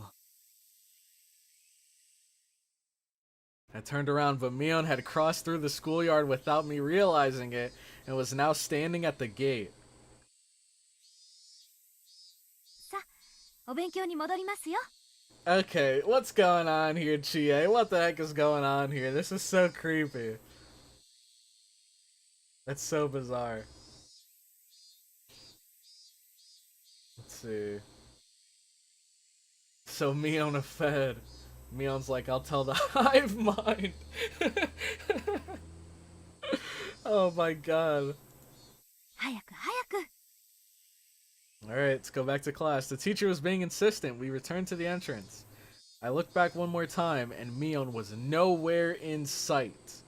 I turned around, but Mion had crossed through the schoolyard without me realizing it and was now standing at the gate. さあ、お勉強に戻りますよ。Okay, what's going on here, Chie? What the heck is going on here? This is so creepy. That's so bizarre. Let's see. So Mion a fed. Mion's like, I'll tell the hive mind. Oh my god. 早く早く。 Alright, let's go back to class. The teacher was being insistent. We returned to the entrance. I looked back one more time, and Mion was nowhere in sight.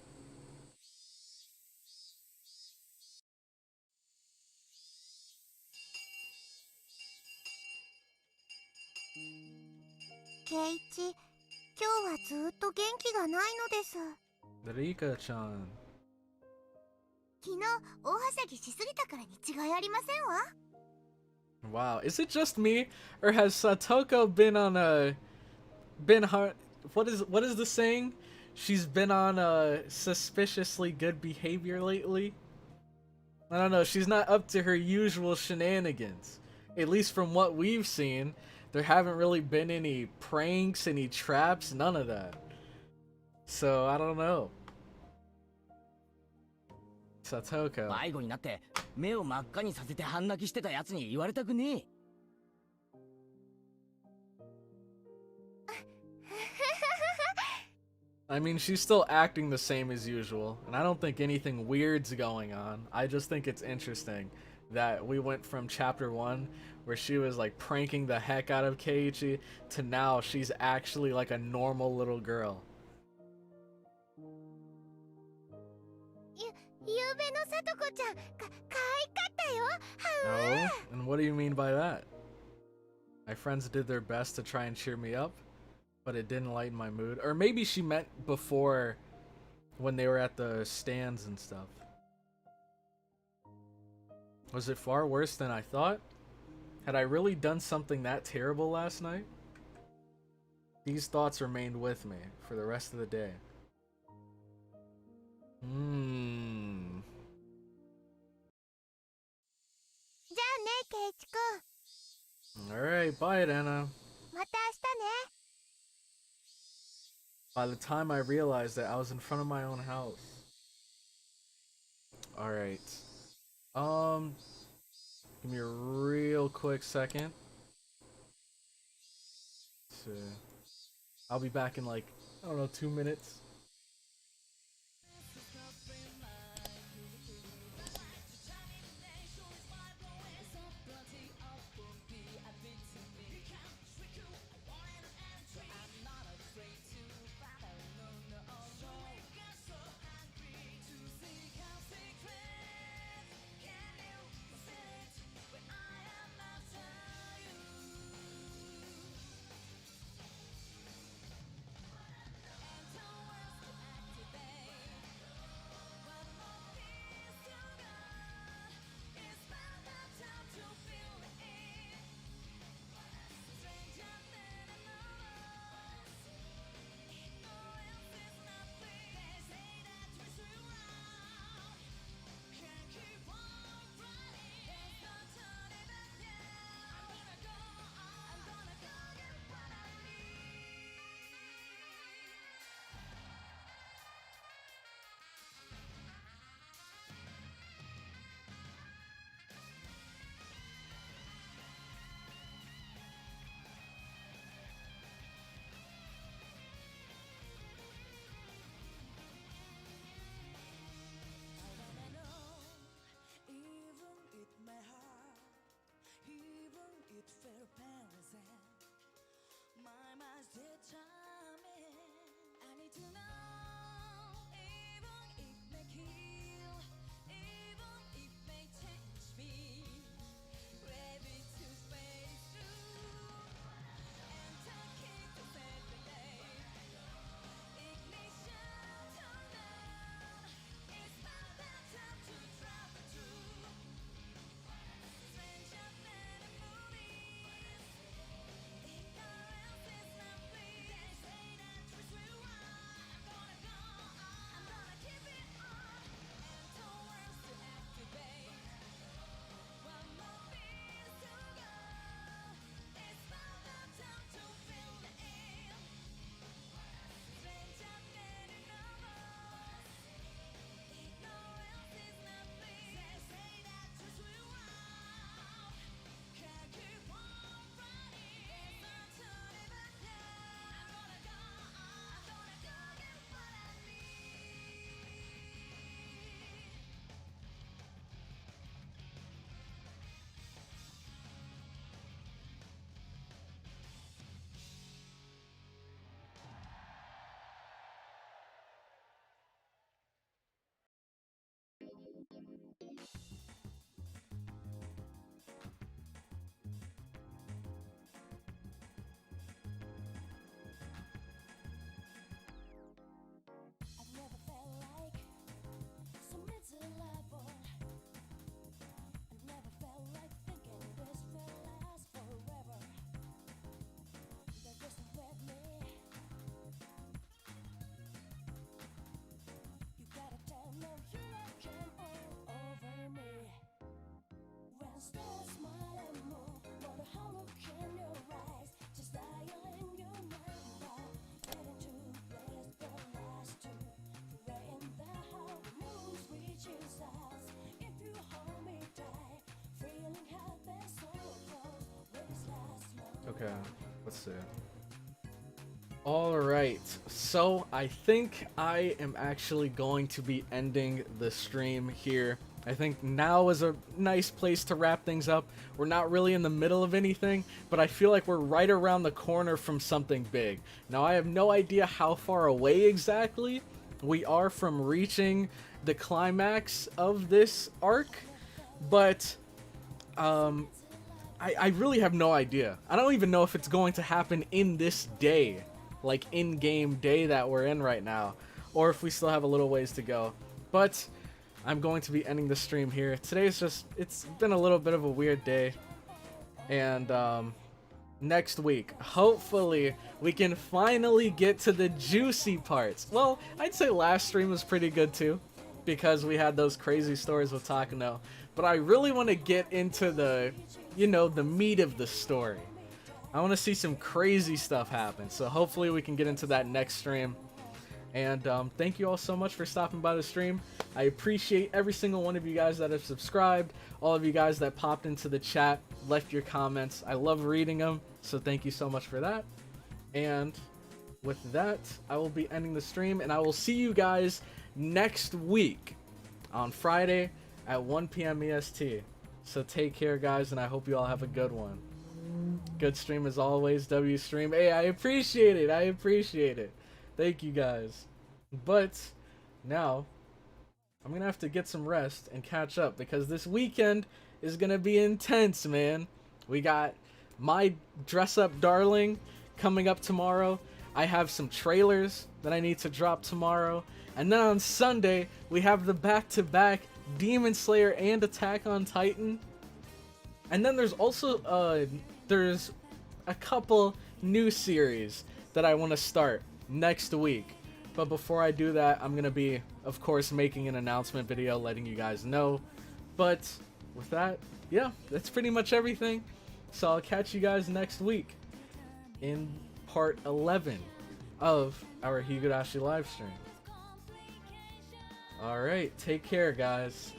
Keiichi, 今日はずっと元気がないのです。Rika-chan. 昨日大はしゃぎしすぎたからに違いありませんわ。Wow, is it just me, or has Satoko been on a what is the saying? She's been on a suspiciously good behavior lately. I don't know. She's not up to her usual shenanigans. At least from what we've seen, there haven't really been any pranks, any traps, none of that. So I don't know. Satoko. 迷子になって目を真っ赤にさせて半泣きしてたやつに言われたくねえ。I mean, she's still acting the same as usual, and I don't think anything weird's going on. I just think it's interesting that we went from chapter 1, where she was like pranking the heck out of Keiichi, to now she's actually like a normal little girl. ゆうべのさとこちゃん、可愛かったよ。Oh? And what do you mean by that? My friends did their best to try and cheer me up, but it didn't lighten my mood. Or maybe she meant before, when they were at the stands and stuff. Was it far worse than I thought? Had I really done something that terrible last night? These thoughts remained with me for the rest of the day. Hmm. じゃあね、ケイチくん。 Alright, bye, Anna. また明日ね。 By the time I realized that I was in front of my own house. Alright. Give me a real quick second. Let's see. I'll be back in like, I don't know, 2 minutes. Okay, let's see. Alright, so I think I am actually going to be ending the stream here. I think now is a nice place to wrap things up. We're not really in the middle of anything, but I feel like we're right around the corner from something big. Now, I have no idea how far away exactly we are from reaching the climax of this arc, but I really have no idea. I don't even know if it's going to happen in this day, like in-game day that we're in right now, or if we still have a little ways to go. But I'm going to be ending the stream here. Today's just, it's been a little bit of a weird day. And next week, hopefully, we can finally get to the juicy parts. Well, I'd say last stream was pretty good too, because we had those crazy stories with Takano. But I really want to get into the, you know, the meat of the story. I want to see some crazy stuff happen. So hopefully we can get into that next stream. And thank you all so much for stopping by the stream. I appreciate every single one of you guys that have subscribed, all of you guys that popped into the chat, left your comments. I love reading them, so thank you so much for that. And with that, I will be ending the stream, and I will see you guys next week on Friday at 1 p.m. EST. So take care, guys, and I hope you all have a good one. Good stream as always, W Stream. Hey, I appreciate it. I appreciate it. Thank you guys. But now I'm gonna have to get some rest and catch up, because this weekend is gonna be intense, man. We got my Dress Up Darling coming up tomorrow. I have some trailers that I need to drop tomorrow. And then on Sunday, we have the back-to-back Demon Slayer and Attack on Titan. And then there's also there's a couple new series that I want to start next week. But before I do that, I'm gonna be, of course, making an announcement video letting you guys know. But with that, yeah, that's pretty much everything. So I'll catch you guys next week in part 11 of our Higurashi live stream. Alright, take care, guys.